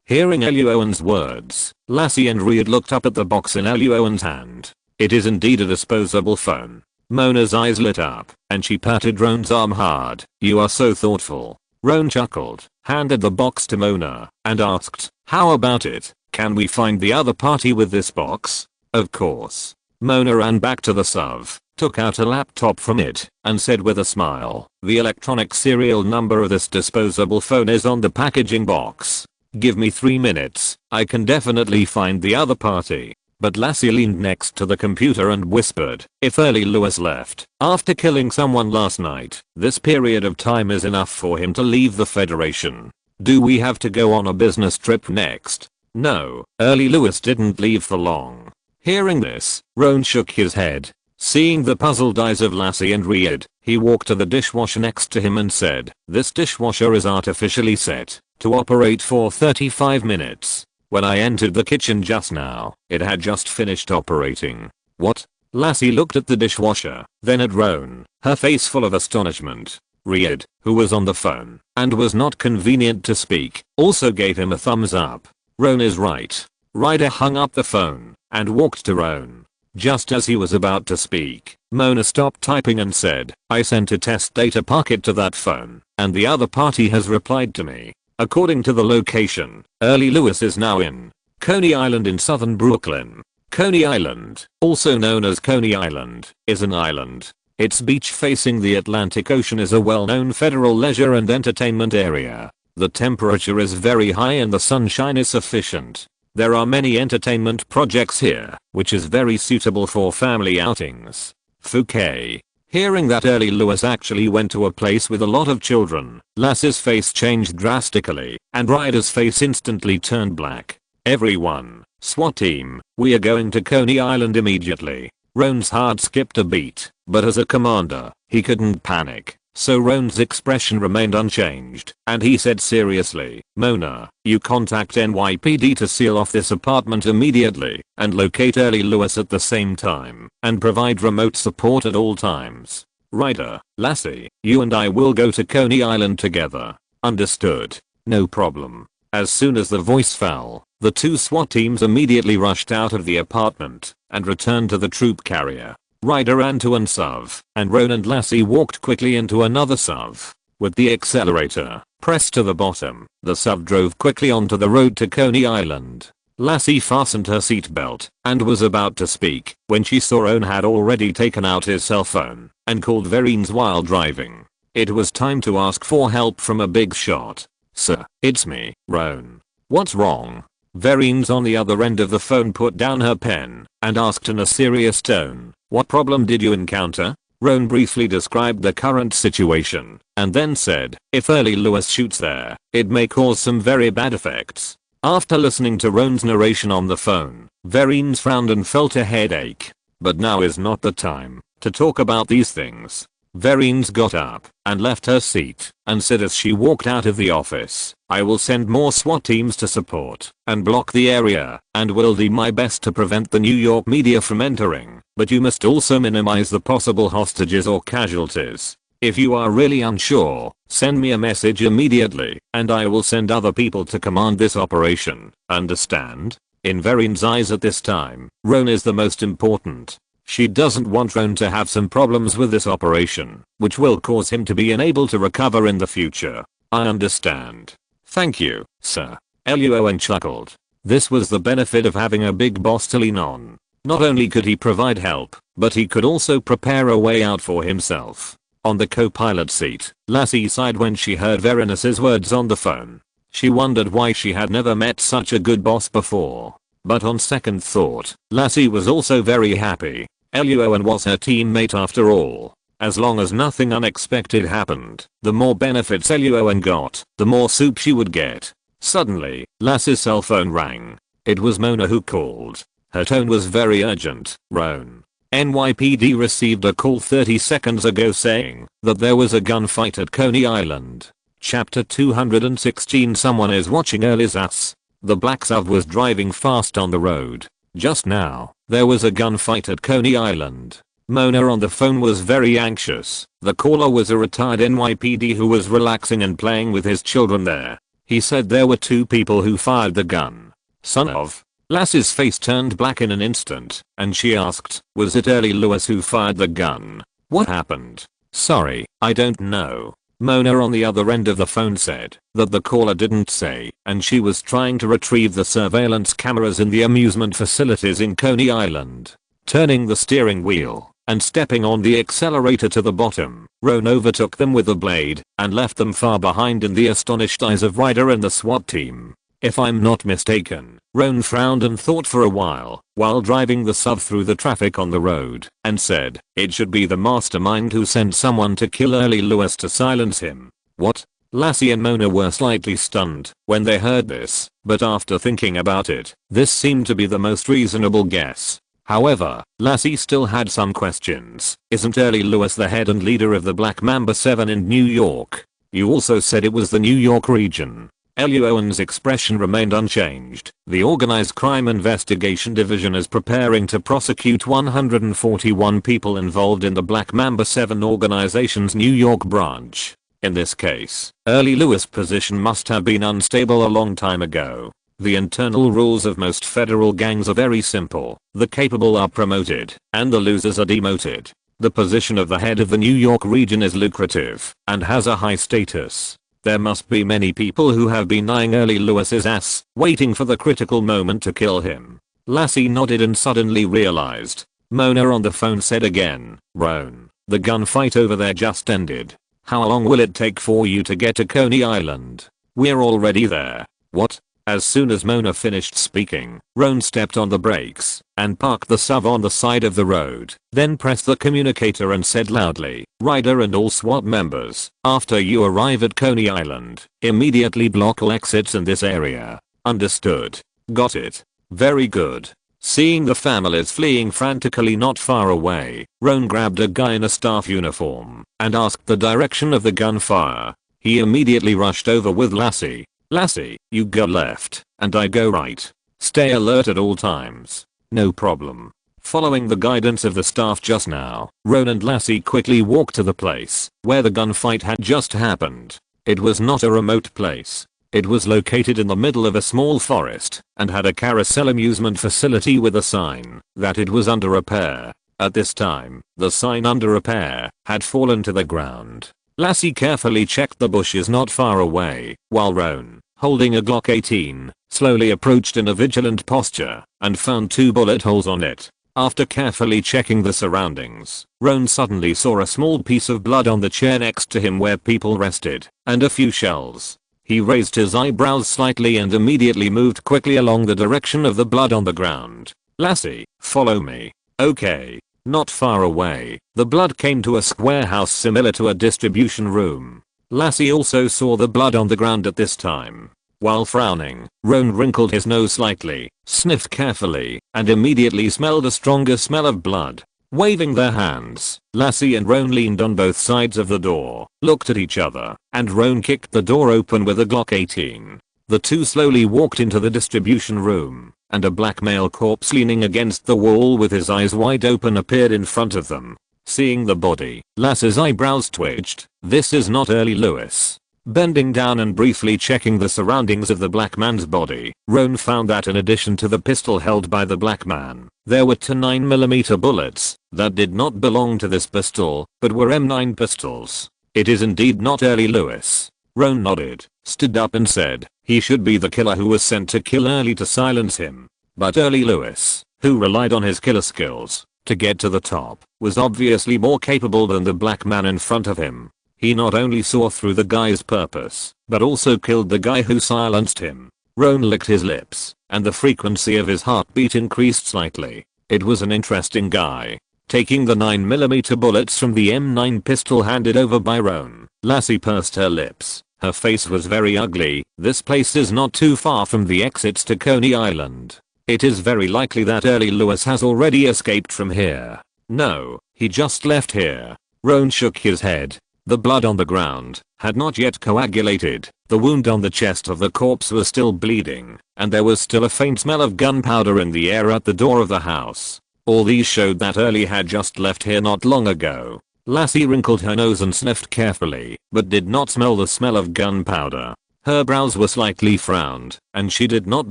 Hearing Luo An's words, Lassie and Riyad looked up at the box in Luo An's hand. It is indeed a disposable phone. Mona's eyes lit up, and she patted Ron's arm hard. "You are so thoughtful." Ron chuckled, handed the box to Mona, and asked, "How about it? Can we find the other party with this box?" "Of course." Mona ran back to the SUV, took out a laptop from it, and said with a smile, "The electronic serial number of this disposable phone is on the packaging box. Give me 3 minutes, I can definitely find the other party." But Lassie leaned next to the computer and whispered, "If Early Lewis left after killing someone last night, this period of time is enough for him to leave the Federation. Do we have to go on a business trip next?" "No, Early Lewis didn't leave for long." Hearing this, Ron shook his head. Seeing the puzzled eyes of Lassie and Riyad, he walked to the dishwasher next to him and said, "This dishwasher is artificially set to operate for 35 minutes. When I entered the kitchen just now, it had just finished operating." "What?" Lassie looked at the dishwasher, then at Roan, her face full of astonishment. Reid, who was on the phone and was not convenient to speak, also gave him a thumbs up. Roan is right. Ryder hung up the phone and walked to Roan. Just as he was about to speak, Mona stopped typing and said, "I sent a test data packet to that phone, and the other party has replied to me. According to the location, Early Lewis is now in Coney Island in southern Brooklyn." Coney Island, also known as Coney Island, is an island. Its beach facing the Atlantic Ocean is a well-known federal leisure and entertainment area. The temperature is very high and the sunshine is sufficient. There are many entertainment projects here, which is very suitable for family outings. Fouquet. Hearing that Early Lewis actually went to a place with a lot of children, Lassie's face changed drastically, and Ryder's face instantly turned black. "Everyone, SWAT team, we are going to Coney Island immediately." Roan's heart skipped a beat, but as a commander, he couldn't panic. So Roan's expression remained unchanged, and he said seriously, "Mona, you contact NYPD to seal off this apartment immediately, and locate Early Lewis at the same time, and provide remote support at all times. Ryder, Lassie, you and I will go to Coney Island together." "Understood. No problem." As soon as the voice fell, the two SWAT teams immediately rushed out of the apartment and returned to the troop carrier. Ryder ran to an SUV, and Roan and Lassie walked quickly into another SUV. With the accelerator pressed to the bottom, the SUV drove quickly onto the road to Coney Island. Lassie fastened her seatbelt and was about to speak when she saw Roan had already taken out his cell phone and called Vereen's while driving. It was time to ask for help from a big shot. "Sir, it's me, Roan. What's wrong?" Vereen's on the other end of the phone put down her pen and asked in a serious tone, "What problem did you encounter?" Roan briefly described the current situation and then said, "If Early Lewis shoots there, it may cause some very bad effects." After listening to Roan's narration on the phone, Vereen's frowned and felt a headache. But now is not the time to talk about these things. Vereen's got up and left her seat and said as she walked out of the office, "I will send more SWAT teams to support and block the area and will do my best to prevent the New York media from entering, but you must also minimize the possible hostages or casualties. If you are really unsure, send me a message immediately and I will send other people to command this operation. Understand?" In Vereen's eyes at this time, Roan is the most important. She doesn't want Roan to have some problems with this operation, which will cause him to be unable to recover in the future. "I understand. Thank you, sir." Luo An chuckled. This was the benefit of having a big boss to lean on. Not only could he provide help, but he could also prepare a way out for himself. On the co-pilot seat, Lassie sighed when she heard Verenis's words on the phone. She wondered why she had never met such a good boss before. But on second thought, Lassie was also very happy. Luo An was her teammate after all. As long as nothing unexpected happened, the more benefits Luo An got, the more soup she would get. Suddenly, Lassie's cell phone rang. It was Mona who called. Her tone was very urgent. "Roan, NYPD received a call 30 seconds ago saying that there was a gunfight at Coney Island. Chapter 216 Someone is watching Early's ass." The black SUV was driving fast on the road. Just now, there was a gunfight at Coney Island. Mona on the phone was very anxious. The caller was a retired NYPD who was relaxing and playing with his children there. He said there were two people who fired the gun. "Son of?" Lassie's face turned black in an instant, and she asked, "Was it Early Lewis who fired the gun? What happened?" "Sorry, I don't know." Mona on the other end of the phone said that the caller didn't say, and she was trying to retrieve the surveillance cameras in the amusement facilities in Coney Island. Turning the steering wheel and stepping on the accelerator to the bottom, Roan overtook them with a blade and left them far behind in the astonished eyes of Ryder and the SWAT team. If I'm not mistaken, Roan frowned and thought for a while driving the SUV through the traffic on the road, and said, "It should be the mastermind who sent someone to kill Early Lewis to silence him." "What?" Lassie and Mona were slightly stunned when they heard this, but after thinking about it, this seemed to be the most reasonable guess. However, Lassie still had some questions. "Isn't Early Lewis the head and leader of the Black Mamba 7 in New York? You also said it was the New York region." Luo An's expression remained unchanged. The Organized Crime Investigation Division is preparing to prosecute 141 people involved in the Black Mamba 7 organization's New York branch. In this case, early Lewis' position must have been unstable a long time ago. The internal rules of most federal gangs are very simple. The capable are promoted, and the losers are demoted. The position of the head of the New York region is lucrative, and has a high status. There must be many people who have been eyeing early Lewis's ass, waiting for the critical moment to kill him. Lassie nodded and suddenly realized. Mona on the phone said again, "Roan, the gunfight over there just ended. How long will it take for you to get to Coney Island?" "We're already there." "What?" As soon as Mona finished speaking, Roan stepped on the brakes and parked the SUV on the side of the road, then pressed the communicator and said loudly, "Ryder and all SWAT members, after you arrive at Coney Island, immediately block all exits in this area." "Understood." "Got it." "Very good." Seeing the families fleeing frantically not far away, Roan grabbed a guy in a staff uniform and asked the direction of the gunfire. He immediately rushed over with Lassie. "Lassie, you go left, and I go right. Stay alert at all times." "No problem." Following the guidance of the staff just now, Roan and Lassie quickly walked to the place where the gunfight had just happened. It was not a remote place. It was located in the middle of a small forest and had a carousel amusement facility with a sign that it was under repair. At this time, the sign "under repair" had fallen to the ground. Lassie carefully checked the bushes not far away, while Roan, holding a Glock 18, slowly approached in a vigilant posture and found 2 bullet holes on it. After carefully checking the surroundings, Roan suddenly saw a small piece of blood on the chair next to him where people rested, and a few shells. He raised his eyebrows slightly and immediately moved quickly along the direction of the blood on the ground. "Lassie, follow me." "Okay." Not far away, the blood came to a square house similar to a distribution room. Lassie also saw the blood on the ground at this time. While frowning, Roan wrinkled his nose slightly, sniffed carefully, and immediately smelled a stronger smell of blood. Waving their hands, Lassie and Roan leaned on both sides of the door, looked at each other, and Roan kicked the door open with a Glock 18. The two slowly walked into the distribution room, and a black male corpse leaning against the wall with his eyes wide open appeared in front of them. Seeing the body, Lassie's eyebrows twitched. This is not early Lewis. Bending down and briefly checking the surroundings of the black man's body, Roan found that in addition to the pistol held by the black man, there were 2 9mm bullets that did not belong to this pistol, but were M9 pistols. "It is indeed not early Lewis." Roan nodded, stood up and said, "He should be the killer who was sent to kill Early to silence him." But early Lewis, who relied on his killer skills to get to the top, was obviously more capable than the black man in front of him. He not only saw through the guy's purpose, but also killed the guy who silenced him. Roan licked his lips, and the frequency of his heartbeat increased slightly. It was an interesting guy. Taking the 9mm bullets from the M9 pistol handed over by Roan, Lassie pursed her lips. Her face was very ugly. "This place is not too far from the exits to Coney Island. It is very likely that early Lewis has already escaped from here." "No, he just left here." Roan shook his head. The blood on the ground had not yet coagulated. The wound on the chest of the corpse was still bleeding, and there was still a faint smell of gunpowder in the air at the door of the house. All these showed that Early had just left here not long ago. Lassie wrinkled her nose and sniffed carefully, but did not smell the smell of gunpowder. Her brows were slightly frowned, and she did not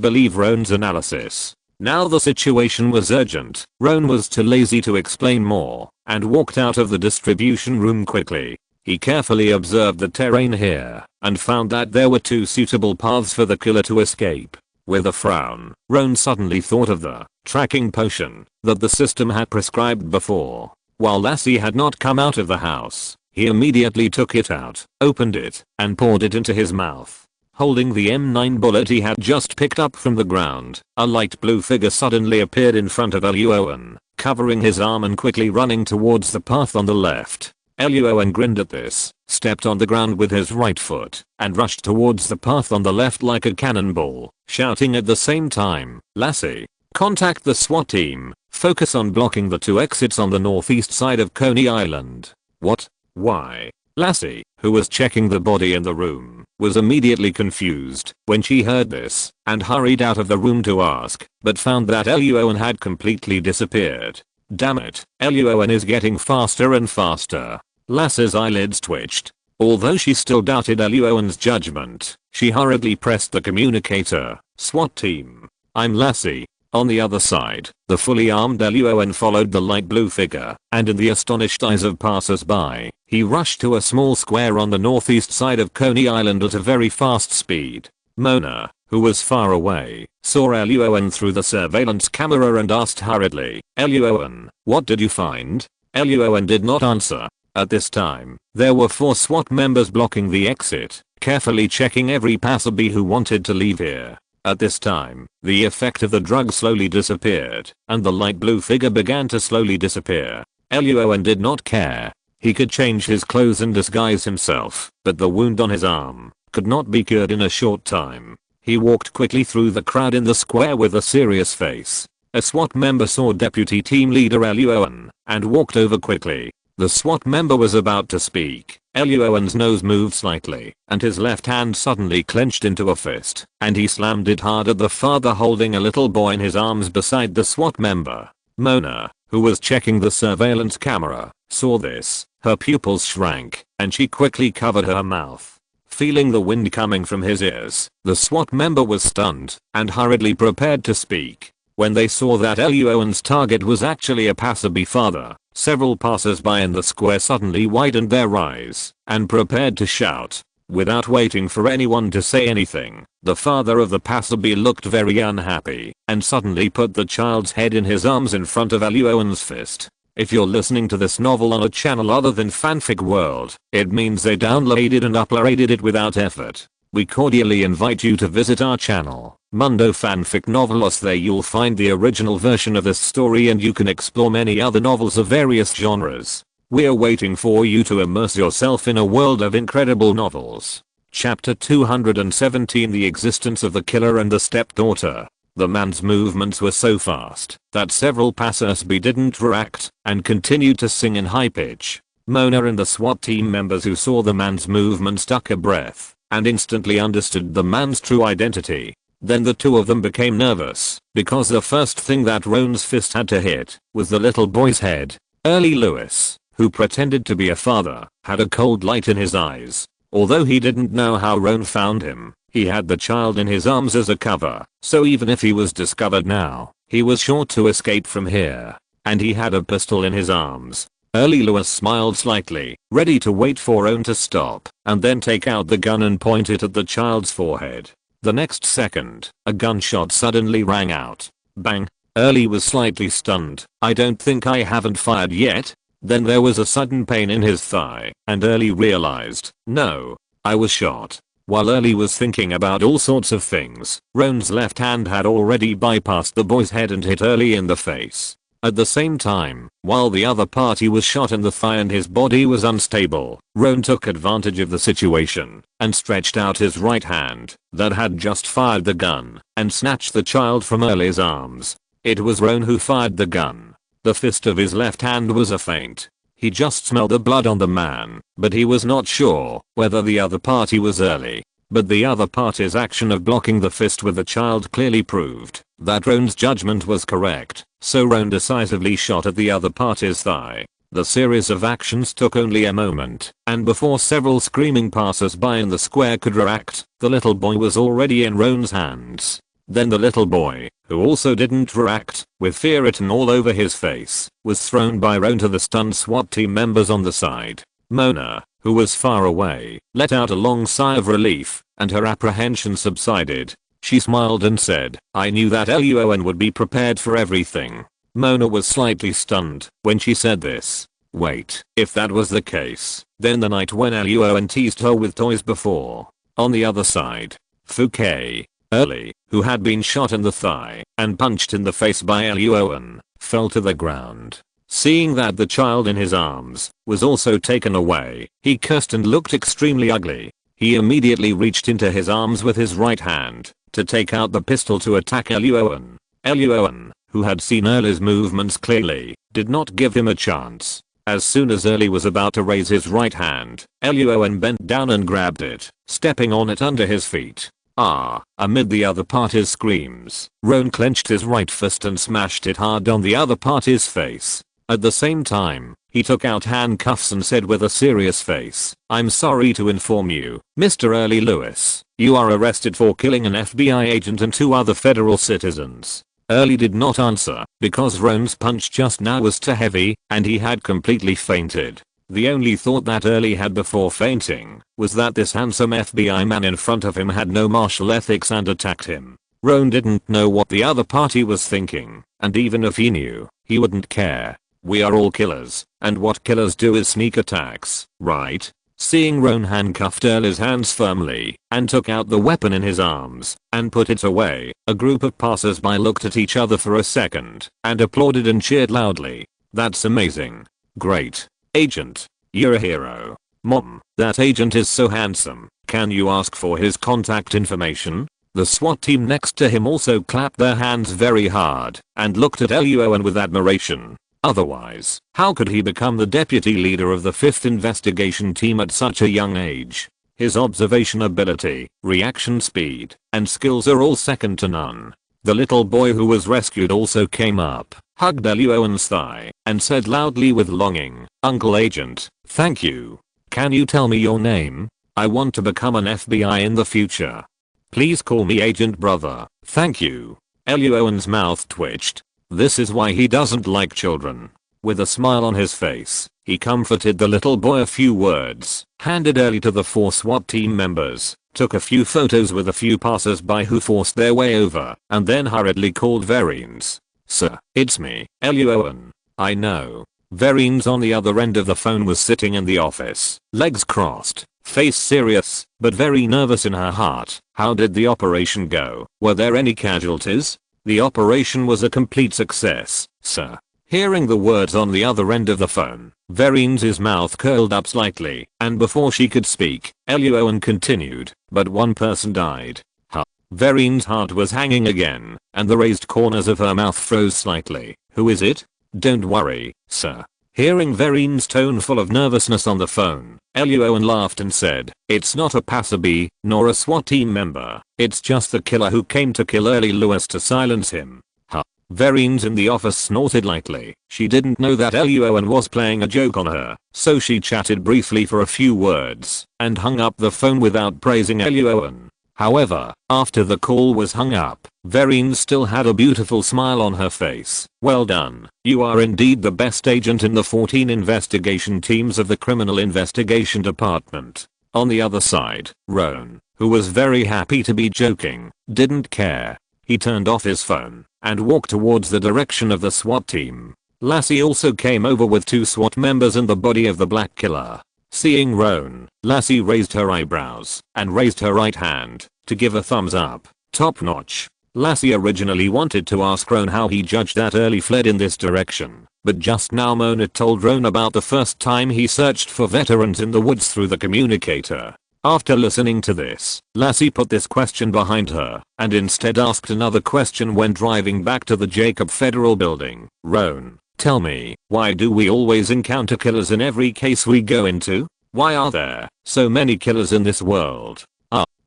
believe Roan's analysis. Now the situation was urgent. Roan was too lazy to explain more, and walked out of the distribution room quickly. He carefully observed the terrain here, and found that there were 2 suitable paths for the killer to escape. With a frown, Roan suddenly thought of the tracking potion that the system had prescribed before. While Lassie had not come out of the house, he immediately took it out, opened it, and poured it into his mouth. Holding the M9 bullet he had just picked up from the ground, a light blue figure suddenly appeared in front of Luo An, covering his arm and quickly running towards the path on the left. Luo An grinned at this, stepped on the ground with his right foot, and rushed towards the path on the left like a cannonball, shouting at the same time, "Lassie, contact the SWAT team. Focus on blocking the 2 exits on the northeast side of Coney Island." "What? Why?" Lassie, who was checking the body in the room, was immediately confused when she heard this and hurried out of the room to ask, but found that Luo An had completely disappeared. Damn it, Luo An is getting faster and faster. Lass's eyelids twitched. Although she still doubted Luo An's judgment, she hurriedly pressed the communicator. SWAT team. I'm Lassie. On the other side, the fully armed Luo An followed the light blue figure, and in the astonished eyes of passers-by, he rushed to a small square on the northeast side of Coney Island at a very fast speed. Mona, who was far away, saw Luo An through the surveillance camera and asked hurriedly, Luo An, what did you find? Luo An did not answer. At this time, there were 4 SWAT members blocking the exit, carefully checking every passerby who wanted to leave here. At this time, the effect of the drug slowly disappeared, and the light blue figure began to slowly disappear. Luo An did not care. He could change his clothes and disguise himself, but the wound on his arm could not be cured in a short time. He walked quickly through the crowd in the square with a serious face. A SWAT member saw Deputy Team Leader Luo An and walked over quickly. The SWAT member was about to speak. Luo An's nose moved slightly, and his left hand suddenly clenched into a fist, and he slammed it hard at the father holding a little boy in his arms beside the SWAT member. Mona, who was checking the surveillance camera, saw this. Her pupils shrank, and she quickly covered her mouth. Feeling the wind coming from his ears, the SWAT member was stunned, and hurriedly prepared to speak. When they saw that Luo An's target was actually a passerby father, several passers-by in the square suddenly widened their eyes and prepared to shout. Without waiting for anyone to say anything, the father of the passerby looked very unhappy and suddenly put the child's head in his arms in front of Luo An's fist. If you're listening to this novel on a channel other than Fanfic World, it means they downloaded and uploaded it without effort. We cordially invite you to visit our channel, Mundo Fanfic Novelos. There you'll find the original version of this story and you can explore many other novels of various genres. We're waiting for you to immerse yourself in a world of incredible novels. Chapter 217, The Existence of the Killer and the Stepdaughter. The man's movements were so fast that several passers-by didn't react and continued to sing in high pitch. Mona and the SWAT team members who saw the man's movements took a breath and instantly understood the man's true identity. Then the two of them became nervous because the first thing that Roan's fist had to hit was the little boy's head. Early Lewis, who pretended to be a father, had a cold light in his eyes. Although he didn't know how Roan found him, he had the child in his arms as a cover, so even if he was discovered now, he was sure to escape from here. And he had a pistol in his arms. Early Lewis smiled slightly, ready to wait for Roan to stop, and then take out the gun and point it at the child's forehead. The next second, a gunshot suddenly rang out. Bang! Early was slightly stunned. I don't think I haven't fired yet. Then there was a sudden pain in his thigh, and Early realized, no, I was shot. While Early was thinking about all sorts of things, Roan's left hand had already bypassed the boy's head and hit Early in the face. At the same time, while the other party was shot in the thigh and his body was unstable, Roan took advantage of the situation and stretched out his right hand that had just fired the gun and snatched the child from Early's arms. It was Roan who fired the gun. The fist of his left hand was a feint. He just smelled the blood on the man, but he was not sure whether the other party was Early. But the other party's action of blocking the fist with the child clearly proved that Roan's judgment was correct, so Roan decisively shot at the other party's thigh. The series of actions took only a moment, and before several screaming passers-by in the square could react, the little boy was already in Roan's hands. Then the little boy, who also didn't react, with fear written all over his face, was thrown by Roan to the stunned SWAT team members on the side. Mona, who was far away, let out a long sigh of relief, and her apprehension subsided. She smiled and said, I knew that Luo An would be prepared for everything. Mona was slightly stunned when she said this. Wait, if that was the case, then the night when Luo An teased her with toys before. On the other side, Fouquet, Early, who had been shot in the thigh and punched in the face by Luo An, fell to the ground. Seeing that the child in his arms was also taken away, he cursed and looked extremely ugly. He immediately reached into his arms with his right hand to take out the pistol to attack Luo An. Luo An, who had seen Early's movements clearly, did not give him a chance. As soon as Early was about to raise his right hand, Luo An bent down and grabbed it, stepping on it under his feet. Ah! Amid the other party's screams, Roan clenched his right fist and smashed it hard on the other party's face. At the same time, he took out handcuffs and said with a serious face, "I'm sorry to inform you, Mr. Early Lewis, you are arrested for killing an FBI agent and 2 other federal citizens." Early did not answer because Roan's punch just now was too heavy and he had completely fainted. The only thought that Early had before fainting was that this handsome FBI man in front of him had no martial ethics and attacked him. Roan didn't know what the other party was thinking, and even if he knew, he wouldn't care. We are all killers, and what killers do is sneak attacks, right? Seeing Roan handcuffed Early's hands firmly and took out the weapon in his arms and put it away, a group of passers-by looked at each other for a second and applauded and cheered loudly. "That's amazing. Great. Agent. You're a hero. Mom, that agent is so handsome. Can you ask for his contact information?" The SWAT team next to him also clapped their hands very hard and looked at Luo An with admiration. Otherwise, how could he become the deputy leader of the 5th investigation team at such a young age? His observation ability, reaction speed, and skills are all second to none. The little boy who was rescued also came up, hugged Luo An's thigh, and said loudly with longing, "Uncle Agent, thank you. Can you tell me your name? I want to become an FBI in the future. Please call me Agent Brother, thank you." Luo An's mouth twitched. This is why he doesn't like children. With a smile on his face, he comforted the little boy a few words, handed Early to the 4 SWAT team members, took a few photos with a few passers-by who forced their way over, and then hurriedly called Verines. "Sir, it's me, Luo An. I know." Verines on the other end of the phone was sitting in the office, legs crossed, face serious, but very nervous in her heart. "How did the operation go? Were there any casualties?" "The operation was a complete success, sir." Hearing the words on the other end of the phone, Verines' mouth curled up slightly, and before she could speak, Luo An continued, "But one person died." Huh. Verines' heart was hanging again, and the raised corners of her mouth froze slightly. "Who is it?" "Don't worry, sir." Hearing Verines' tone full of nervousness on the phone, Luo An laughed and said, "It's not a passerby, nor a SWAT team member. It's just the killer who came to kill Early Lewis to silence him." Huh. Verines in the office snorted lightly. She didn't know that Luo An was playing a joke on her, so she chatted briefly for a few words and hung up the phone without praising Luo An. However, after the call was hung up, Verines still had a beautiful smile on her face. "Well done. You are indeed the best agent in the 14 investigation teams of the Criminal Investigation Department." On the other side, Roan, who was very happy to be joking, didn't care. He turned off his phone and walked towards the direction of the SWAT team. Lassie also came over with 2 SWAT members and the body of the black killer. Seeing Roan, Lassie raised her eyebrows and raised her right hand to give a thumbs up. Top notch. Lassie originally wanted to ask Roan how he judged that Early fled in this direction, but just now Mona told Roan about the first time he searched for veterans in the woods through the communicator. After listening to this, Lassie put this question behind her and instead asked another question when driving back to the Jacob Federal Building. "Roan, tell me, why do we always encounter killers in every case we go into? Why are there so many killers in this world?"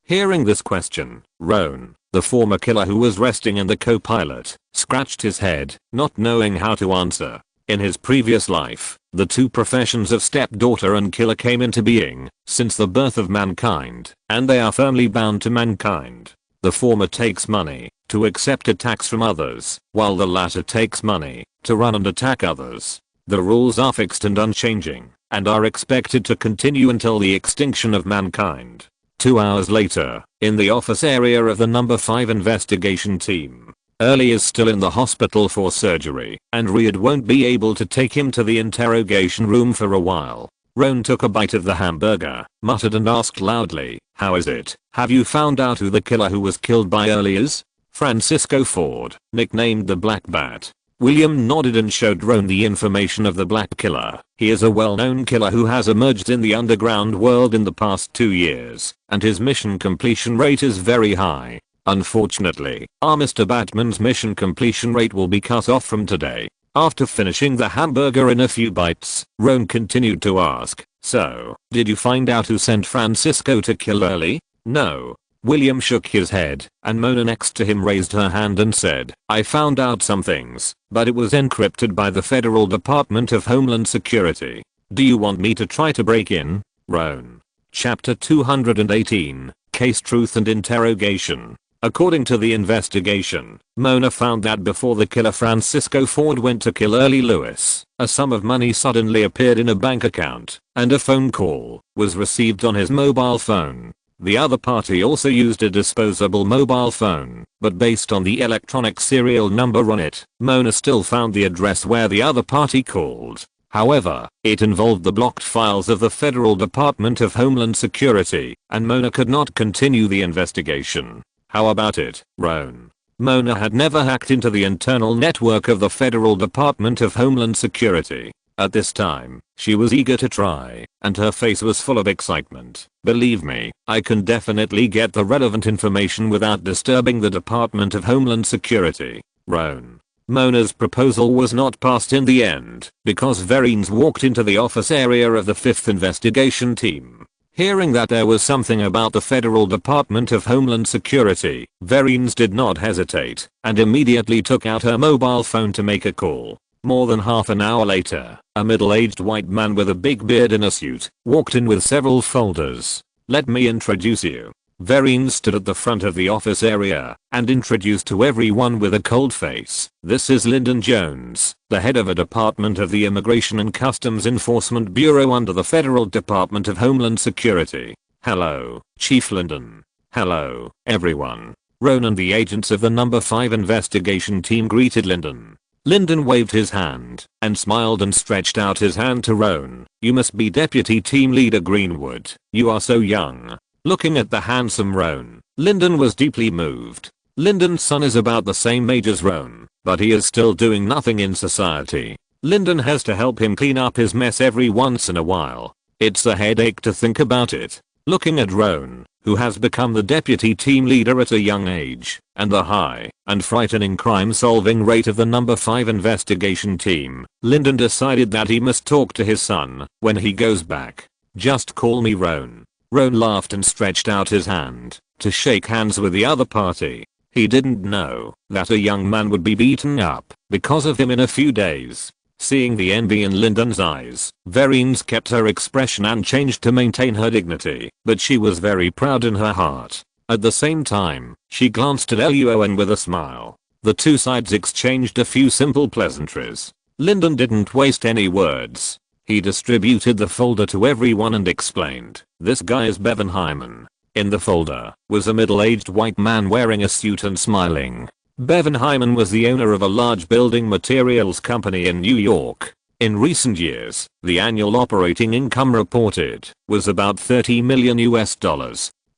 Hearing this question, Roan, the former killer who was resting in the co-pilot, scratched his head, not knowing how to answer. In his previous life, the 2 professions of stepdaughter and killer came into being since the birth of mankind, and they are firmly bound to mankind. The former takes money to accept attacks from others, while the latter takes money to run and attack others. The rules are fixed and unchanging, and are expected to continue until the extinction of mankind. 2 hours later, in the office area of the number 5 investigation team, Early is still in the hospital for surgery, and Riyadh won't be able to take him to the interrogation room for a while. Roan took a bite of the hamburger, muttered and asked loudly, "How is it? Have you found out who the killer who was killed by Early is?" "Francisco Ford, nicknamed the Black Bat." William nodded and showed Roan the information of the Black Killer. "He is a well-known killer who has emerged in the underground world in the past 2 years, and his mission completion rate is very high. Unfortunately, our Mr. Batman's mission completion rate will be cut off from today. After finishing the hamburger in a few bites, Roan continued to ask, "So, did you find out who sent Francisco to kill Early?" "No." William shook his head, and Mona next to him raised her hand and said, "I found out some things, but it was encrypted by the Federal Department of Homeland Security. Do you want me to try to break in?" Roan. Chapter 218, Case Truth and Interrogation. According to the investigation, Mona found that before the killer Francisco Ford went to kill Early Lewis, a sum of money suddenly appeared in a bank account, and a phone call was received on his mobile phone. The other party also used a disposable mobile phone, but based on the electronic serial number on it, Mona still found the address where the other party called. However, it involved the blocked files of the Federal Department of Homeland Security, and Mona could not continue the investigation. How about it, Roan? Mona had never hacked into the internal network of the Federal Department of Homeland Security. At this time, she was eager to try, and her face was full of excitement. "Believe me, I can definitely get the relevant information without disturbing the Department of Homeland Security." Roan. Mona's proposal was not passed in the end, because Verines walked into the office area of the 5th Investigation Team. Hearing that there was something about the Federal Department of Homeland Security, Verines did not hesitate, and immediately took out her mobile phone to make a call. More than half an hour later, a middle-aged white man with a big beard in a suit walked in with several folders. "Let me introduce you." Verines stood at the front of the office area and introduced to everyone with a cold face, "This is Lyndon Jones, the head of a department of the Immigration and Customs Enforcement Bureau under the Federal Department of Homeland Security." "Hello, Chief Lyndon." "Hello, everyone." Roan and the agents of the number 5 investigation team greeted Lyndon. Lyndon waved his hand and smiled and stretched out his hand to Roan. "You must be Deputy Team Leader Greenwood. You are so young." Looking at the handsome Roan, Lyndon was deeply moved. Lyndon's son is about the same age as Roan, but he is still doing nothing in society. Lyndon has to help him clean up his mess every once in a while. It's a headache to think about it. Looking at Roan, who has become the deputy team leader at a young age, and the high and frightening crime-solving rate of the number 5 investigation team, Lyndon decided that he must talk to his son when he goes back. "Just call me Roan." Roan laughed and stretched out his hand to shake hands with the other party. He didn't know that a young man would be beaten up because of him in a few days. Seeing the envy in Lyndon's eyes, Verines kept her expression unchanged to maintain her dignity, but she was very proud in her heart. At the same time, she glanced at Luo An with a smile. The two sides exchanged a few simple pleasantries. Lyndon didn't waste any words. He distributed the folder to everyone and explained, "This guy is Bevan Hyman." In the folder was a middle-aged white man wearing a suit and smiling. Bevan Hyman was the owner of a large building materials company in New York. In recent years, the annual operating income reported was about $30 million US.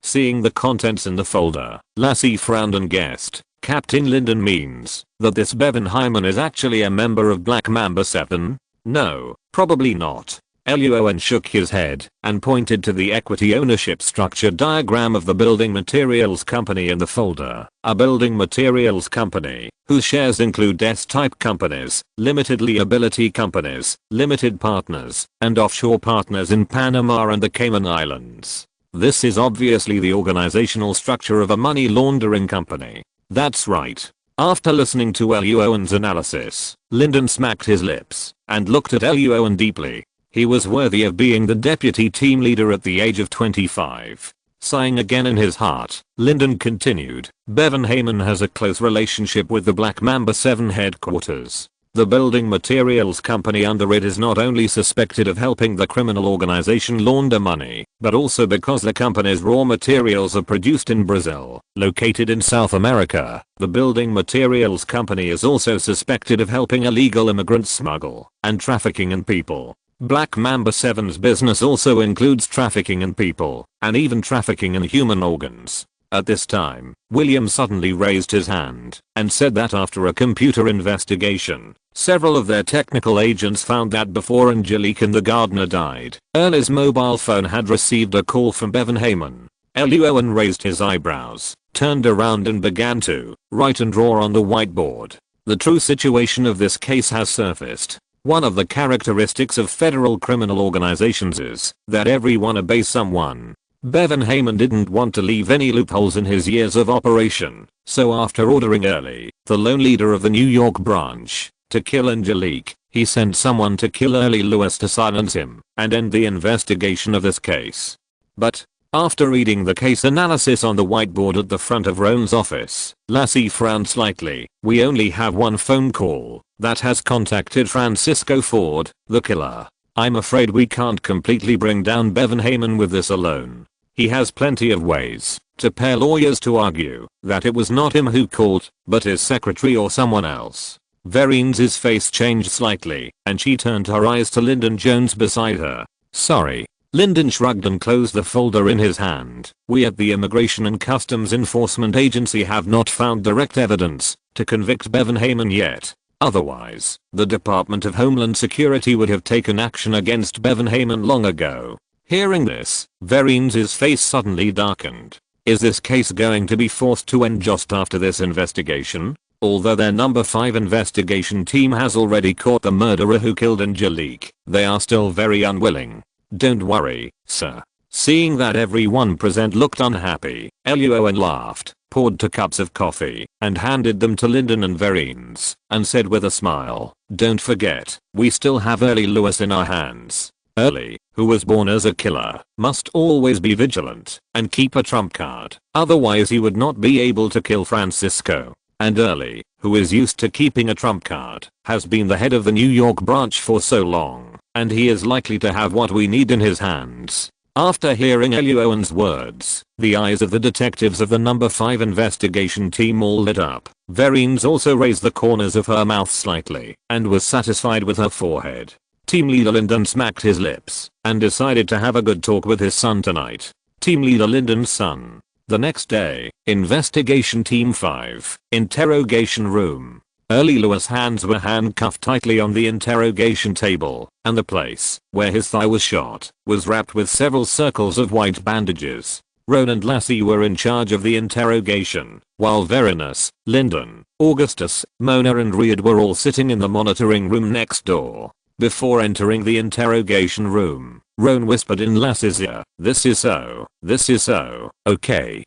Seeing the contents in the folder, Lassie frowned and guessed, "Captain Lyndon means that this Bevan Hyman is actually a member of Black Mamba 7? No, probably not." Luo An shook his head and pointed to the equity ownership structure diagram of the building materials company in the folder. A building materials company whose shares include S-type companies, limited liability companies, limited partners, and offshore partners in Panama and the Cayman Islands. This is obviously the organizational structure of a money laundering company. That's right. After listening to Luo An's analysis, Lyndon smacked his lips and looked at Luo An deeply. He was worthy of being the deputy team leader at the age of 25. Sighing again in his heart, Lyndon continued, "Bevan Hyman has a close relationship with the Black Mamba 7 headquarters. The building materials company under it is not only suspected of helping the criminal organization launder money, but also because the company's raw materials are produced in Brazil, located in South America. The building materials company is also suspected of helping illegal immigrants smuggle and trafficking in people. Black Mamba 7's business also includes trafficking in people, and even trafficking in human organs." At this time, William suddenly raised his hand and said that after a computer investigation, several of their technical agents found that before Angelique and the gardener died, Early's mobile phone had received a call from Bevan Hyman. Luo An raised his eyebrows, turned around and began to write and draw on the whiteboard. The true situation of this case has surfaced. One of the characteristics of federal criminal organizations is that everyone obeys someone. Bevan Heyman didn't want to leave any loopholes in his years of operation, so after ordering Early, the lone leader of the New York branch, to kill Angelique, he sent someone to kill Early Lewis to silence him and end the investigation of this case. But after reading the case analysis on the whiteboard at the front of Roan's office, Lassie frowned slightly. We only have one phone call that has contacted Francisco Ford, the killer. I'm afraid we can't completely bring down Bevan Heyman with this alone. He has plenty of ways to pair lawyers to argue that it was not him who called, but his secretary or someone else. Verine's face changed slightly, and she turned her eyes to Lyndon Jones beside her. Sorry. Lyndon shrugged and closed the folder in his hand. We at the Immigration and Customs Enforcement Agency have not found direct evidence to convict Bevan Heyman yet. Otherwise, the Department of Homeland Security would have taken action against Bevan Heyman long ago. Hearing this, Verine's face suddenly darkened. Is this case going to be forced to end just after this investigation? Although their number 5 investigation team has already caught the murderer who killed Angelique, they are still very unwilling. Don't worry, sir. Seeing that everyone present looked unhappy, Luo An laughed, poured 2 cups of coffee, and handed them to Lyndon and Verine's, and said with a smile, don't forget, we still have Early Lewis in our hands. Early, who was born as a killer, must always be vigilant and keep a trump card, otherwise he would not be able to kill Francisco. And Early, who is used to keeping a trump card, has been the head of the New York branch for so long, and he is likely to have what we need in his hands. After hearing Luo An's words, the eyes of the detectives of the number 5 investigation team all lit up. Verine's also raised the corners of her mouth slightly and was satisfied with her forehead. Team leader Lyndon smacked his lips and decided to have a good talk with his son tonight. Team leader Lyndon's son. The next day, investigation team 5, interrogation room. Early Lewis' hands were handcuffed tightly on the interrogation table, and the place where his thigh was shot was wrapped with several circles of white bandages. Roan and Lassie were in charge of the interrogation, while Verinas, Lyndon, Augustus, Mona and Riyadh were all sitting in the monitoring room next door. Before entering the interrogation room, Roan whispered in Lassie's ear, this is so, okay.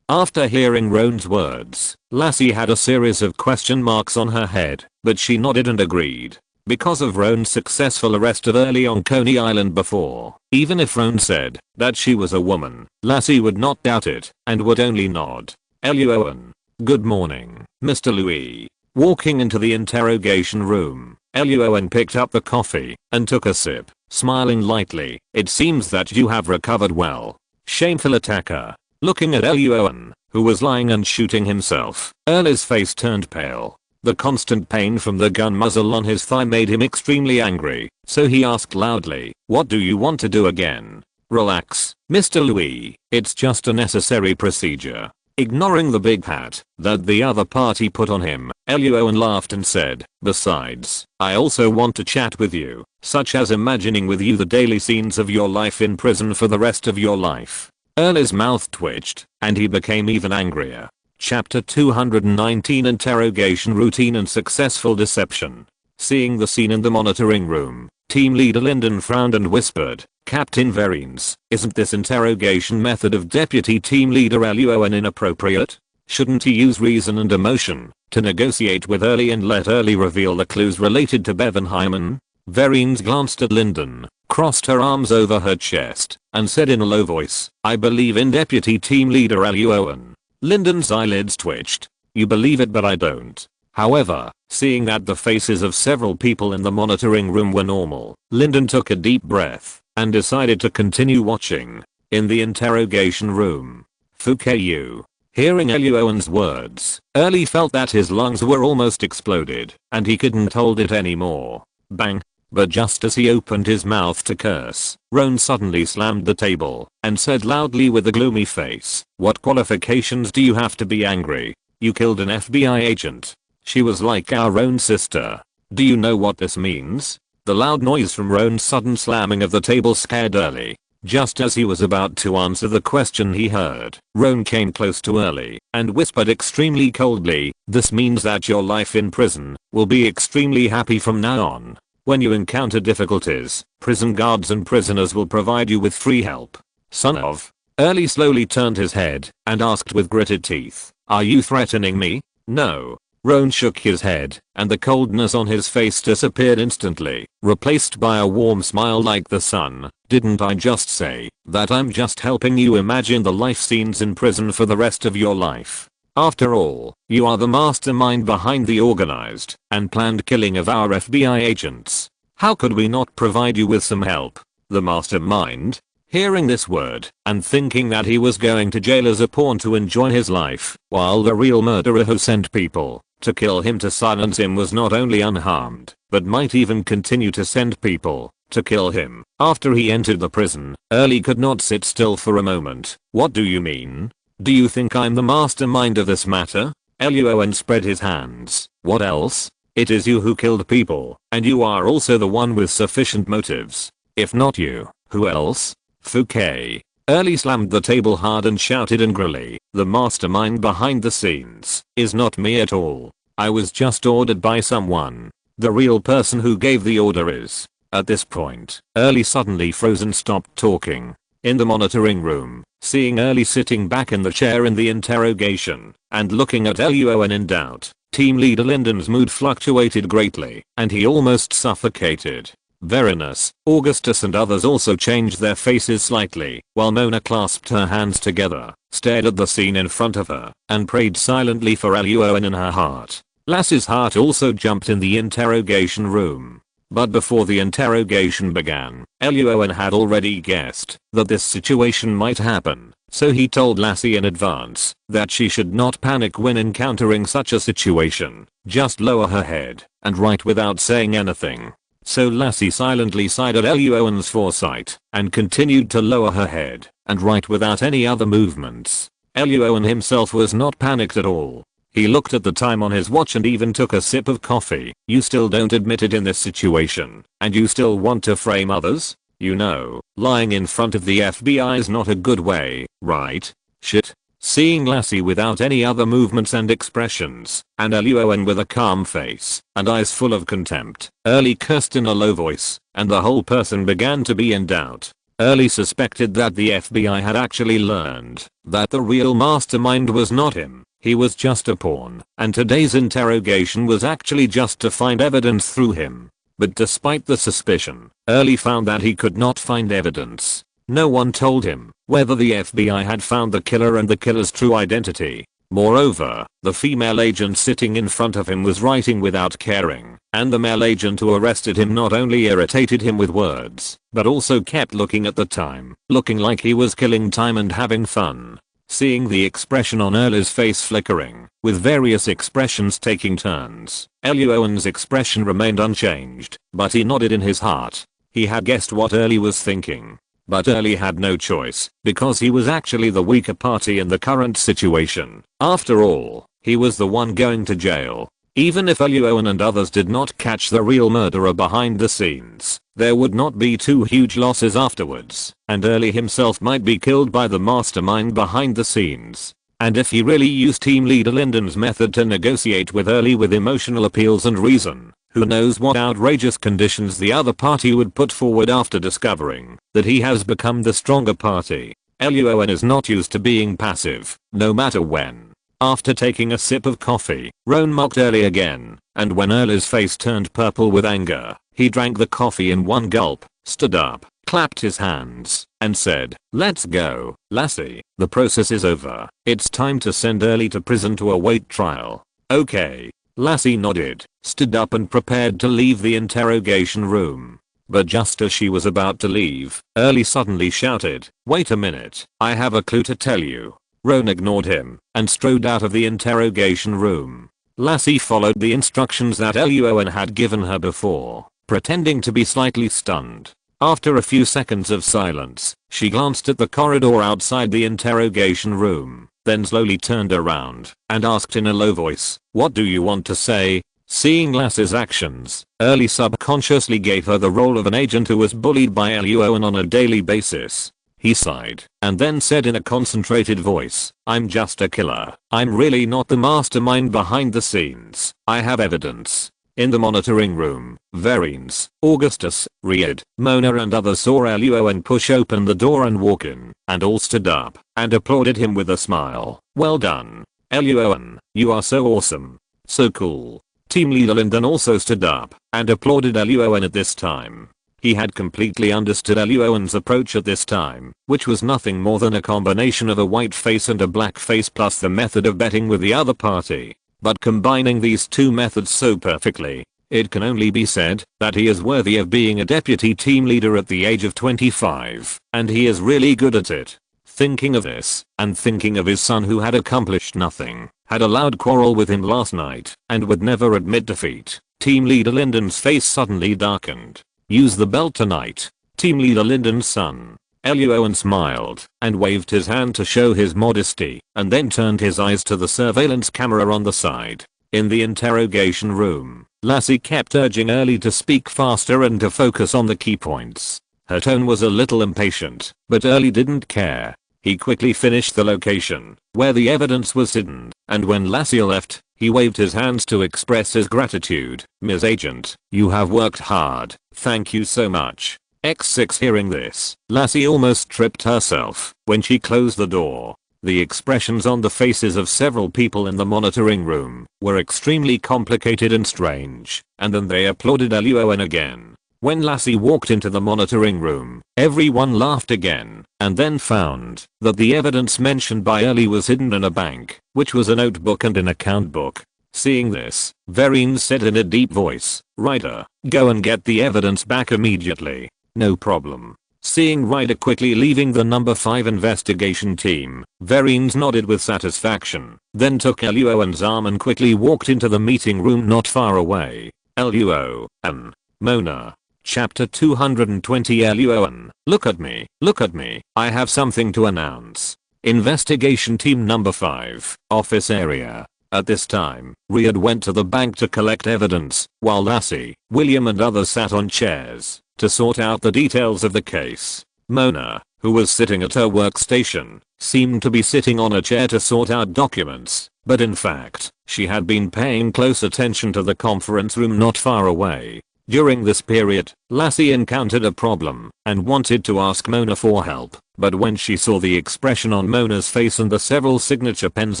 After hearing Roan's words, Lassie had a series of question marks on her head, but she nodded and agreed. Because of Roan's successful arrest of Early on Coney Island before, even if Roan said that she was a woman, Lassie would not doubt it, and would only nod. Luo An. Good morning, Mr. Louis. Walking into the interrogation room, Luo An picked up the coffee and took a sip, smiling lightly. It seems that you have recovered well. Shameful attacker. Looking at Luo An, who was lying and shooting himself, Early's face turned pale. The constant pain from the gun muzzle on his thigh made him extremely angry, so he asked loudly, what do you want to do again? Relax, Mr. Louis, it's just a necessary procedure. Ignoring the big hat that the other party put on him, Luo An laughed and said, besides, I also want to chat with you, such as imagining with you the daily scenes of your life in prison for the rest of your life. Early's mouth twitched, and he became even angrier. Chapter 219 Interrogation Routine and Successful Deception. Seeing the scene in the monitoring room, team leader Lyndon frowned and whispered, Captain Verine's, isn't this interrogation method of deputy team leader Luo An inappropriate? Shouldn't he use reason and emotion to negotiate with Early and let Early reveal the clues related to Bevan Heyman? Verine's glanced at Lyndon, crossed her arms over her chest, and said in a low voice, I believe in deputy team leader Luo An. Lyndon's eyelids twitched. You believe it but I don't. However, seeing that the faces of several people in the monitoring room were normal, Lyndon took a deep breath and decided to continue watching. In the interrogation room, Fukayu. Hearing Luo An's words, Early felt that his lungs were almost exploded, and he couldn't hold it anymore. Bang. But just as he opened his mouth to curse, Roan suddenly slammed the table and said loudly with a gloomy face, what qualifications do you have to be angry? You killed an FBI agent. She was like our own sister. Do you know what this means? The loud noise from Roan's sudden slamming of the table scared Early. Just as he was about to answer the question he heard, Roan came close to Early and whispered extremely coldly, "This means that your life in prison will be extremely happy from now on. When you encounter difficulties, prison guards and prisoners will provide you with free help. Son of." Early slowly turned his head and asked with gritted teeth, "Are you threatening me?" "No." Roan shook his head, and the coldness on his face disappeared instantly, replaced by a warm smile like the sun. "Didn't I just say that I'm just helping you imagine the life scenes in prison for the rest of your life? After all, you are the mastermind behind the organized and planned killing of our FBI agents. How could we not provide you with some help?" The mastermind? Hearing this word and thinking that he was going to jail as a pawn to enjoy his life, while the real murderer who sent people to kill him to silence him was not only unharmed, but might even continue to send people to kill him. After he entered the prison, Early could not sit still for a moment. "What do you mean? Do you think I'm the mastermind of this matter?" Luo An spread his hands. "What else? It is you who killed people, and you are also the one with sufficient motives. If not you, who else?" "Fouquet." Early slammed the table hard and shouted angrily, "The mastermind behind the scenes is not me at all. I was just ordered by someone. The real person who gave the order is..." At this point, Early suddenly froze and stopped talking. In the monitoring room, seeing Early sitting back in the chair in the interrogation and looking at Luo An in doubt, Team Leader Lyndon's mood fluctuated greatly and he almost suffocated. Verinus, Augustus and others also changed their faces slightly, while Mona clasped her hands together, stared at the scene in front of her, and prayed silently for Luo An in her heart. Lassie's heart also jumped in the interrogation room. But before the interrogation began, Luo An had already guessed that this situation might happen, so he told Lassie in advance that she should not panic when encountering such a situation, just lower her head and write without saying anything. So Lassie silently sighed at Luo An's foresight and continued to lower her head and write without any other movements. Luo An himself was not panicked at all. He looked at the time on his watch and even took a sip of coffee. "You still don't admit it in this situation, and you still want to frame others? You know, lying in front of the FBI is not a good way, right? Shit." Seeing Lassie without any other movements and expressions, and Luo An with a calm face and eyes full of contempt, Early cursed in a low voice, and the whole person began to be in doubt. Early suspected that the FBI had actually learned that the real mastermind was not him. He was just a pawn, and today's interrogation was actually just to find evidence through him. But despite the suspicion, Early found that he could not find evidence. No one told him whether the FBI had found the killer and the killer's true identity. Moreover, the female agent sitting in front of him was writing without caring, and the male agent who arrested him not only irritated him with words, but also kept looking at the time, looking like he was killing time and having fun. Seeing the expression on Early's face flickering, with various expressions taking turns, Luo An's expression remained unchanged, but he nodded in his heart. He had guessed what Early was thinking. But Early had no choice, because he was actually the weaker party in the current situation. After all, he was the one going to jail. Even if Luo An and others did not catch the real murderer behind the scenes, there would not be too huge losses afterwards, and Early himself might be killed by the mastermind behind the scenes. And if he really used Team Leader Lyndon's method to negotiate with Early with emotional appeals and reason, who knows what outrageous conditions the other party would put forward after discovering that he has become the stronger party. Luo An is not used to being passive, no matter when. After taking a sip of coffee, Roan mocked Early again, and when Early's face turned purple with anger, he drank the coffee in one gulp, stood up, clapped his hands, and said, "Let's go, Lassie, the process is over. It's time to send Early to prison to await trial." "Okay." Lassie nodded, stood up and prepared to leave the interrogation room. But just as she was about to leave, Early suddenly shouted, "Wait a minute, I have a clue to tell you." Roan ignored him and strode out of the interrogation room. Lassie followed the instructions that Luo An had given her before, pretending to be slightly stunned. After a few seconds of silence, she glanced at the corridor outside the interrogation room, then slowly turned around and asked in a low voice, "What do you want to say?" Seeing Lassie's actions, Early subconsciously gave her the role of an agent who was bullied by Luo An on a daily basis. He sighed and then said in a concentrated voice, "I'm just a killer. I'm really not the mastermind behind the scenes. I have evidence." In the monitoring room, Verines, Augustus, Riyad, Mona and others saw Luo An push open the door and walk in, and all stood up and applauded him with a smile. "Well done, Luo An, you are so awesome. So cool." Team leader Lyndon also stood up and applauded Luo An at this time. He had completely understood Luo An's approach at this time, which was nothing more than a combination of a white face and a black face plus the method of betting with the other party. But combining these two methods so perfectly, it can only be said that he is worthy of being a deputy team leader at the age of 25, and he is really good at it. Thinking of this, and thinking of his son who had accomplished nothing, had a loud quarrel with him last night, and would never admit defeat, Team Leader Lyndon's face suddenly darkened. "Use the belt tonight, Team Leader Lyndon's son." Luo An smiled and waved his hand to show his modesty, and then turned his eyes to the surveillance camera on the side. In the interrogation room, Lassie kept urging Early to speak faster and to focus on the key points. Her tone was a little impatient, but Early didn't care. He quickly finished the location where the evidence was hidden, and when Lassie left, he waved his hands to express his gratitude. "Ms. Agent, you have worked hard. Thank you so much." X6 hearing this, Lassie almost tripped herself when she closed the door. The expressions on the faces of several people in the monitoring room were extremely complicated and strange, and then they applauded Luo An again. When Lassie walked into the monitoring room, everyone laughed again, and then found that the evidence mentioned by Early was hidden in a bank, which was a notebook and an account book. Seeing this, Verines said in a deep voice, "Ryder, go and get the evidence back immediately." "No problem." Seeing Ryder quickly leaving the number 5 investigation team, Verines nodded with satisfaction, then took Luo An's arm and quickly walked into the meeting room not far away. Luo An, Mona. Chapter 220. Luo An, look at me, I have something to announce. Investigation team number 5, office area. At this time, Riyad went to the bank to collect evidence, while Lassie, William and others sat on chairs to sort out the details of the case. Mona, who was sitting at her workstation, seemed to be sitting on a chair to sort out documents, but in fact, she had been paying close attention to the conference room not far away. During this period, Lassie encountered a problem and wanted to ask Mona for help, but when she saw the expression on Mona's face and the several signature pens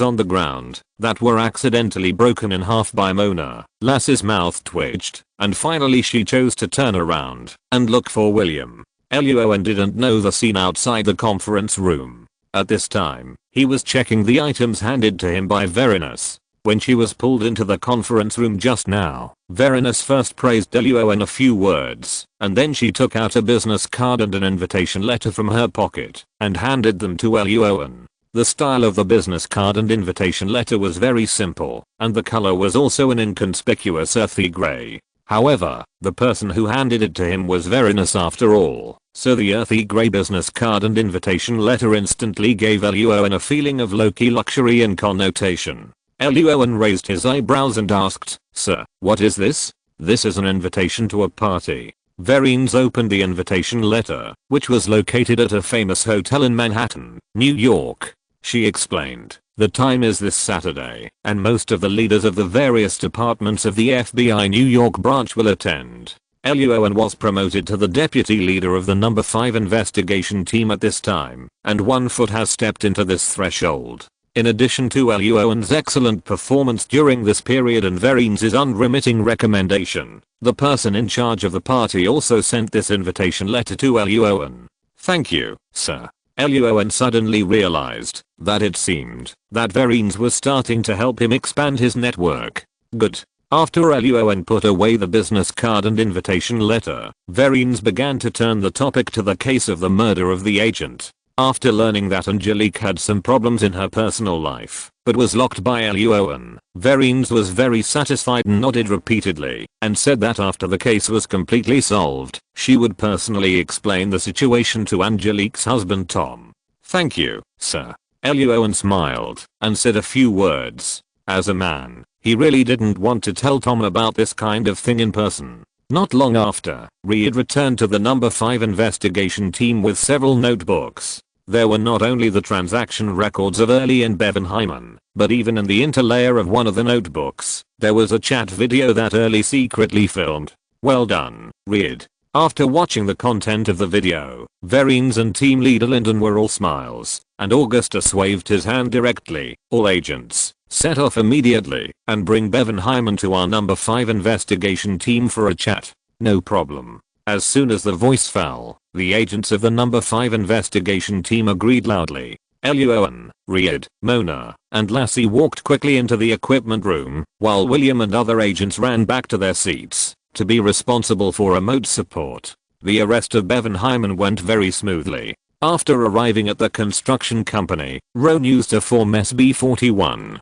on the ground that were accidentally broken in half by Mona, Lassie's mouth twitched, and finally she chose to turn around and look for William. Luo An didn't know the scene outside the conference room. At this time, he was checking the items handed to him by Verines. When she was pulled into the conference room just now, Verines first praised Luo An a few words, and then she took out a business card and an invitation letter from her pocket, and handed them to Luo An. The style of the business card and invitation letter was very simple, and the color was also an inconspicuous earthy gray. However, the person who handed it to him was Verines after all, so the earthy gray business card and invitation letter instantly gave Luo An a feeling of low-key luxury and connotation. Luo An raised his eyebrows and asked, "Sir, what is this?" "This is an invitation to a party." Verines opened the invitation letter, which was located at a famous hotel in Manhattan, New York. She explained, "The time is this Saturday, and most of the leaders of the various departments of the FBI New York branch will attend." Luo An was promoted to the deputy leader of the number 5 investigation team at this time, and 1 foot has stepped into this threshold. In addition to Luo An's excellent performance during this period and Verines' unremitting recommendation, the person in charge of the party also sent this invitation letter to Luo An. "Thank you, sir." Luo An suddenly realized that it seemed that Verines was starting to help him expand his network. Good. After Luo An put away the business card and invitation letter, Verines began to turn the topic to the case of the murder of the agent. After learning that Angelique had some problems in her personal life, but was locked by Luo An, Verines was very satisfied and nodded repeatedly, and said that after the case was completely solved, she would personally explain the situation to Angelique's husband Tom. "Thank you, sir." Luo An smiled and said a few words. As a man, He really didn't want to tell Tom about this kind of thing in person. Not long after, Reed returned to the number 5 investigation team with several notebooks. There were not only the transaction records of Early and Bevan Hyman, but even in the interlayer of one of the notebooks, there was a chat video that Early secretly filmed. Well done, Reed. After watching the content of the video, Vereen's and team leader Lyndon were all smiles, and Augustus waved his hand directly. All agents, set off immediately and bring Bevan Hyman to our number 5 investigation team for a chat. No problem. As soon as the voice fell, the agents of the number 5 investigation team agreed loudly. Luo An, Reed, Mona, and Lassie walked quickly into the equipment room, while William and other agents ran back to their seats to be responsible for remote support. The arrest of Bevan Hyman went very smoothly. After arriving at the construction company, Roan used a Form SB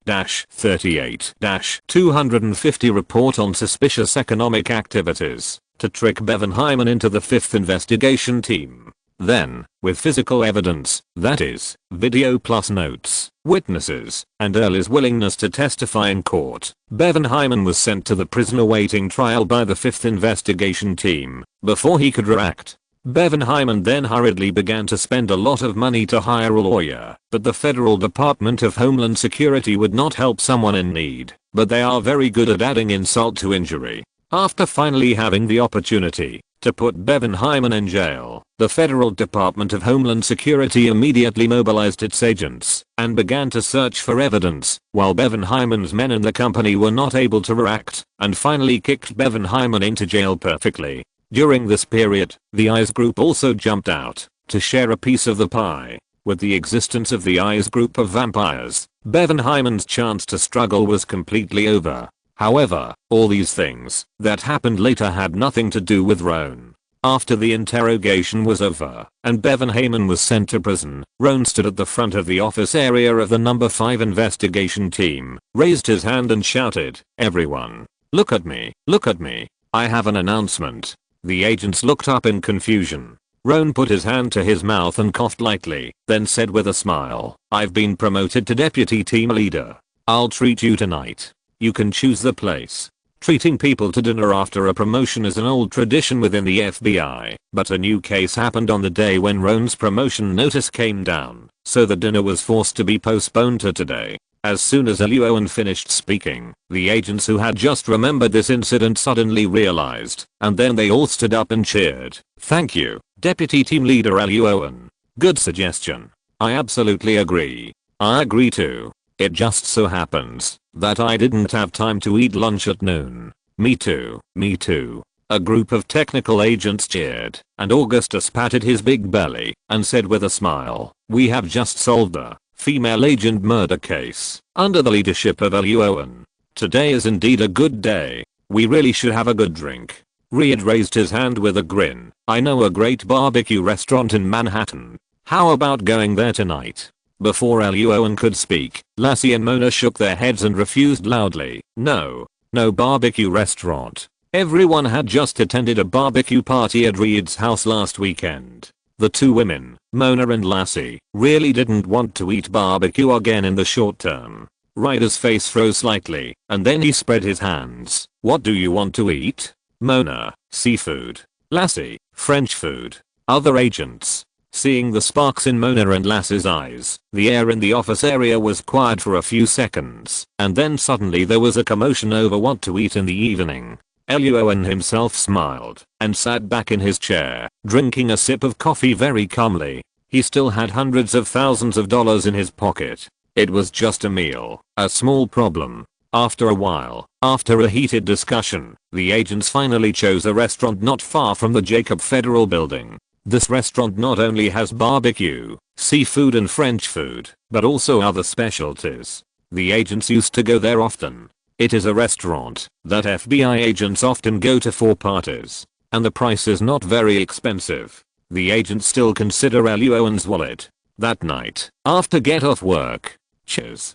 41-38-250 report on suspicious economic activities to trick Bevan Hyman into the 5th investigation team. Then, with physical evidence, that is, video plus notes, witnesses, and Early's willingness to testify in court, Bevan Hyman was sent to the prison awaiting trial by the 5th investigation team. Before he could react, Bevan Hyman then hurriedly began to spend a lot of money to hire a lawyer, but the Federal Department of Homeland Security would not help someone in need, but they are very good at adding insult to injury. After finally having the opportunity to put Bevan Hyman in jail, the Federal Department of Homeland Security immediately mobilized its agents and began to search for evidence, while Bevan Hyman's men in the company were not able to react, and finally kicked Bevan Hyman into jail perfectly. During this period, the Eyes Group also jumped out to share a piece of the pie. With the existence of the Eyes Group of vampires, Bevan Hyman's chance to struggle was completely over. However, all these things that happened later had nothing to do with Roan. After the interrogation was over and Bevan Hyman was sent to prison, Roan stood at the front of the office area of the number 5 investigation team, raised his hand and shouted, "Everyone, look at me, look at me. I have an announcement." The agents looked up in confusion. Roan put his hand to his mouth and coughed lightly, then said with a smile, "I've been promoted to deputy team leader. I'll treat you tonight. You can choose the place." Treating people to dinner after a promotion is an old tradition within the FBI, but a new case happened on the day when Roan's promotion notice came down, so the dinner was forced to be postponed to today. As soon as Luo An finished speaking, the agents who had just remembered this incident suddenly realized, and then they all stood up and cheered. "Thank you, Deputy Team Leader Luo An. Good suggestion. I absolutely agree. I agree too. It just so happens that I didn't have time to eat lunch at noon." Me too, me too. A group of technical agents cheered, and Augustus patted his big belly and said with a smile, "We have just solved the female agent murder case under the leadership of Luo An. Today is indeed a good day. We really should have a good drink." Reed raised his hand with a grin. "I know a great barbecue restaurant in Manhattan. How about going there tonight?" Before Luo An could speak, Lassie and Mona shook their heads and refused loudly. No barbecue restaurant. Everyone had just attended a barbecue party at Reed's house last weekend. The two women, Mona and Lassie, really didn't want to eat barbecue again in the short term. Ryder's face froze slightly, and then he spread his hands. "What do you want to eat?" Mona, "Seafood." Lassie, "French food." Other agents. Seeing the sparks in Mona and Lassie's eyes, the air in the office area was quiet for a few seconds, and then suddenly there was a commotion over what to eat in the evening. Luo An himself smiled and sat back in his chair, drinking a sip of coffee very calmly. He still had hundreds of thousands of dollars in his pocket. It was just a meal, a small problem. After a while, after a heated discussion, the agents finally chose a restaurant not far from the Jacob Federal Building. This restaurant not only has barbecue, seafood and French food, but also other specialties. The agents used to go there often. It is a restaurant that FBI agents often go to for parties, and the price is not very expensive. The agents still consider Luo An's wallet. That night, after get off work, cheers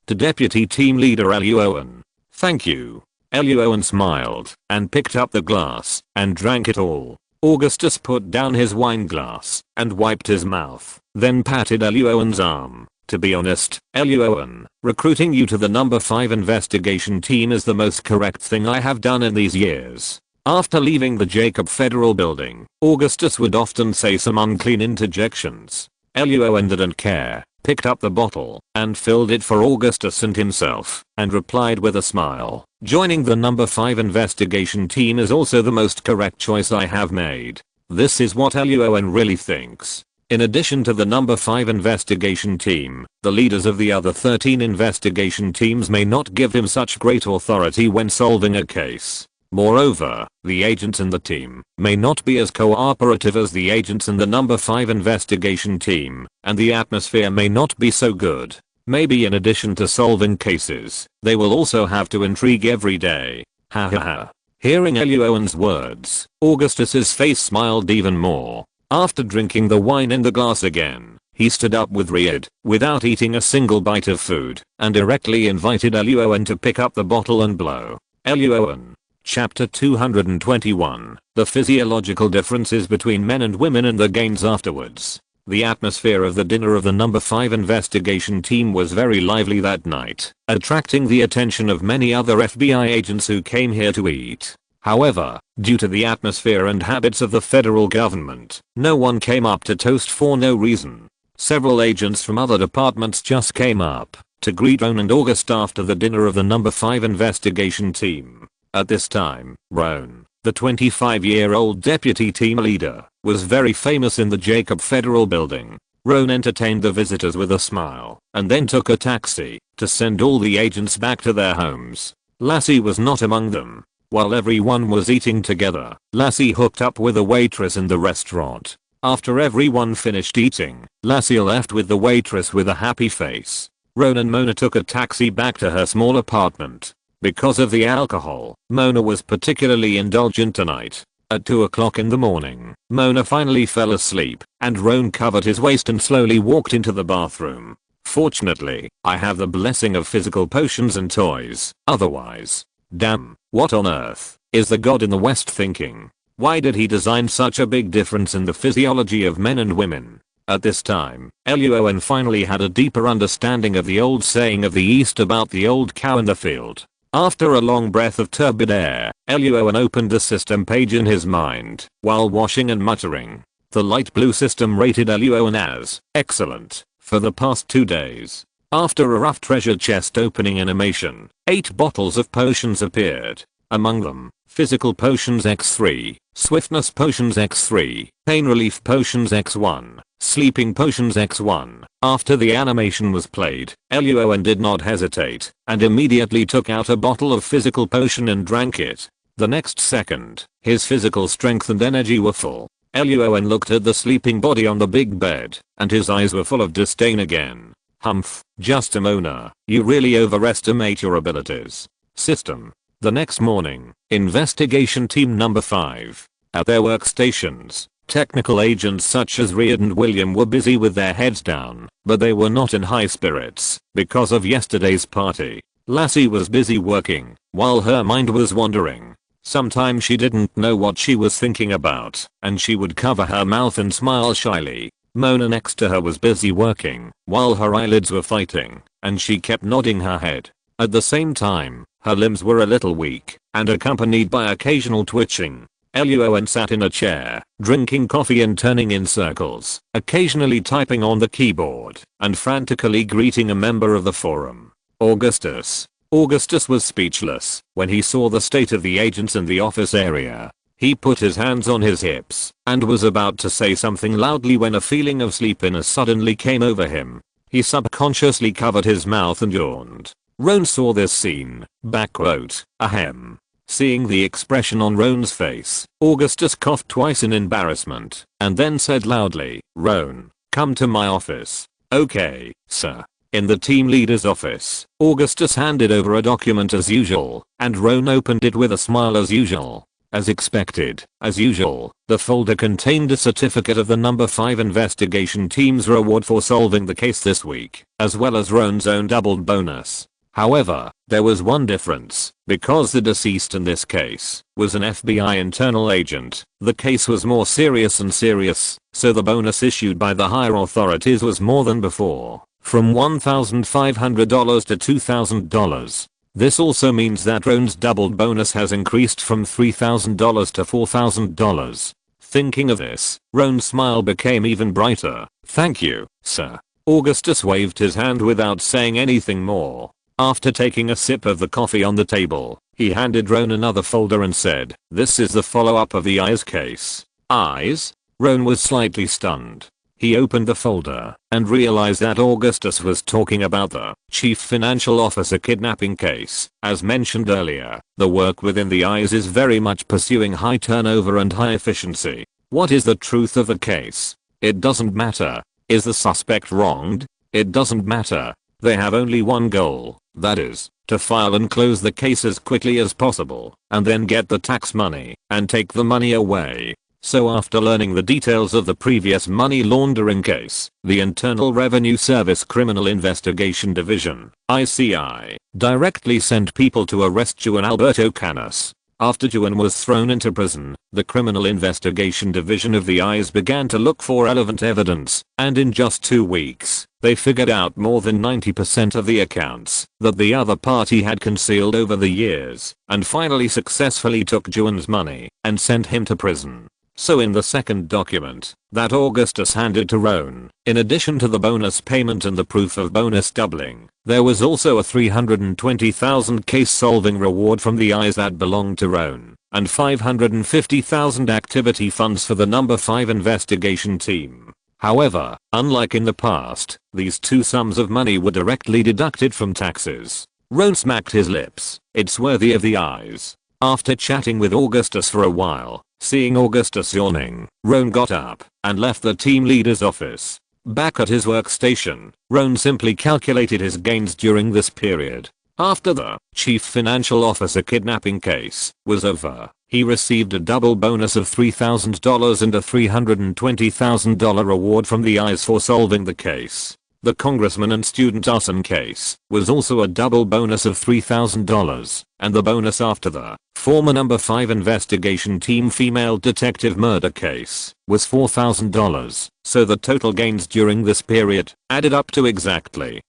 to Deputy Team Leader Luo An. "Thank you." Luo An smiled and picked up the glass and drank it all. Augustus put down his wine glass and wiped his mouth, then patted Luo An's arm. To be honest, Luo An, recruiting you to the number 5 investigation team is the most correct thing I have done in these years. After leaving the Jacob Federal building, Augustus would often say some unclean interjections. Luo An didn't care, picked up the bottle, and filled it for Augustus and himself, and replied with a smile, "Joining the number 5 investigation team is also the most correct choice I have made." This is what Luo An really thinks. In addition to the number 5 investigation team, the leaders of the other 13 investigation teams may not give him such great authority when solving a case. Moreover, the agents in the team may not be as cooperative as the agents in the number 5 investigation team, and the atmosphere may not be so good. Maybe in addition to solving cases, they will also have to intrigue every day. Ha ha ha. Hearing Luo An's words, Augustus's face smiled even more. After drinking the wine in the glass again, he stood up with Riyadh, without eating a single bite of food, and directly invited Luo An to pick up the bottle and blow. Luo An. Chapter 221. The physiological differences between men and women and the gains afterwards. The atmosphere of the dinner of the number 5 investigation team was very lively that night, attracting the attention of many other FBI agents who came here to eat. However, due to the atmosphere and habits of the federal government, no one came up to toast for no reason. Several agents from other departments just came up to greet Roan and August after the dinner of the number 5 investigation team. At this time, Roan, the 25-year-old deputy team leader, was very famous in the Jacob Federal building. Roan entertained the visitors with a smile and then took a taxi to send all the agents back to their homes. Lassie was not among them. While everyone was eating together, Lassie hooked up with a waitress in the restaurant. After everyone finished eating, Lassie left with the waitress with a happy face. Roan and Mona took a taxi back to her small apartment. Because of the alcohol, Mona was particularly indulgent tonight. At 2 o'clock in the morning, Mona finally fell asleep, and Roan covered his waist and slowly walked into the bathroom. Fortunately, I have the blessing of physical potions and toys. Otherwise, damn, what on earth is the god in the West thinking? Why did he design such a big difference in the physiology of men and women? At this time, Luo An finally had a deeper understanding of the old saying of the East about the old cow in the field. After a long breath of turbid air, Luo An opened the system page in his mind, while washing and muttering. The light blue system rated Luo An as excellent for the past 2 days. After a rough treasure chest opening animation, 8 bottles of potions appeared. Among them, physical potions X3, swiftness potions X3, pain relief potions X1, sleeping potions X1. After the animation was played, Luo An did not hesitate, and immediately took out a bottle of physical potion and drank it. The next second, his physical strength and energy were full. Luo An looked at the sleeping body on the big bed, and his eyes were full of disdain again. Humph, just a Mona, you really overestimate your abilities. System. The next morning, investigation team number 5. At their workstations, technical agents such as Riyadh and William were busy with their heads down, but they were not in high spirits because of yesterday's party. Lassie was busy working, while her mind was wandering. Sometimes she didn't know what she was thinking about, and she would cover her mouth and smile shyly. Mona next to her was busy working, while her eyelids were fighting, and she kept nodding her head. At the same time, her limbs were a little weak, and accompanied by occasional twitching. Luo An sat in a chair, drinking coffee and turning in circles, occasionally typing on the keyboard, and frantically greeting a member of the forum. Augustus. Augustus was speechless when he saw the state of the agents in the office area. He put his hands on his hips and was about to say something loudly when a feeling of sleepiness suddenly came over him. He subconsciously covered his mouth and yawned. Roan saw this scene. Backquote. Ahem. Seeing the expression on Roan's face, Augustus coughed twice in embarrassment and then said loudly, "Roan, come to my office." "Okay, sir." In the team leader's office, Augustus handed over a document as usual, and Roan opened it with a smile as usual. As expected, as usual, the folder contained a certificate of the number 5 investigation team's reward for solving the case this week, as well as Roan's own doubled bonus. However, there was one difference. Because the deceased in this case was an FBI internal agent, the case was more serious and serious, so the bonus issued by the higher authorities was more than before. from $1,500 to $2,000. This also means that Roan's doubled bonus has increased from $3,000 to $4,000. Thinking of this, Roan's smile became even brighter. "Thank you, sir." Augustus waved his hand without saying anything more. After taking a sip of the coffee on the table, he handed Roan another folder and said, "This is the follow-up of the eyes case." Eyes? Roan was slightly stunned. He opened the folder and realized that Augustus was talking about the chief financial officer kidnapping case. As mentioned earlier, the work within the eyes is very much pursuing high turnover and high efficiency. What is the truth of the case? It doesn't matter. Is the suspect wronged? It doesn't matter. They have only one goal, that is, to file and close the case as quickly as possible, and then get the tax money and take the money away. So after learning the details of the previous money laundering case, the Internal Revenue Service Criminal Investigation Division, ICI, directly sent people to arrest Juan Alberto Canas. After Juan was thrown into prison, the Criminal Investigation Division of the ICE began to look for relevant evidence, and in just 2 weeks, they figured out more than 90% of the accounts that the other party had concealed over the years, and finally successfully took Juan's money and sent him to prison. So in the second document that Augustus handed to Roan, in addition to the bonus payment and the proof of bonus doubling, there was also a $320,000 case solving reward from the eyes that belonged to Roan, and $550,000 activity funds for the number 5 investigation team. However, unlike in the past, these two sums of money were directly deducted from taxes. Roan smacked his lips. It's worthy of the eyes. After chatting with Augustus for a while, seeing Augustus yawning, Roan got up and left the team leader's office. Back at his workstation, Roan simply calculated his gains during this period. After the chief financial officer kidnapping case was over, he received a double bonus of $3,000 and a $320,000 reward from the ICE for solving the case. The congressman and student arson case was also a double bonus of $3,000, and the bonus after the former number 5 investigation team female detective murder case was $4,000, so the total gains during this period added up to exactly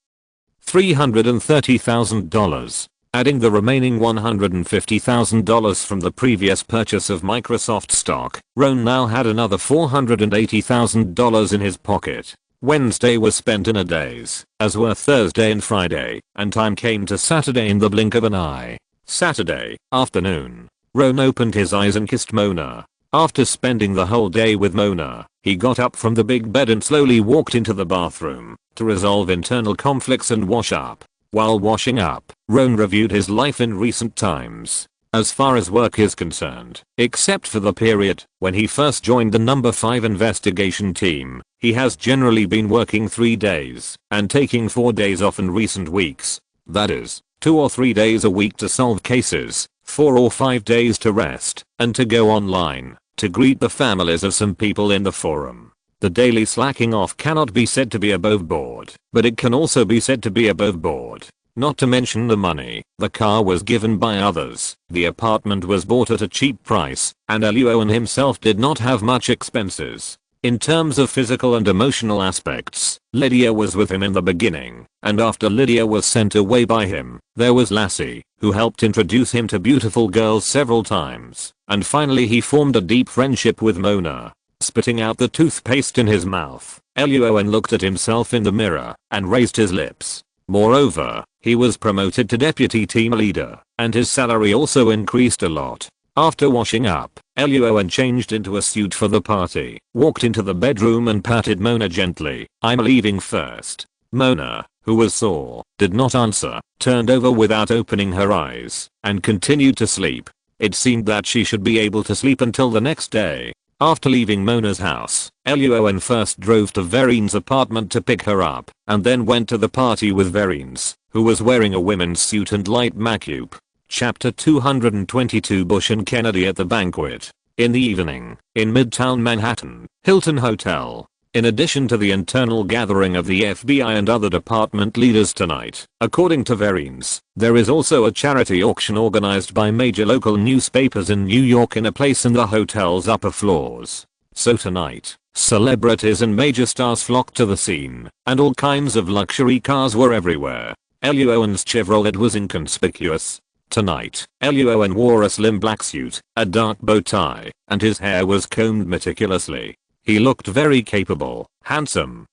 $330,000. Adding the remaining $150,000 from the previous purchase of Microsoft stock, Roan now had another $480,000 in his pocket. Wednesday was spent in a daze, as were Thursday and Friday, and time came to Saturday in the blink of an eye. Saturday afternoon, Roan opened his eyes and kissed Mona. After spending the whole day with Mona, he got up from the big bed and slowly walked into the bathroom to resolve internal conflicts and wash up. While washing up, Roan reviewed his life in recent times. As far as work is concerned, except for the period when he first joined the number 5 investigation team, he has generally been working 3 days and taking 4 days off in recent weeks. That is, 2 or 3 days a week to solve cases, 4 or 5 days to rest, and to go online to greet the families of some people in the forum. The daily slacking off cannot be said to be above board, but it can also be said to be above board. Not to mention the money. The car was given by others, the apartment was bought at a cheap price, and Luo An himself did not have much expenses. In terms of physical and emotional aspects, Lydia was with him in the beginning, and after Lydia was sent away by him, there was Lassie, who helped introduce him to beautiful girls several times, and finally he formed a deep friendship with Mona. Spitting out the toothpaste in his mouth, Luo An looked at himself in the mirror and raised his lips. Moreover, he was promoted to deputy team leader, and his salary also increased a lot. After washing up, Luo An changed into a suit for the party, walked into the bedroom and patted Mona gently. "I'm leaving first." Mona, who was sore, did not answer, turned over without opening her eyes, and continued to sleep. It seemed that she should be able to sleep until the next day. After leaving Mona's house, Luo An first drove to Verine's apartment to pick her up, and then went to the party with Verine's, who was wearing a women's suit and light makeup. Chapter 222 Bush and Kennedy at the banquet. In the evening, in Midtown Manhattan, Hilton Hotel. In addition to the internal gathering of the FBI and other department leaders tonight, according to Verine's, there is also a charity auction organized by major local newspapers in New York in a place in the hotel's upper floors. So tonight, celebrities and major stars flocked to the scene, and all kinds of luxury cars were everywhere. Luo An's Chevrolet was inconspicuous. Tonight, Luo An wore a slim black suit, a dark bow tie, and his hair was combed meticulously. He looked very capable, handsome.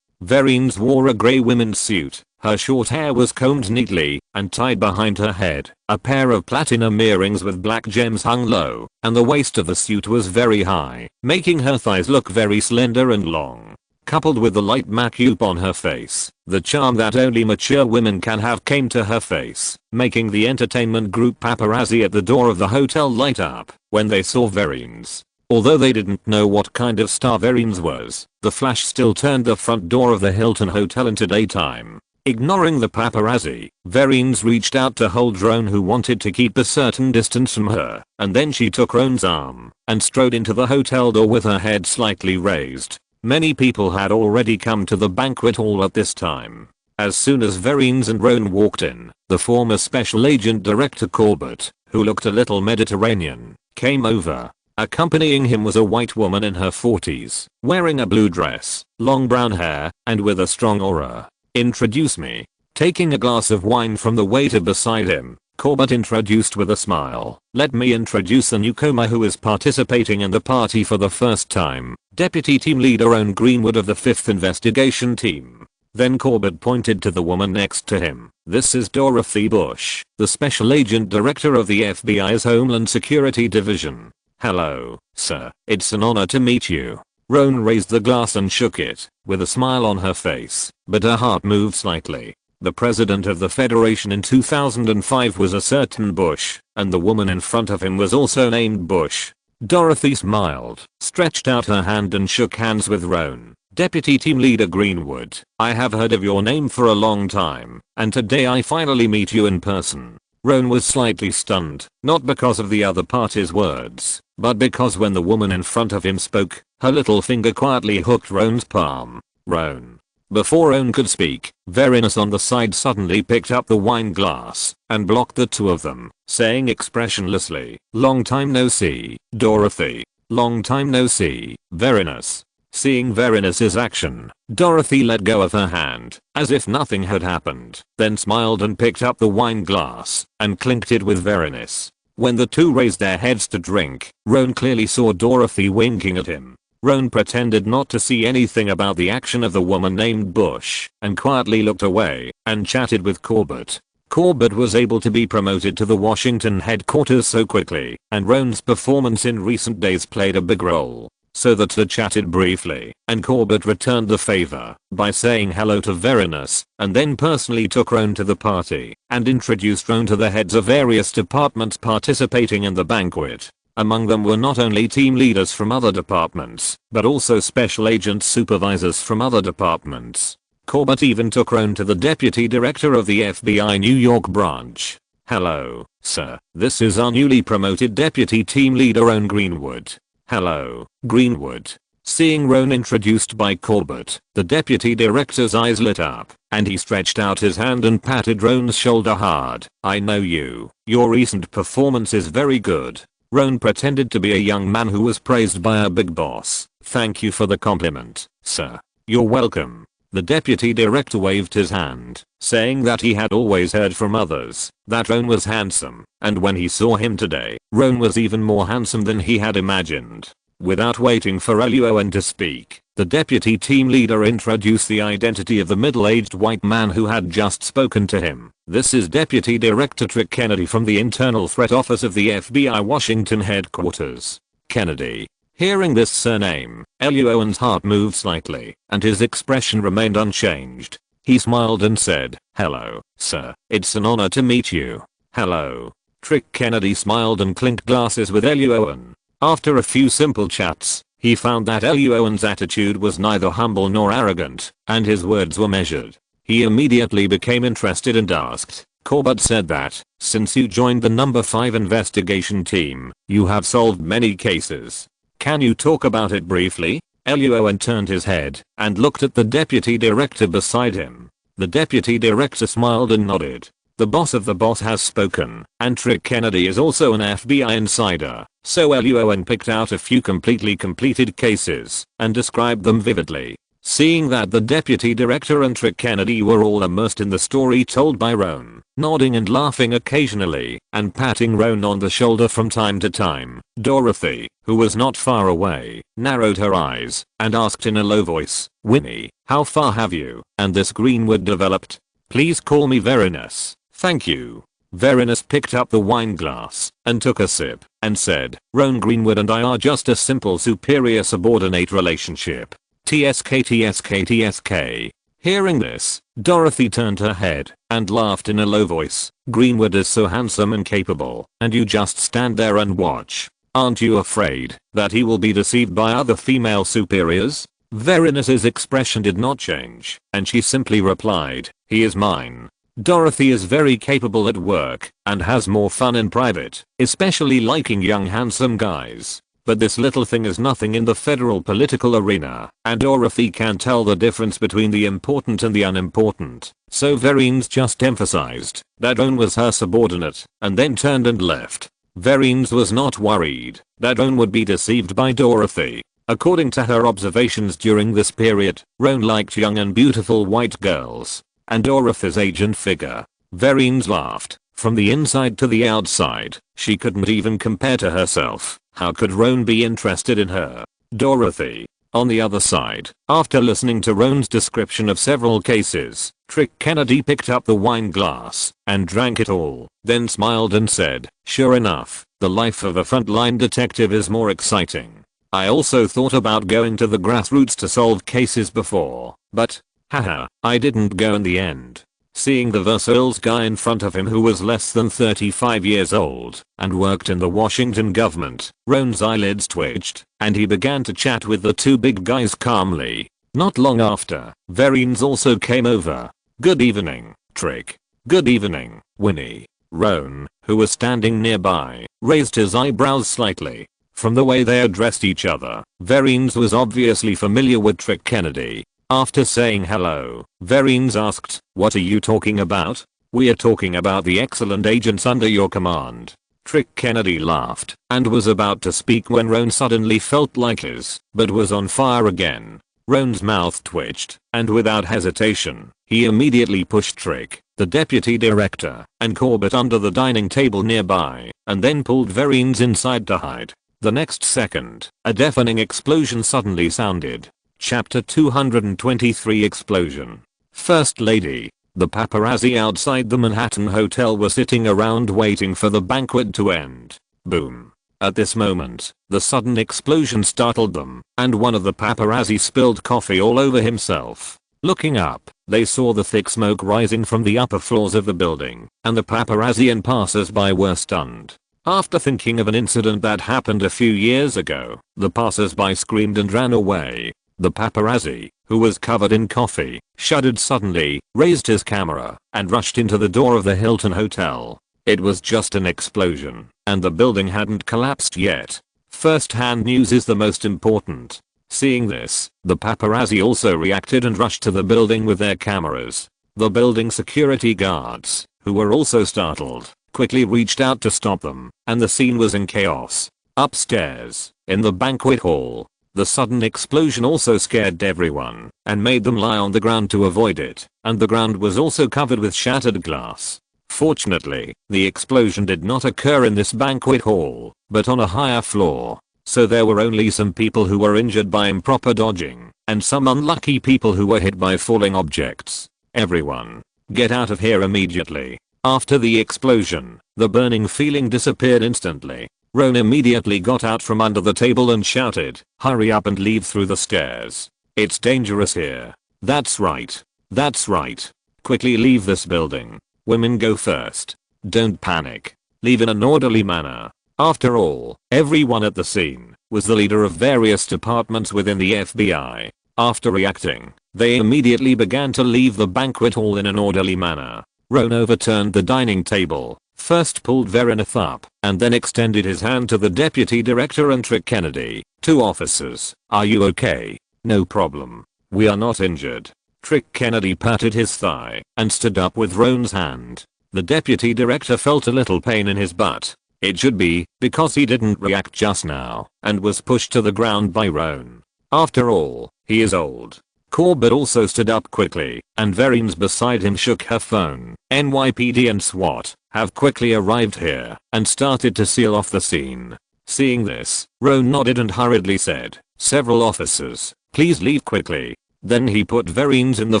Verines wore a grey women's suit. Her short hair was combed neatly and tied behind her head. A pair of platinum earrings with black gems hung low, and the waist of the suit was very high, making her thighs look very slender and long. Coupled with the light makeup on her face, the charm that only mature women can have came to her face, making the entertainment group paparazzi at the door of the hotel light up when they saw Verines. Although they didn't know what kind of star Verines was, the flash still turned the front door of the Hilton Hotel into daytime. Ignoring the paparazzi, Verines reached out to hold Roan, who wanted to keep a certain distance from her, and then she took Roan's arm and strode into the hotel door with her head slightly raised. Many people had already come to the banquet hall at this time. As soon as Verines and Roan walked in, the former Special Agent Director Corbett, who looked a little Mediterranean, came over. Accompanying him was a white woman in her 40s, wearing a blue dress, long brown hair, and with a strong aura. "Introduce me." Taking a glass of wine from the waiter beside him, Corbett introduced with a smile, "Let me introduce a newcomer who is participating in the party for the first time, Deputy Team Leader Roan Greenwood of the 5th Investigation Team." Then Corbett pointed to the woman next to him. "This is Dorothy Bush, the Special Agent Director of the FBI's Homeland Security Division." "Hello, sir. It's an honor to meet you." Roan raised the glass and shook it, with a smile on her face, but her heart moved slightly. The president of the Federation in 2005 was a certain Bush, and the woman in front of him was also named Bush. Dorothy smiled, stretched out her hand and shook hands with Roan. "Deputy Team Leader Greenwood, I have heard of your name for a long time, and today I finally meet you in person." Roan was slightly stunned, not because of the other party's words, but because when the woman in front of him spoke, her little finger quietly hooked Roan's palm. "Roan." Before Roan could speak, Verines on the side suddenly picked up the wine glass and blocked the two of them, saying expressionlessly, "Long time no see, Dorothy. Long time no see, Verines." Seeing Verines's action, Dorothy let go of her hand, as if nothing had happened, then smiled and picked up the wine glass and clinked it with Verines. When the two raised their heads to drink, Roan clearly saw Dorothy winking at him. Roan pretended not to see anything about the action of the woman named Bush and quietly looked away and chatted with Corbett. Corbett was able to be promoted to the Washington headquarters so quickly, and Roan's performance in recent days played a big role. So the two chatted briefly, and Corbett returned the favor by saying hello to Verines, and then personally took Roan to the party and introduced Roan to the heads of various departments participating in the banquet. Among them were not only team leaders from other departments, but also special agent supervisors from other departments. Corbett even took Roan to the deputy director of the FBI New York branch. "Hello, sir. This is our newly promoted deputy team leader Roan Greenwood." "Hello, Greenwood." Seeing Roan introduced by Corbett, the deputy director's eyes lit up, and he stretched out his hand and patted Roan's shoulder hard. "I know you. Your recent performance is very good." Roan pretended to be a young man who was praised by a big boss. "Thank you for the compliment, sir." "You're welcome." The deputy director waved his hand, saying that he had always heard from others that Roan was handsome, and when he saw him today, Roan was even more handsome than he had imagined. Without waiting for Luo An to speak, the deputy team leader introduced the identity of the middle-aged white man who had just spoken to him. "This is Deputy Director Trick Kennedy from the Internal Threat Office of the FBI Washington headquarters." Kennedy. Hearing this surname, Luo An's heart moved slightly, and his expression remained unchanged. He smiled and said, "Hello, sir. It's an honor to meet you." "Hello." Trick Kennedy smiled and clinked glasses with Luo An. After a few simple chats, he found that Luo An's attitude was neither humble nor arrogant, and his words were measured. He immediately became interested and asked, "Corbett said that, since you joined the number 5 investigation team, you have solved many cases. Can you talk about it briefly?" Luo An turned his head and looked at the deputy director beside him. The deputy director smiled and nodded. "The boss of the boss has spoken, and Trick Kennedy is also an FBI insider, So Luo An picked out a few completely completed cases and described them vividly. Seeing that the deputy director and Trick Kennedy were all immersed in the story told by Roan, nodding and laughing occasionally and patting Roan on the shoulder from time to time, Dorothy, who was not far away, narrowed her eyes and asked in a low voice, "Winnie, how far have you and this Greenwood developed? Please call me Verinus, thank you." Verinus picked up the wine glass and took a sip and said, "Roan Greenwood and I are just a simple superior subordinate relationship. TSK TSK TSK." Hearing this, Dorothy turned her head and laughed in a low voice. "Greenwood is so handsome and capable, and you just stand there and watch. Aren't you afraid that he will be deceived by other female superiors?" Verinus's expression did not change, and she simply replied, "He is mine." Dorothy is very capable at work and has more fun in private, especially liking young handsome guys. But this little thing is nothing in the federal political arena, and Dorothy can tell the difference between the important and the unimportant. So Verines just emphasized that Roan was her subordinate and then turned and left. Verines was not worried that Roan would be deceived by Dorothy. According to her observations during this period, Roan liked young and beautiful white girls, and Dorothy's agent figure. Verines laughed. From the inside to the outside, she couldn't even compare to herself. How could Roan be interested in her? Dorothy. On the other side, after listening to Roan's description of several cases, Trick Kennedy picked up the wine glass and drank it all, then smiled and said, "Sure enough, the life of a frontline detective is more exciting. I also thought about going to the grassroots to solve cases before, but, haha, I didn't go in the end." Seeing the Versailles guy in front of him who was less than 35 years old and worked in the Washington government, Roan's eyelids twitched and he began to chat with the two big guys calmly. Not long after, Verines also came over. "Good evening, Trick." "Good evening, Winnie." Roan, who was standing nearby, raised his eyebrows slightly. From the way they addressed each other, Verines was obviously familiar with Trick Kennedy. After saying hello, Verines asked, "What are you talking about?" "We are talking about the excellent agents under your command." Trick Kennedy laughed and was about to speak when Roan suddenly felt like his butt was on fire again. Roan's mouth twitched, and without hesitation, he immediately pushed Trick, the deputy director, and Corbett under the dining table nearby, and then pulled Verines inside to hide. The next second, a deafening explosion suddenly sounded. Chapter 223 Explosion. First Lady. The paparazzi outside the Manhattan Hotel were sitting around waiting for the banquet to end. Boom. At this moment, the sudden explosion startled them, and one of the paparazzi spilled coffee all over himself. Looking up, they saw the thick smoke rising from the upper floors of the building, and the paparazzi and passers-by were stunned. After thinking of an incident that happened a few years ago, the passers-by screamed and ran away. The paparazzi, who was covered in coffee, shuddered suddenly, raised his camera, and rushed into the door of the Hilton Hotel. It was just an explosion, and the building hadn't collapsed yet. First-hand news is the most important. Seeing this, the paparazzi also reacted and rushed to the building with their cameras. The building security guards, who were also startled, quickly reached out to stop them, and the scene was in chaos. Upstairs, in the banquet hall, the sudden explosion also scared everyone and made them lie on the ground to avoid it, and the ground was also covered with shattered glass. Fortunately, the explosion did not occur in this banquet hall, but on a higher floor, so there were only some people who were injured by improper dodging, and some unlucky people who were hit by falling objects. Everyone, get out of here immediately. After the explosion, the burning feeling disappeared instantly. Roan immediately got out from under the table and shouted, "Hurry up and leave through the stairs. It's dangerous here." "That's right. That's right. Quickly leave this building. Women go first. Don't panic. Leave in an orderly manner." After all, everyone at the scene was the leader of various departments within the FBI. After reacting, they immediately began to leave the banquet hall in an orderly manner. Roan overturned the dining table, first pulled Verines up, and then extended his hand to the deputy director and Trick Kennedy. "Two officers, are you okay?" "No problem. We are not injured." Trick Kennedy patted his thigh and stood up with Roan's hand. The deputy director felt a little pain in his butt. It should be, because he didn't react just now and was pushed to the ground by Roan. After all, he is old. Corbett also stood up quickly, and Vereen's beside him shook her phone. NYPD and SWAT have quickly arrived here and started to seal off the scene. Seeing this, Roan nodded and hurriedly said, "Several officers, please leave quickly." Then he put Vereen's in the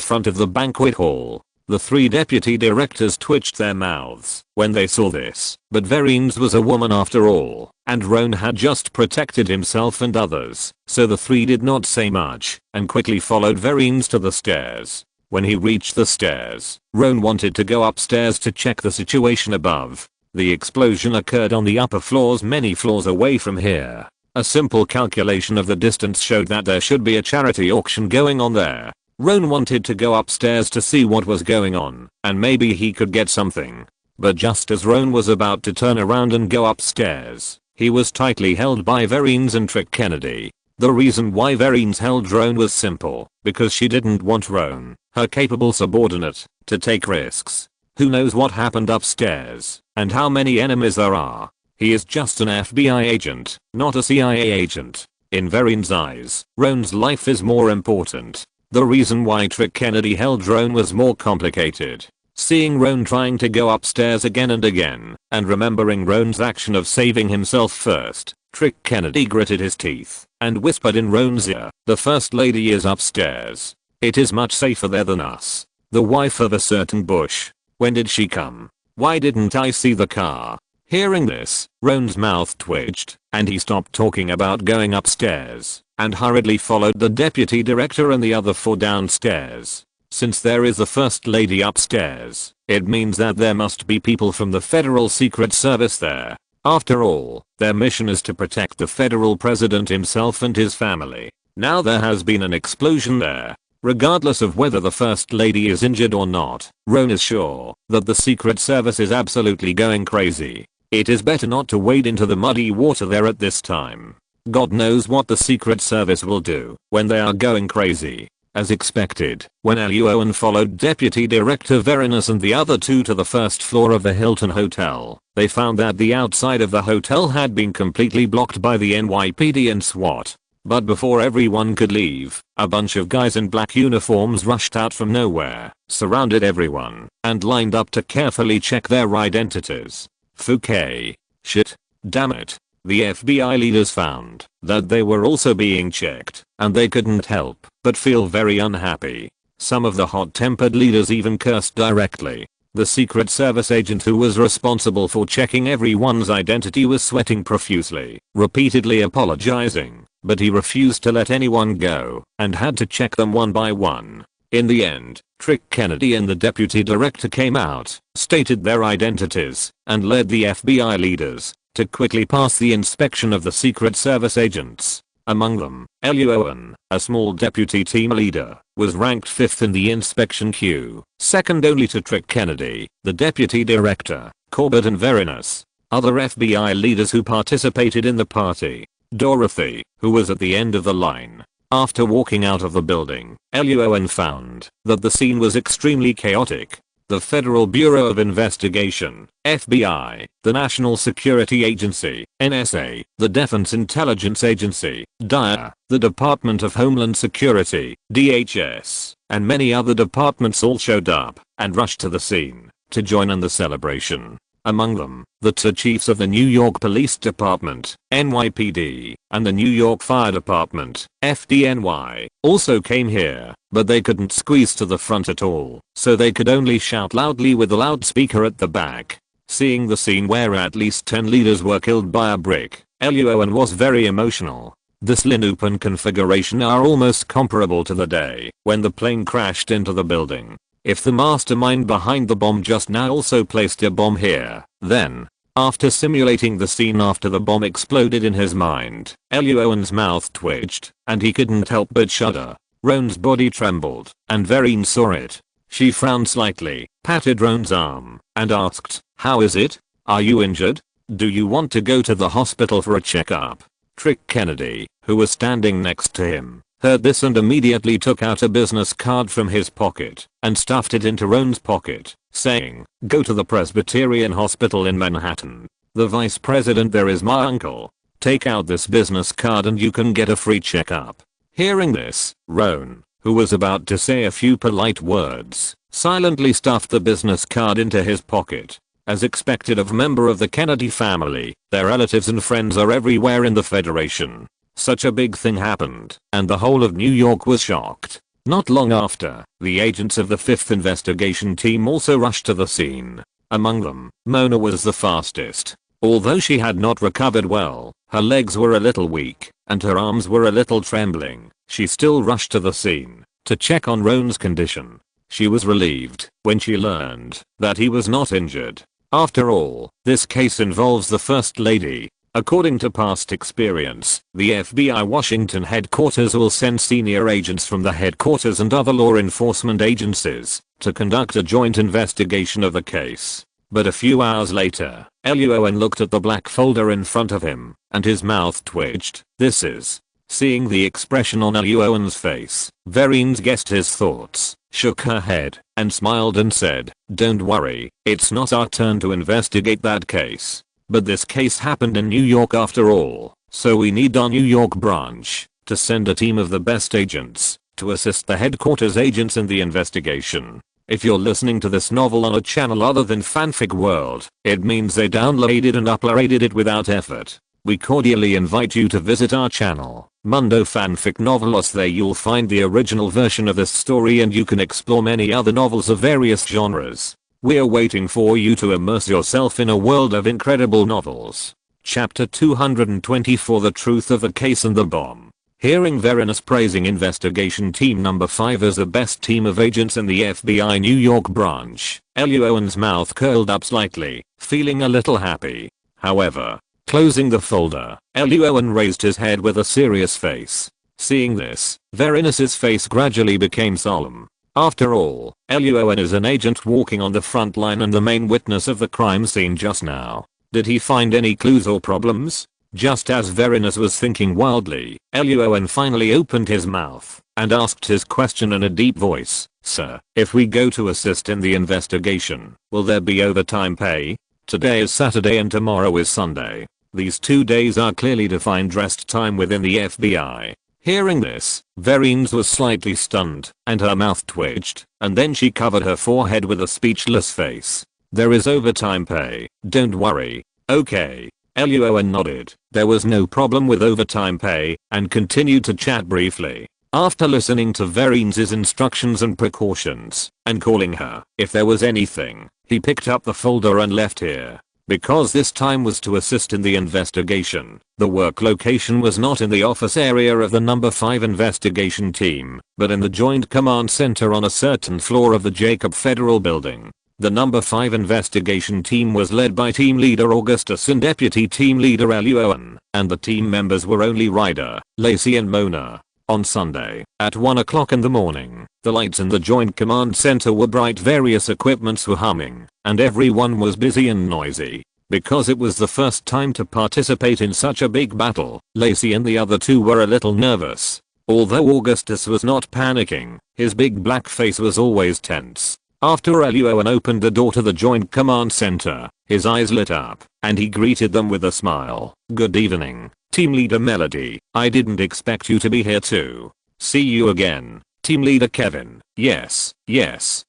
front of the banquet hall. The 3 deputy directors twitched their mouths when they saw this, but Vereen's was a woman after all, and Roan had just protected himself and others, so the 3 did not say much and quickly followed Vereen's to the stairs. When he reached the stairs, Roan wanted to go upstairs to check the situation above. The explosion occurred on the upper floors, many floors away from here. A simple calculation of the distance showed that there should be a charity auction going on there. Roan wanted to go upstairs to see what was going on, and maybe he could get something. But just as Roan was about to turn around and go upstairs, he was tightly held by Vereen's and Trick Kennedy. The reason why Vereen's held Roan was simple, because she didn't want Roan, her capable subordinate, to take risks. Who knows what happened upstairs, and how many enemies there are. He is just an FBI agent, not a CIA agent. In Vereen's eyes, Roan's life is more important. The reason why Trick Kennedy held Roan was more complicated. Seeing Roan trying to go upstairs again and again, and remembering Roan's action of saving himself first, Trick Kennedy gritted his teeth and whispered in Roan's ear, "The First Lady is upstairs. It is much safer there than us. The wife of a certain Bush. When did she come? Why didn't I see the car?" Hearing this, Roan's mouth twitched, and he stopped talking about going upstairs and hurriedly followed the deputy director and the other 4 downstairs. Since there is the First Lady upstairs, it means that there must be people from the Federal Secret Service there. After all, their mission is to protect the federal president himself and his family. Now there has been an explosion there. Regardless of whether the First Lady is injured or not, Roan is sure that the Secret Service is absolutely going crazy. It is better not to wade into the muddy water there at this time. God knows what the Secret Service will do when they are going crazy. As expected, when Luo An followed Deputy Director Verinas and the other 2 to the first floor of the Hilton Hotel, they found that the outside of the hotel had been completely blocked by the NYPD and SWAT. But before everyone could leave, a bunch of guys in black uniforms rushed out from nowhere, surrounded everyone, and lined up to carefully check their identities. Fouquet. Shit. Damn it. The FBI leaders found that they were also being checked, and they couldn't help but feel very unhappy. Some of the hot-tempered leaders even cursed directly. The Secret Service agent who was responsible for checking everyone's identity was sweating profusely, repeatedly apologizing, but he refused to let anyone go and had to check them one by one. In the end, Trick Kennedy and the deputy director came out, stated their identities, and led the FBI leaders to quickly pass the inspection of the Secret Service agents. Among them, Luo An, a small deputy team leader, was ranked 5th in the inspection queue, second only to Trick Kennedy, the deputy director, Corbett and Verinas. Other FBI leaders who participated in the party. Dorothy, who was at the end of the line. After walking out of the building, Luo An found that the scene was extremely chaotic. The Federal Bureau of Investigation, FBI, the National Security Agency, NSA, the Defense Intelligence Agency, DIA, the Department of Homeland Security, DHS, and many other departments all showed up and rushed to the scene to join in the celebration. Among them, the 2 chiefs of the New York Police Department, NYPD, and the New York Fire Department, FDNY, also came here, but they couldn't squeeze to the front at all, so they could only shout loudly with a loudspeaker at the back. Seeing the scene where at least 10 leaders were killed by a brick, Luo An was very emotional. This lineup and configuration are almost comparable to the day when the plane crashed into the building. If the mastermind behind the bomb just now also placed a bomb here, then, after simulating the scene after the bomb exploded in his mind, Luo An's mouth twitched, and he couldn't help but shudder. Roan's body trembled, and Vereen saw it. She frowned slightly, patted Roan's arm, and asked, "How is it? Are you injured? Do you want to go to the hospital for a checkup?" Trick Kennedy, who was standing next to him, heard this and immediately took out a business card from his pocket and stuffed it into Roan's pocket, saying, "Go to the Presbyterian Hospital in Manhattan." The vice president there is my uncle. Take out this business card and you can get a free checkup. Hearing this, Roan, who was about to say a few polite words, silently stuffed the business card into his pocket. As expected of a member of the Kennedy family, their relatives and friends are everywhere in the Federation. Such a big thing happened, and the whole of New York was shocked. Not long after, the agents of the 5th investigation team also rushed to the scene. Among them, Mona was the fastest. Although she had not recovered well, her legs were a little weak, and her arms were a little trembling, she still rushed to the scene to check on Roan's condition. She was relieved when she learned that he was not injured. After all, this case involves the First Lady. According to past experience, the FBI Washington headquarters will send senior agents from the headquarters and other law enforcement agencies to conduct a joint investigation of the case. But a few hours later, Luo An looked at the black folder in front of him, and his mouth twitched. This is. Seeing the expression on Luo An's face, Verines guessed his thoughts, shook her head, and smiled and said, "Don't worry, it's not our turn to investigate that case. But this case happened in New York after all, so we need our New York branch to send a team of the best agents to assist the headquarters agents in the investigation. If you're listening to this novel on a channel other than Fanfic World, it means they downloaded and uploaded it without effort. We cordially invite you to visit our channel, Mundo Fanfic Novelos. There you'll find the original version of this story and you can explore many other novels of various genres. We're waiting for you to immerse yourself in a world of incredible novels. Chapter 224, The Truth of the Case and the Bomb. Hearing Verines praising investigation team number 5 as the best team of agents in the FBI New York branch, Luo An's mouth curled up slightly, feeling a little happy. However, closing the folder, Luo An raised his head with a serious face. Seeing this, Verines's face gradually became solemn. After all, Luo An is an agent walking on the front line and the main witness of the crime scene just now. Did he find any clues or problems? Just as Verines was thinking wildly, Luo An finally opened his mouth and asked his question in a deep voice. "Sir, if we go to assist in the investigation, will there be overtime pay? Today is Saturday and tomorrow is Sunday. These 2 days are clearly defined rest time within the FBI." Hearing this, Verines was slightly stunned, and her mouth twitched, and then she covered her forehead with a speechless face. "There is overtime pay, don't worry." "Okay." Luo An nodded. There was no problem with overtime pay, and continued to chat briefly. After listening to Verines's instructions and precautions, and calling her if there was anything, he picked up the folder and left here. Because this time was to assist in the investigation, the work location was not in the office area of the number 5 investigation team, but in the Joint Command Center on a certain floor of the Jacob Federal Building. The number 5 investigation team was led by team leader Augustus and deputy team leader Luo An, and the team members were only Ryder, Lacey and Mona. On Sunday, at 1 o'clock in the morning, the lights in the Joint Command Center were bright, various equipments were humming, and everyone was busy and noisy. Because it was the first time to participate in such a big battle, Lacey and the other two were a little nervous. Although Augustus was not panicking, his big black face was always tense. After Luo An opened the door to the Joint Command Center, his eyes lit up, and he greeted them with a smile. "Good evening, Team Leader Melody. I didn't expect you to be here too. See you again, Team Leader Kevin." Yes,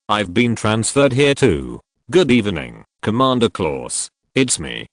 I've been transferred here too." "Good evening, Commander Klaus. It's me.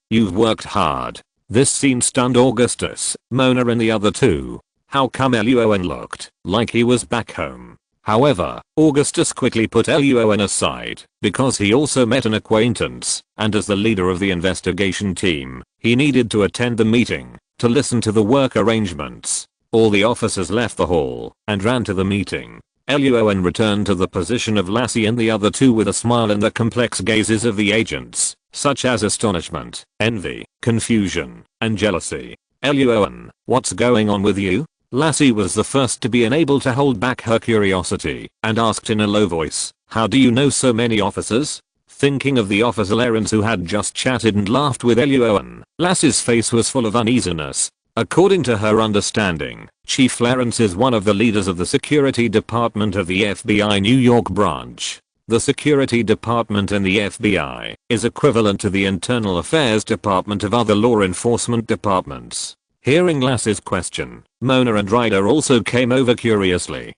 You've worked hard." This scene stunned Augustus, Mona and the other two. How come Luo An looked like he was back home? However, Augustus quickly put Luo An aside, because he also met an acquaintance, and as the leader of the investigation team, he needed to attend the meeting, to listen to the work arrangements. All the officers left the hall, and ran to the meeting. Luo An returned to the position of Lassie and the other two with a smile in the complex gazes of the agents, such as astonishment, envy, confusion, and jealousy. "Luo An, what's going on with you?" Lassie was the first to be unable to hold back her curiosity, and asked in a low voice, "How do you know so many officers?" Thinking of the officer Lawrence who had just chatted and laughed with Luo An, Lassie's face was full of uneasiness. According to her understanding, Chief Lawrence is one of the leaders of the security department of the FBI New York branch. The security department in the FBI is equivalent to the internal affairs department of other law enforcement departments. Hearing Lass's question, Mona and Ryder also came over curiously.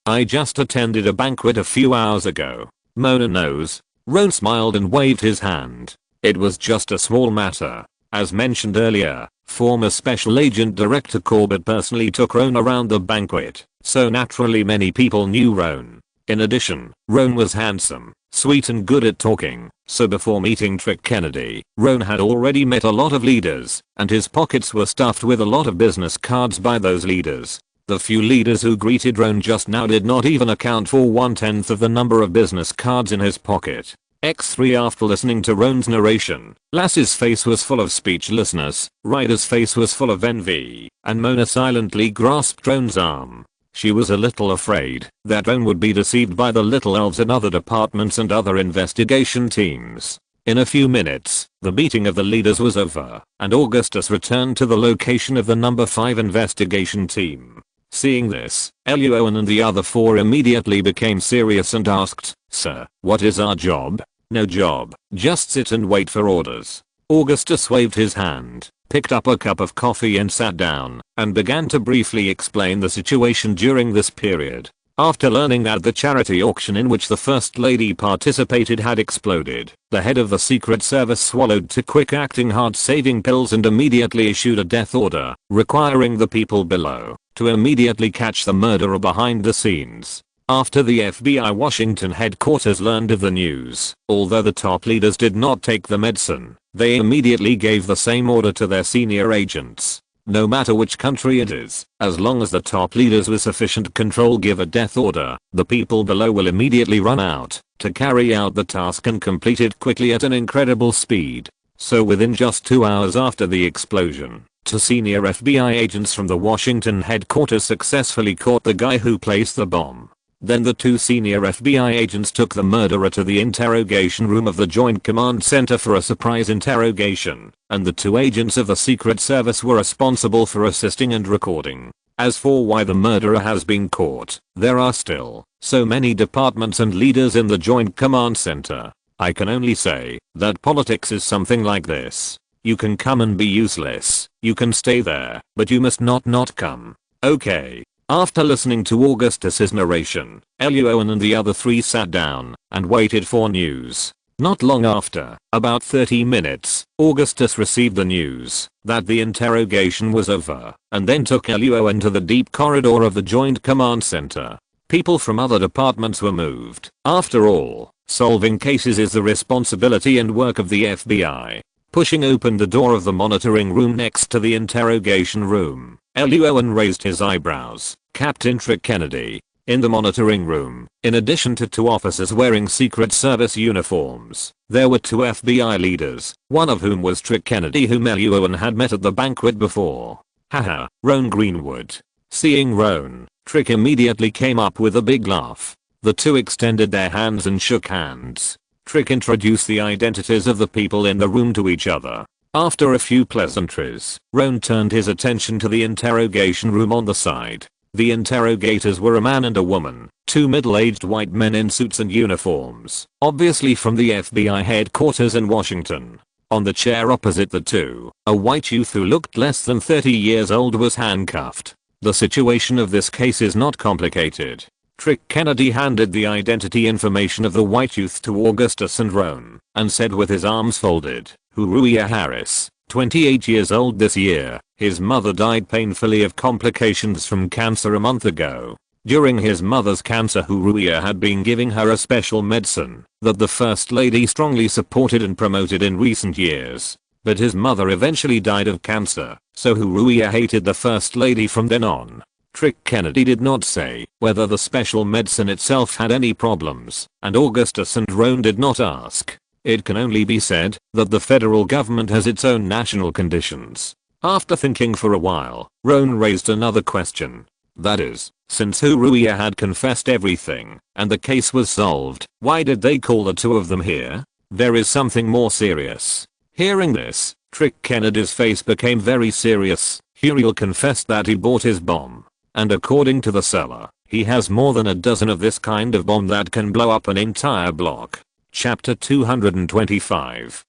I just attended a banquet a few hours ago. Mona knows. Roan smiled and waved his hand. It was just a small matter. As mentioned earlier, former Special Agent Director Corbett personally took Roan around the banquet, so naturally many people knew Roan. In addition, Roan was handsome, sweet and good at talking, so before meeting Trick Kennedy, Roan had already met a lot of leaders, and his pockets were stuffed with a lot of business cards by those leaders. The few leaders who greeted Roan just now did not even account for 1/10 of the number of business cards in his pocket. X3 After listening to Roan's narration, Lass's face was full of speechlessness, Ryder's face was full of envy, and Mona silently grasped Roan's arm. She was a little afraid that Roan would be deceived by the little elves in other departments and other investigation teams. In a few minutes, the meeting of the leaders was over, and Augustus returned to the location of the number 5 investigation team. Seeing this, Luo An and the other 4 immediately became serious and asked, "Sir, what is our job?" "No job, just sit and wait for orders." Augustus waved his hand, picked up a cup of coffee and sat down, and began to briefly explain the situation during this period. After learning that the charity auction in which the First Lady participated had exploded, the head of the Secret Service swallowed 2 quick-acting heart-saving pills and immediately issued a death order, requiring the people below to immediately catch the murderer behind the scenes. After the FBI Washington headquarters learned of the news, although the top leaders did not take the medicine, they immediately gave the same order to their senior agents. No matter which country it is, as long as the top leaders with sufficient control give a death order, the people below will immediately run out to carry out the task and complete it quickly at an incredible speed. So within just 2 hours after the explosion, 2 senior FBI agents from the Washington headquarters successfully caught the guy who placed the bomb. Then the 2 senior FBI agents took the murderer to the interrogation room of the Joint Command Center for a surprise interrogation, and the 2 agents of the Secret Service were responsible for assisting and recording. As for why the murderer has been caught, there are still so many departments and leaders in the Joint Command Center. I can only say that politics is something like this. You can come and be useless, you can stay there, but you must not come. Okay. After listening to Augustus's narration, Luo An and the other 3 sat down and waited for news. Not long after, about 30 minutes, Augustus received the news that the interrogation was over, and then took Luo An to the deep corridor of the Joint Command Center. People from other departments were moved. After all, solving cases is the responsibility and work of the FBI. Pushing open the door of the monitoring room next to the interrogation room, Luo An raised his eyebrows. "Captain Trick Kennedy." In the monitoring room, in addition to 2 officers wearing Secret Service uniforms, there were 2 FBI leaders, one of whom was Trick Kennedy, whom Luo An had met at the banquet before. Haha, Roan Greenwood. Seeing Roan, Trick immediately came up with a big laugh. The 2 extended their hands and shook hands. Trick introduced the identities of the people in the room to each other. After a few pleasantries, Roan turned his attention to the interrogation room on the side. The interrogators were a man and a woman, 2 middle-aged white men in suits and uniforms, obviously from the FBI headquarters in Washington. On the chair opposite the 2, a white youth who looked less than 30 years old was handcuffed. The situation of this case is not complicated. Trick Kennedy handed the identity information of the white youth to Augustus and Roan, and said with his arms folded, "Ruia Harris, 28 years old this year. His mother died painfully of complications from cancer a month ago. During his mother's cancer, Ruia had been giving her a special medicine that the First Lady strongly supported and promoted in recent years. But his mother eventually died of cancer, so Ruia hated the First Lady from then on." Trick Kennedy did not say whether the special medicine itself had any problems, and Augustus and Roan did not ask. It can only be said that the federal government has its own national conditions. After thinking for a while, Roan raised another question. That is, since Ruia had confessed everything, and the case was solved, why did they call the 2 of them here? There is something more serious. Hearing this, Trick Kennedy's face became very serious. Uriel confessed that he bought his bomb. And according to the seller, He has more than a dozen of this kind of bomb that can blow up an entire block. Chapter 225.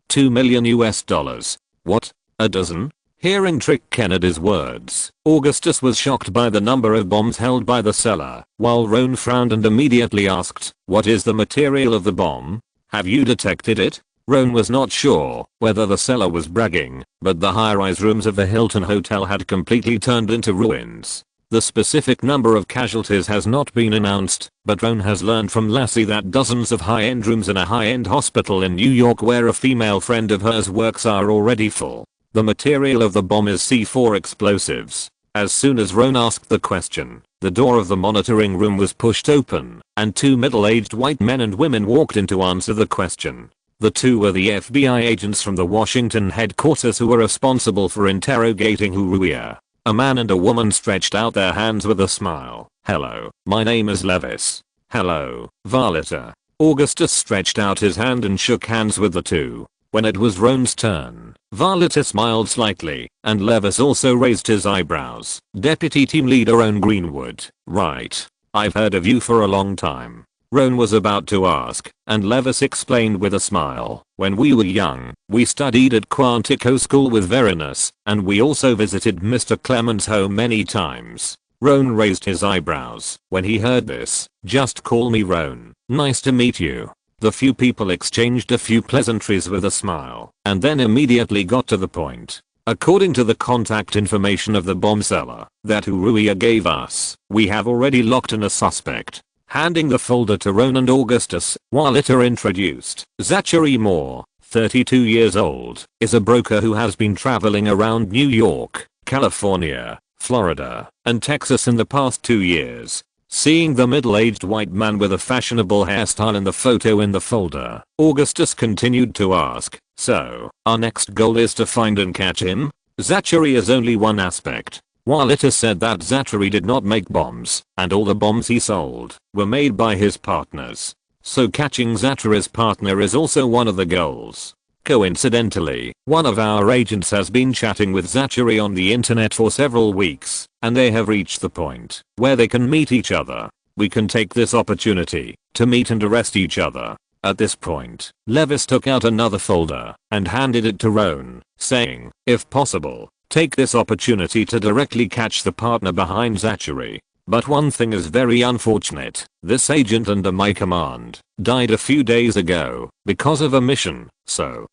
2 million US dollars. What? A dozen? Hearing Trick Kennedy's words, Augustus was shocked by the number of bombs held by the seller, while Roan frowned and immediately asked, "What is the material of the bomb? Have you detected it?" Roan was not sure whether the seller was bragging, but the high-rise rooms of the Hilton Hotel had completely turned into ruins. The specific number of casualties has not been announced, but Roan has learned from Lassie that dozens of high-end rooms in a high-end hospital in New York where a female friend of hers works are already full. The material of the bomb is C4 explosives. As soon as Roan asked the question, the door of the monitoring room was pushed open, and two middle-aged white men and women walked in to answer the question. The two were the FBI agents from the Washington headquarters who were responsible for interrogating Huruia. A man and a woman stretched out their hands with a smile. "Hello, my name is Levis." "Hello, Valita." Augustus stretched out his hand and shook hands with the two. When it was Roan's turn, Valita smiled slightly, and Levis also raised his eyebrows. "Deputy Team Leader Roan Greenwood, right? I've heard of you for a long time." Roan was about to ask, and Levis explained with a smile, "When we were young, we studied at Quantico School with Verinus, and we also visited Mr. Clement's home many times." Roan raised his eyebrows when he heard this. "Just call me Roan. Nice to meet you." The few people exchanged a few pleasantries with a smile, and then immediately got to the point. "According to the contact information of the bomb seller that Huruia gave us, we have already locked in a suspect." Handing the folder to Roan and Augustus, Waliter introduced. "Zachary Moore, 32 years old, is a broker who has been traveling around New York, California, Florida, and Texas in the past 2 years." Seeing the middle-aged white man with a fashionable hairstyle in the photo in the folder, Augustus continued to ask, "So, our next goal is to find and catch him?" "Zachary is only one aspect." Waliter said that Zachary did not make bombs, and all the bombs he sold were made by his partners. So catching Zachary's partner is also one of the goals. Coincidentally, one of our agents has been chatting with Zachary on the internet for several weeks, and they have reached the point where they can meet each other. We can take this opportunity to meet and arrest each other. At this point, Levis took out another folder and handed it to Roan, saying, "If possible, take this opportunity to directly catch the partner behind Zachary. But one thing is very unfortunate. This agent under my command died a few days ago because of a mission, so."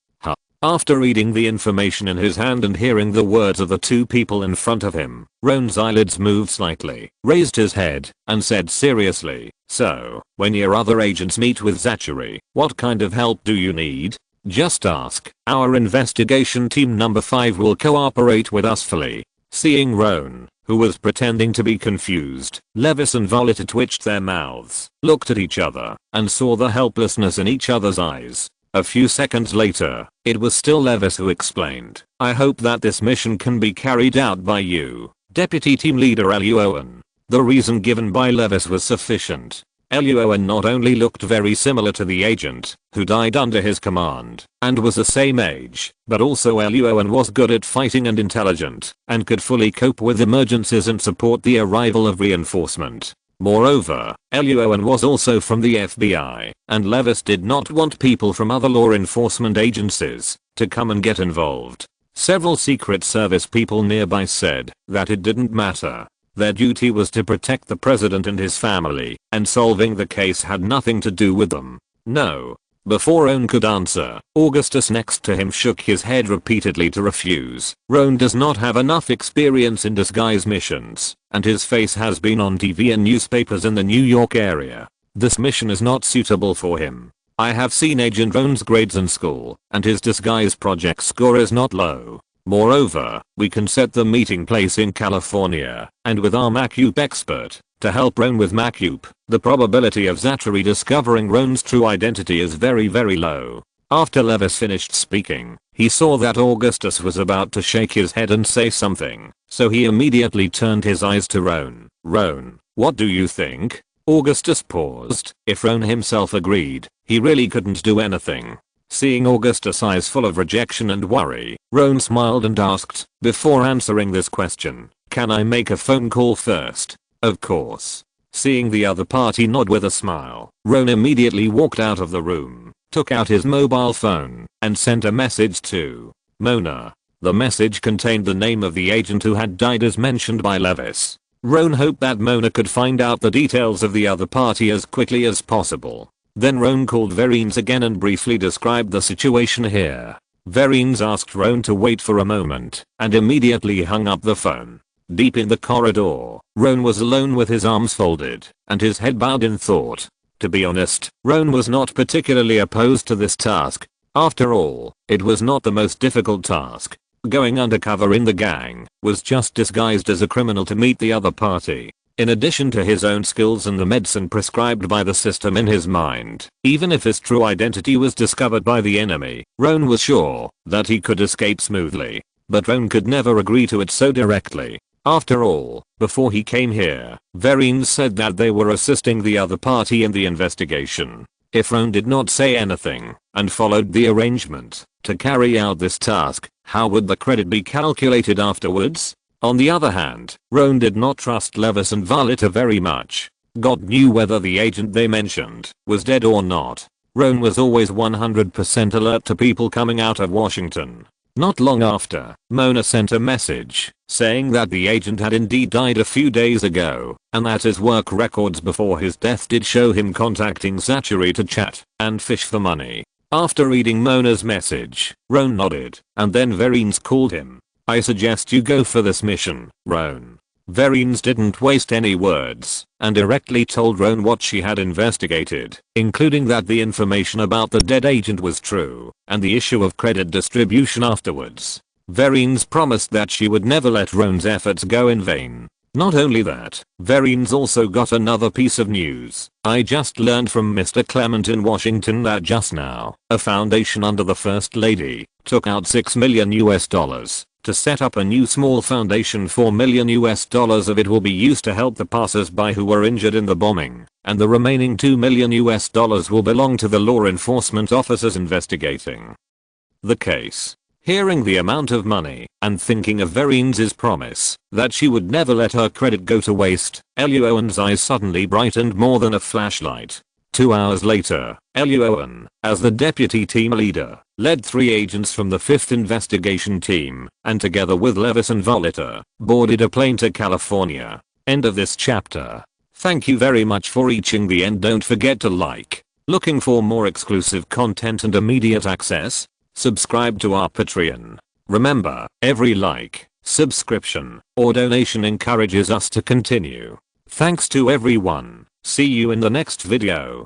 After reading the information in his hand and hearing the words of the two people in front of him, Roan's eyelids moved slightly, raised his head, and said seriously, "So, when your other agents meet with Zachary, what kind of help do you need? Just ask. Our investigation team number 5 will cooperate with us fully." Seeing Roan, who was pretending to be confused, Levis and Valita twitched their mouths, looked at each other, and saw the helplessness in each other's eyes. A few seconds later, it was still Levis who explained, "I hope that this mission can be carried out by you, Deputy Team Leader Luo An." The reason given by Levis was sufficient. Luo An not only looked very similar to the agent who died under his command and was the same age, but also Luo An was good at fighting and intelligent and could fully cope with emergencies and support the arrival of reinforcement. Moreover, Luo An was also from the FBI, and Levis did not want people from other law enforcement agencies to come and get involved. Several Secret Service people nearby said that it didn't matter. Their duty was to protect the president and his family, and solving the case had nothing to do with them. No. Before Roan could answer, Augustus next to him shook his head repeatedly to refuse. Roan does not have enough experience in disguise missions, and his face has been on TV and newspapers in the New York area. This mission is not suitable for him. I have seen Agent Roan's grades in school, and his disguise project score is not low. Moreover, we can set the meeting place in California, and with our MacUp expert to help Roan with MacUp, the probability of Zachary discovering Roan's true identity is very low. After Levis finished speaking, he saw that Augustus was about to shake his head and say something, so he immediately turned his eyes to Roan. "Roan, what do you think?" Augustus paused. If Roan himself agreed, he really couldn't do anything. Seeing Augustus' eyes full of rejection and worry, Roan smiled and asked, "Before answering this question, can I make a phone call first?" Of course. Seeing the other party nod with a smile, Roan immediately walked out of the room, took out his mobile phone, and sent a message to Mona. The message contained the name of the agent who had died as mentioned by Levis. Roan hoped that Mona could find out the details of the other party as quickly as possible. Then Roan called Verines again and briefly described the situation here. Verines asked Roan to wait for a moment and immediately hung up the phone. Deep in the corridor, Roan was alone with his arms folded and his head bowed in thought. To be honest, Roan was not particularly opposed to this task. After all, it was not the most difficult task. Going undercover in the gang was just disguised as a criminal to meet the other party. In addition to his own skills and the medicine prescribed by the system in his mind, even if his true identity was discovered by the enemy, Roan was sure that he could escape smoothly. But Roan could never agree to it so directly. After all, before he came here, Verines said that they were assisting the other party in the investigation. If Roan did not say anything and followed the arrangement to carry out this task, how would the credit be calculated afterwards? On the other hand, Roan did not trust Levis and Valita very much. God knew whether the agent they mentioned was dead or not. Roan was always 100% alert to people coming out of Washington. Not long after, Mona sent a message saying that the agent had indeed died a few days ago and that his work records before his death did show him contacting Zachary to chat and fish for money. After reading Mona's message, Roan nodded and then Verines called him. "I suggest you go for this mission, Roan." Verines didn't waste any words and directly told Roan what she had investigated, including that the information about the dead agent was true and the issue of credit distribution afterwards. Verines promised that she would never let Roan's efforts go in vain. Not only that, Verines also got another piece of news. "I just learned from Mr. Clement in Washington that just now, a foundation under the First Lady took out $6 million to set up a new small foundation. $4 million of it will be used to help the passers-by who were injured in the bombing, and the remaining $2 million will belong to the law enforcement officers investigating the case." Hearing the amount of money and thinking of Verines' promise that she would never let her credit go to waste, Luo An's eyes suddenly brightened more than a flashlight. 2 hours later, Luo An, as the deputy team leader, led 3 agents from the 5th investigation team and together with Levis and Valita, boarded a plane to California. End of this chapter. Thank you very much for reaching the end. Don't forget to like. Looking for more exclusive content and immediate access? Subscribe to our Patreon. Remember, every like, subscription, or donation encourages us to continue. Thanks to everyone. See you in the next video.